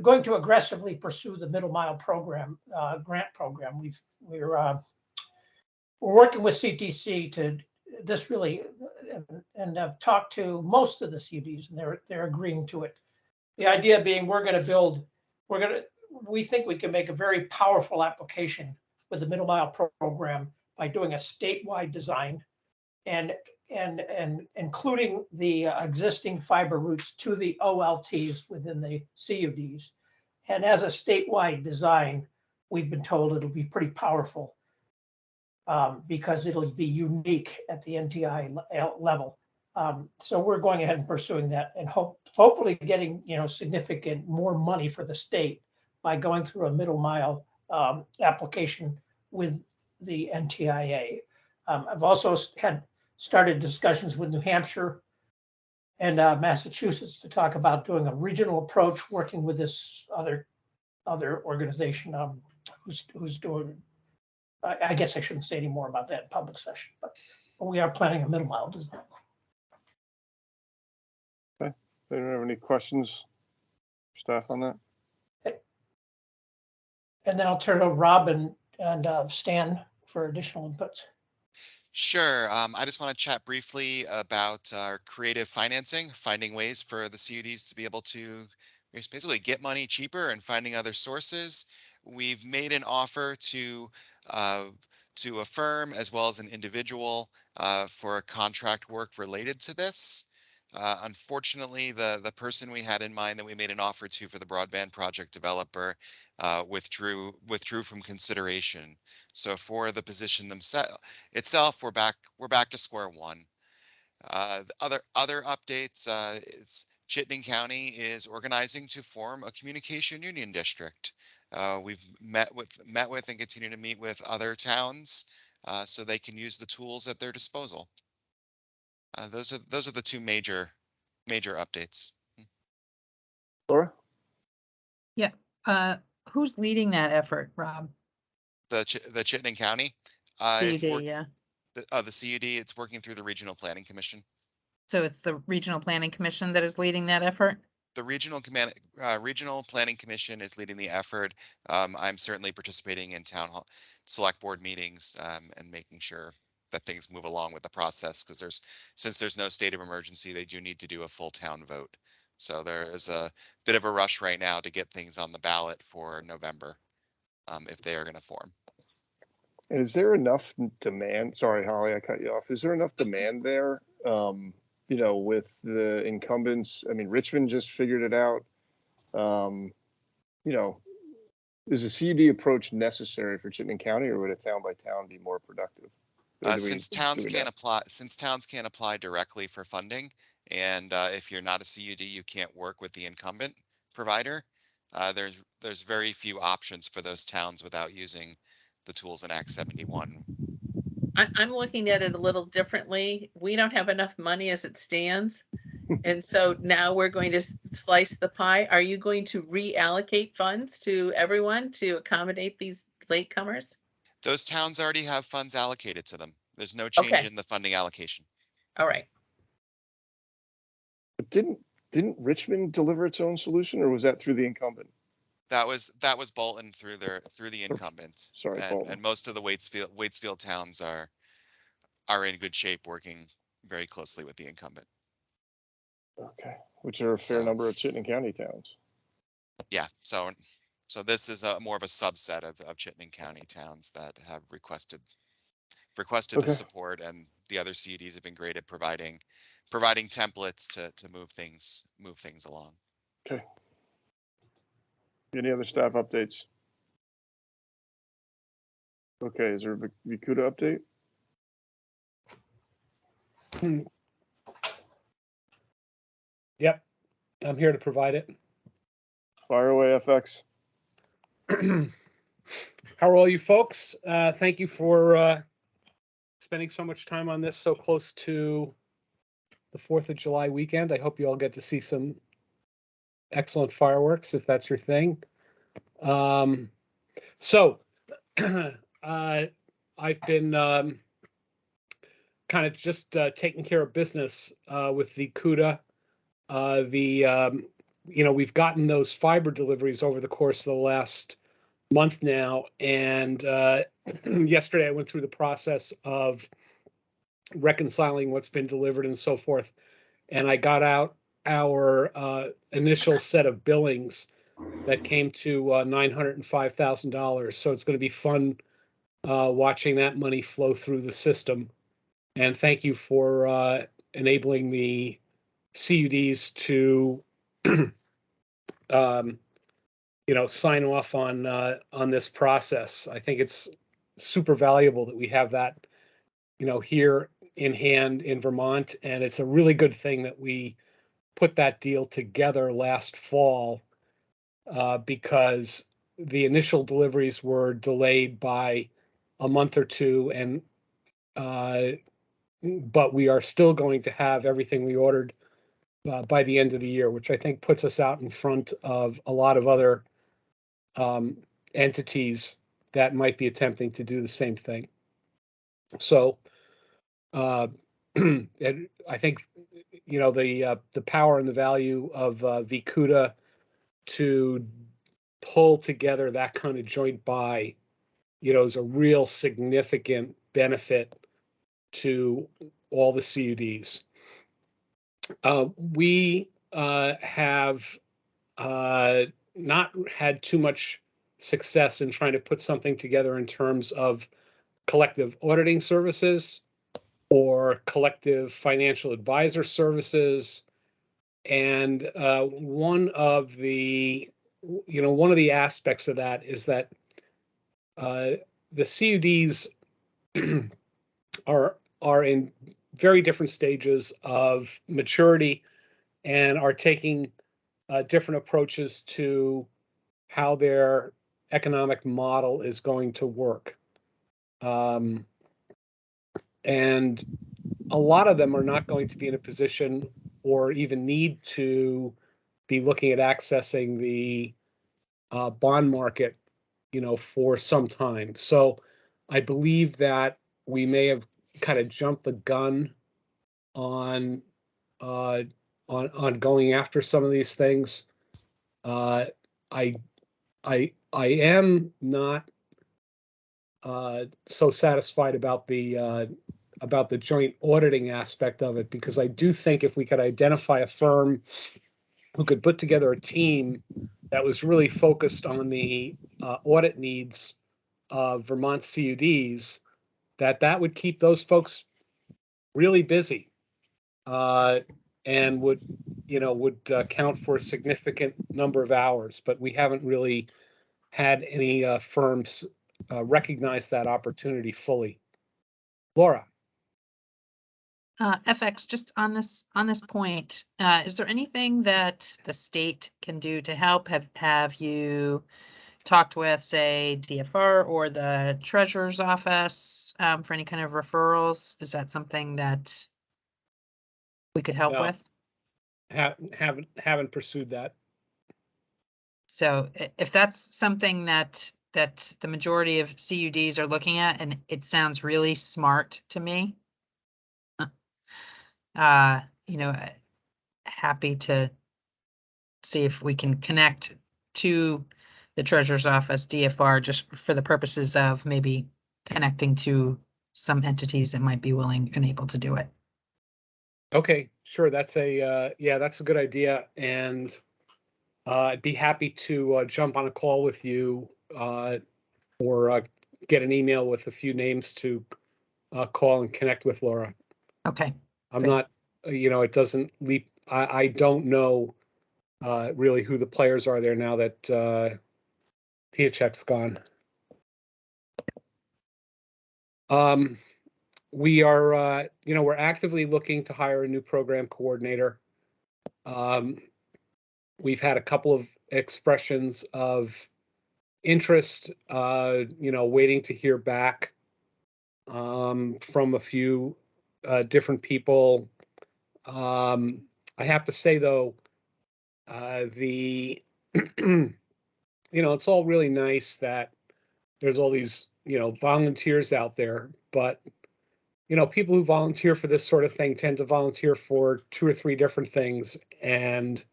going to aggressively pursue the middle mile program, grant program. We're working with CTC to this really, and I've talked to most of the CDs, and they're agreeing to it. The idea being we think we can make a very powerful application with the middle mile program by doing a statewide design and including the existing fiber routes to the OLTs within the CUDs. And as a statewide design, we've been told it'll be pretty powerful because it'll be unique at the NTI level. So we're going ahead and pursuing that and hopefully getting, you know, significant more money for the state by going through a middle mile application with the NTIA. I've also started discussions with New Hampshire and Massachusetts to talk about doing a regional approach, working with this other organization who's doing. I guess I shouldn't say any more about that in public session, but we are planning a middle mile design. Okay. Anyone have any questions, staff, on that? Okay. And then I'll turn it over to Rob and Stan for additional inputs. Sure. I just want to chat briefly about our creative financing, finding ways for the CUDs to be able to basically get money cheaper and finding other sources. We've made an offer to a firm as well as an individual for contract work related to this. Unfortunately, the person we had in mind that we made an offer to for the broadband project developer withdrew from consideration. So for the position itself, we're back to square one. Other updates, it's Chittenden County is organizing to form a communication union district. We've met with and continue to meet with other towns so they can use the tools at their disposal. Those are the two major updates. Laura? Yeah. Who's leading that effort, Rob? The Chittenden County. CUD, yeah. The CUD. It's working through the Regional Planning Commission. So it's the Regional Planning Commission that is leading that effort? The Regional Planning Commission is leading the effort. I'm certainly participating in town hall select board meetings and making sure that things move along with the process because since there's no state of emergency, they do need to do a full town vote So there is a bit of a rush right now to get things on the ballot for November, if they are going to form. And is there enough demand? Sorry, Holly, I cut you off. Is there enough demand there? You know, with the incumbents, I mean, Richmond just figured it out. You know, is a CUD approach necessary for Chittenden County, or would a town by town be more productive? Since towns can't apply directly for funding, and if you're not a CUD, you can't work with the incumbent provider. There's very few options for those towns without using the tools in Act 71. I'm looking at it a little differently. We don't have enough money as it stands. And so now we're going to slice the pie. Are you going to reallocate funds to everyone to accommodate these latecomers? Those towns already have funds allocated to them. There's no change Okay. in the funding allocation. All right. But didn't Richmond deliver its own solution, or was that through the incumbent? That was Bolton through the incumbent. Sorry, Bolton. And most of the Waitsfield towns are in good shape, working very closely with the incumbent. Okay, which are a fair number of Chittenden County towns. Yeah, so this is more of a subset of Chittenden County towns that have requested the support, and the other CUDs have been great at providing templates to move things along. Okay. Any other staff updates? Okay, is there a VCUDA update? Yep, I'm here to provide it. Fire away, FX. How are all you folks? Thank you for spending so much time on this so close to the 4th of July weekend. I hope you all get to see some excellent fireworks if that's your thing. So I've been kind of just taking care of business with the CUDA. We've gotten those fiber deliveries over the course of the last month now, and yesterday I went through the process of reconciling what's been delivered and so forth, and I got out our initial set of billings that came to $905,000. So it's going to be fun watching that money flow through the system. And thank you for enabling the CUDs to sign off on this process. I think it's super valuable that we have that, here in hand in Vermont, and it's a really good thing that we put that deal together last fall, because the initial deliveries were delayed by a month or two, and but we are still going to have everything we ordered by the end of the year, which I think puts us out in front of a lot of other entities that might be attempting to do the same thing. So and I think, the power and the value of VCUDA to pull together that kind of joint buy, is a real significant benefit to all the CUDs. We have not had too much success in trying to put something together in terms of collective auditing services or collective financial advisor services. And one of the aspects of that is that the CUDs are in very different stages of maturity and are taking different approaches to how their economic model is going to work. And a lot of them are not going to be in a position or even need to be looking at accessing the bond market, for some time. So I believe that we may have kind of jumped the gun on going after some of these things. I am not so satisfied about the joint auditing aspect of it, because I do think if we could identify a firm who could put together a team that was really focused on the audit needs of Vermont CUDs, that would keep those folks really busy and would count for a significant number of hours. But we haven't really had any firms recognize that opportunity fully. Laura. FX, just on this point, is there anything that the state can do to help? Have you talked with, say, DFR or the treasurer's office for any kind of referrals? Is that something that we could help No. with? Haven't pursued that. So if that's something that the majority of CUDs are looking at, and it sounds really smart to me, happy to see if we can connect to the treasurer's office, DFR, just for the purposes of maybe connecting to some entities that might be willing and able to do it. Okay, sure. That's a that's a good idea, and I'd be happy to jump on a call with you or get an email with a few names to call and connect with Laura. Okay. I'm great. not, it doesn't leap. I don't know really who the players are there now that Piaczek's gone. We are, we're actively looking to hire a new program coordinator. We've had a couple of expressions of interest, waiting to hear back from a few different people. I have to say, though, it's all really nice that there's all these, volunteers out there, but, people who volunteer for this sort of thing tend to volunteer for 2 or 3 different things. And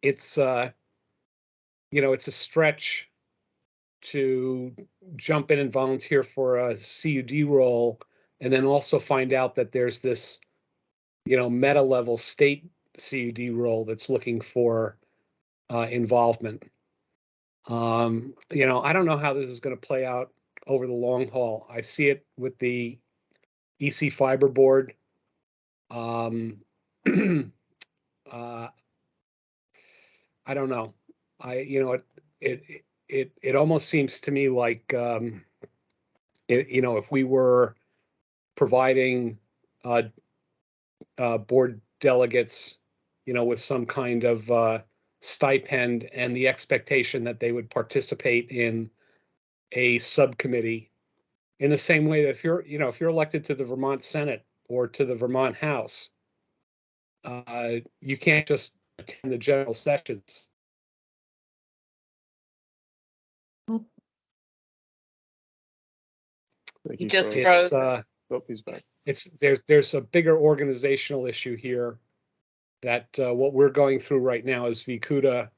it's, it's a stretch to jump in and volunteer for a CUD role and then also find out that there's this, meta level state CUD role that's looking for involvement. I don't know how this is going to play out over the long haul. I see it with the EC Fiber Board. I don't know. It almost seems to me like if we were providing board delegates, with some kind of stipend and the expectation that they would participate in a subcommittee in the same way that if you're elected to the Vermont Senate or to the Vermont House, you can't just attend the general sessions. You just It's, froze. He's back. There's a bigger organizational issue here that what we're going through right now as VCUDA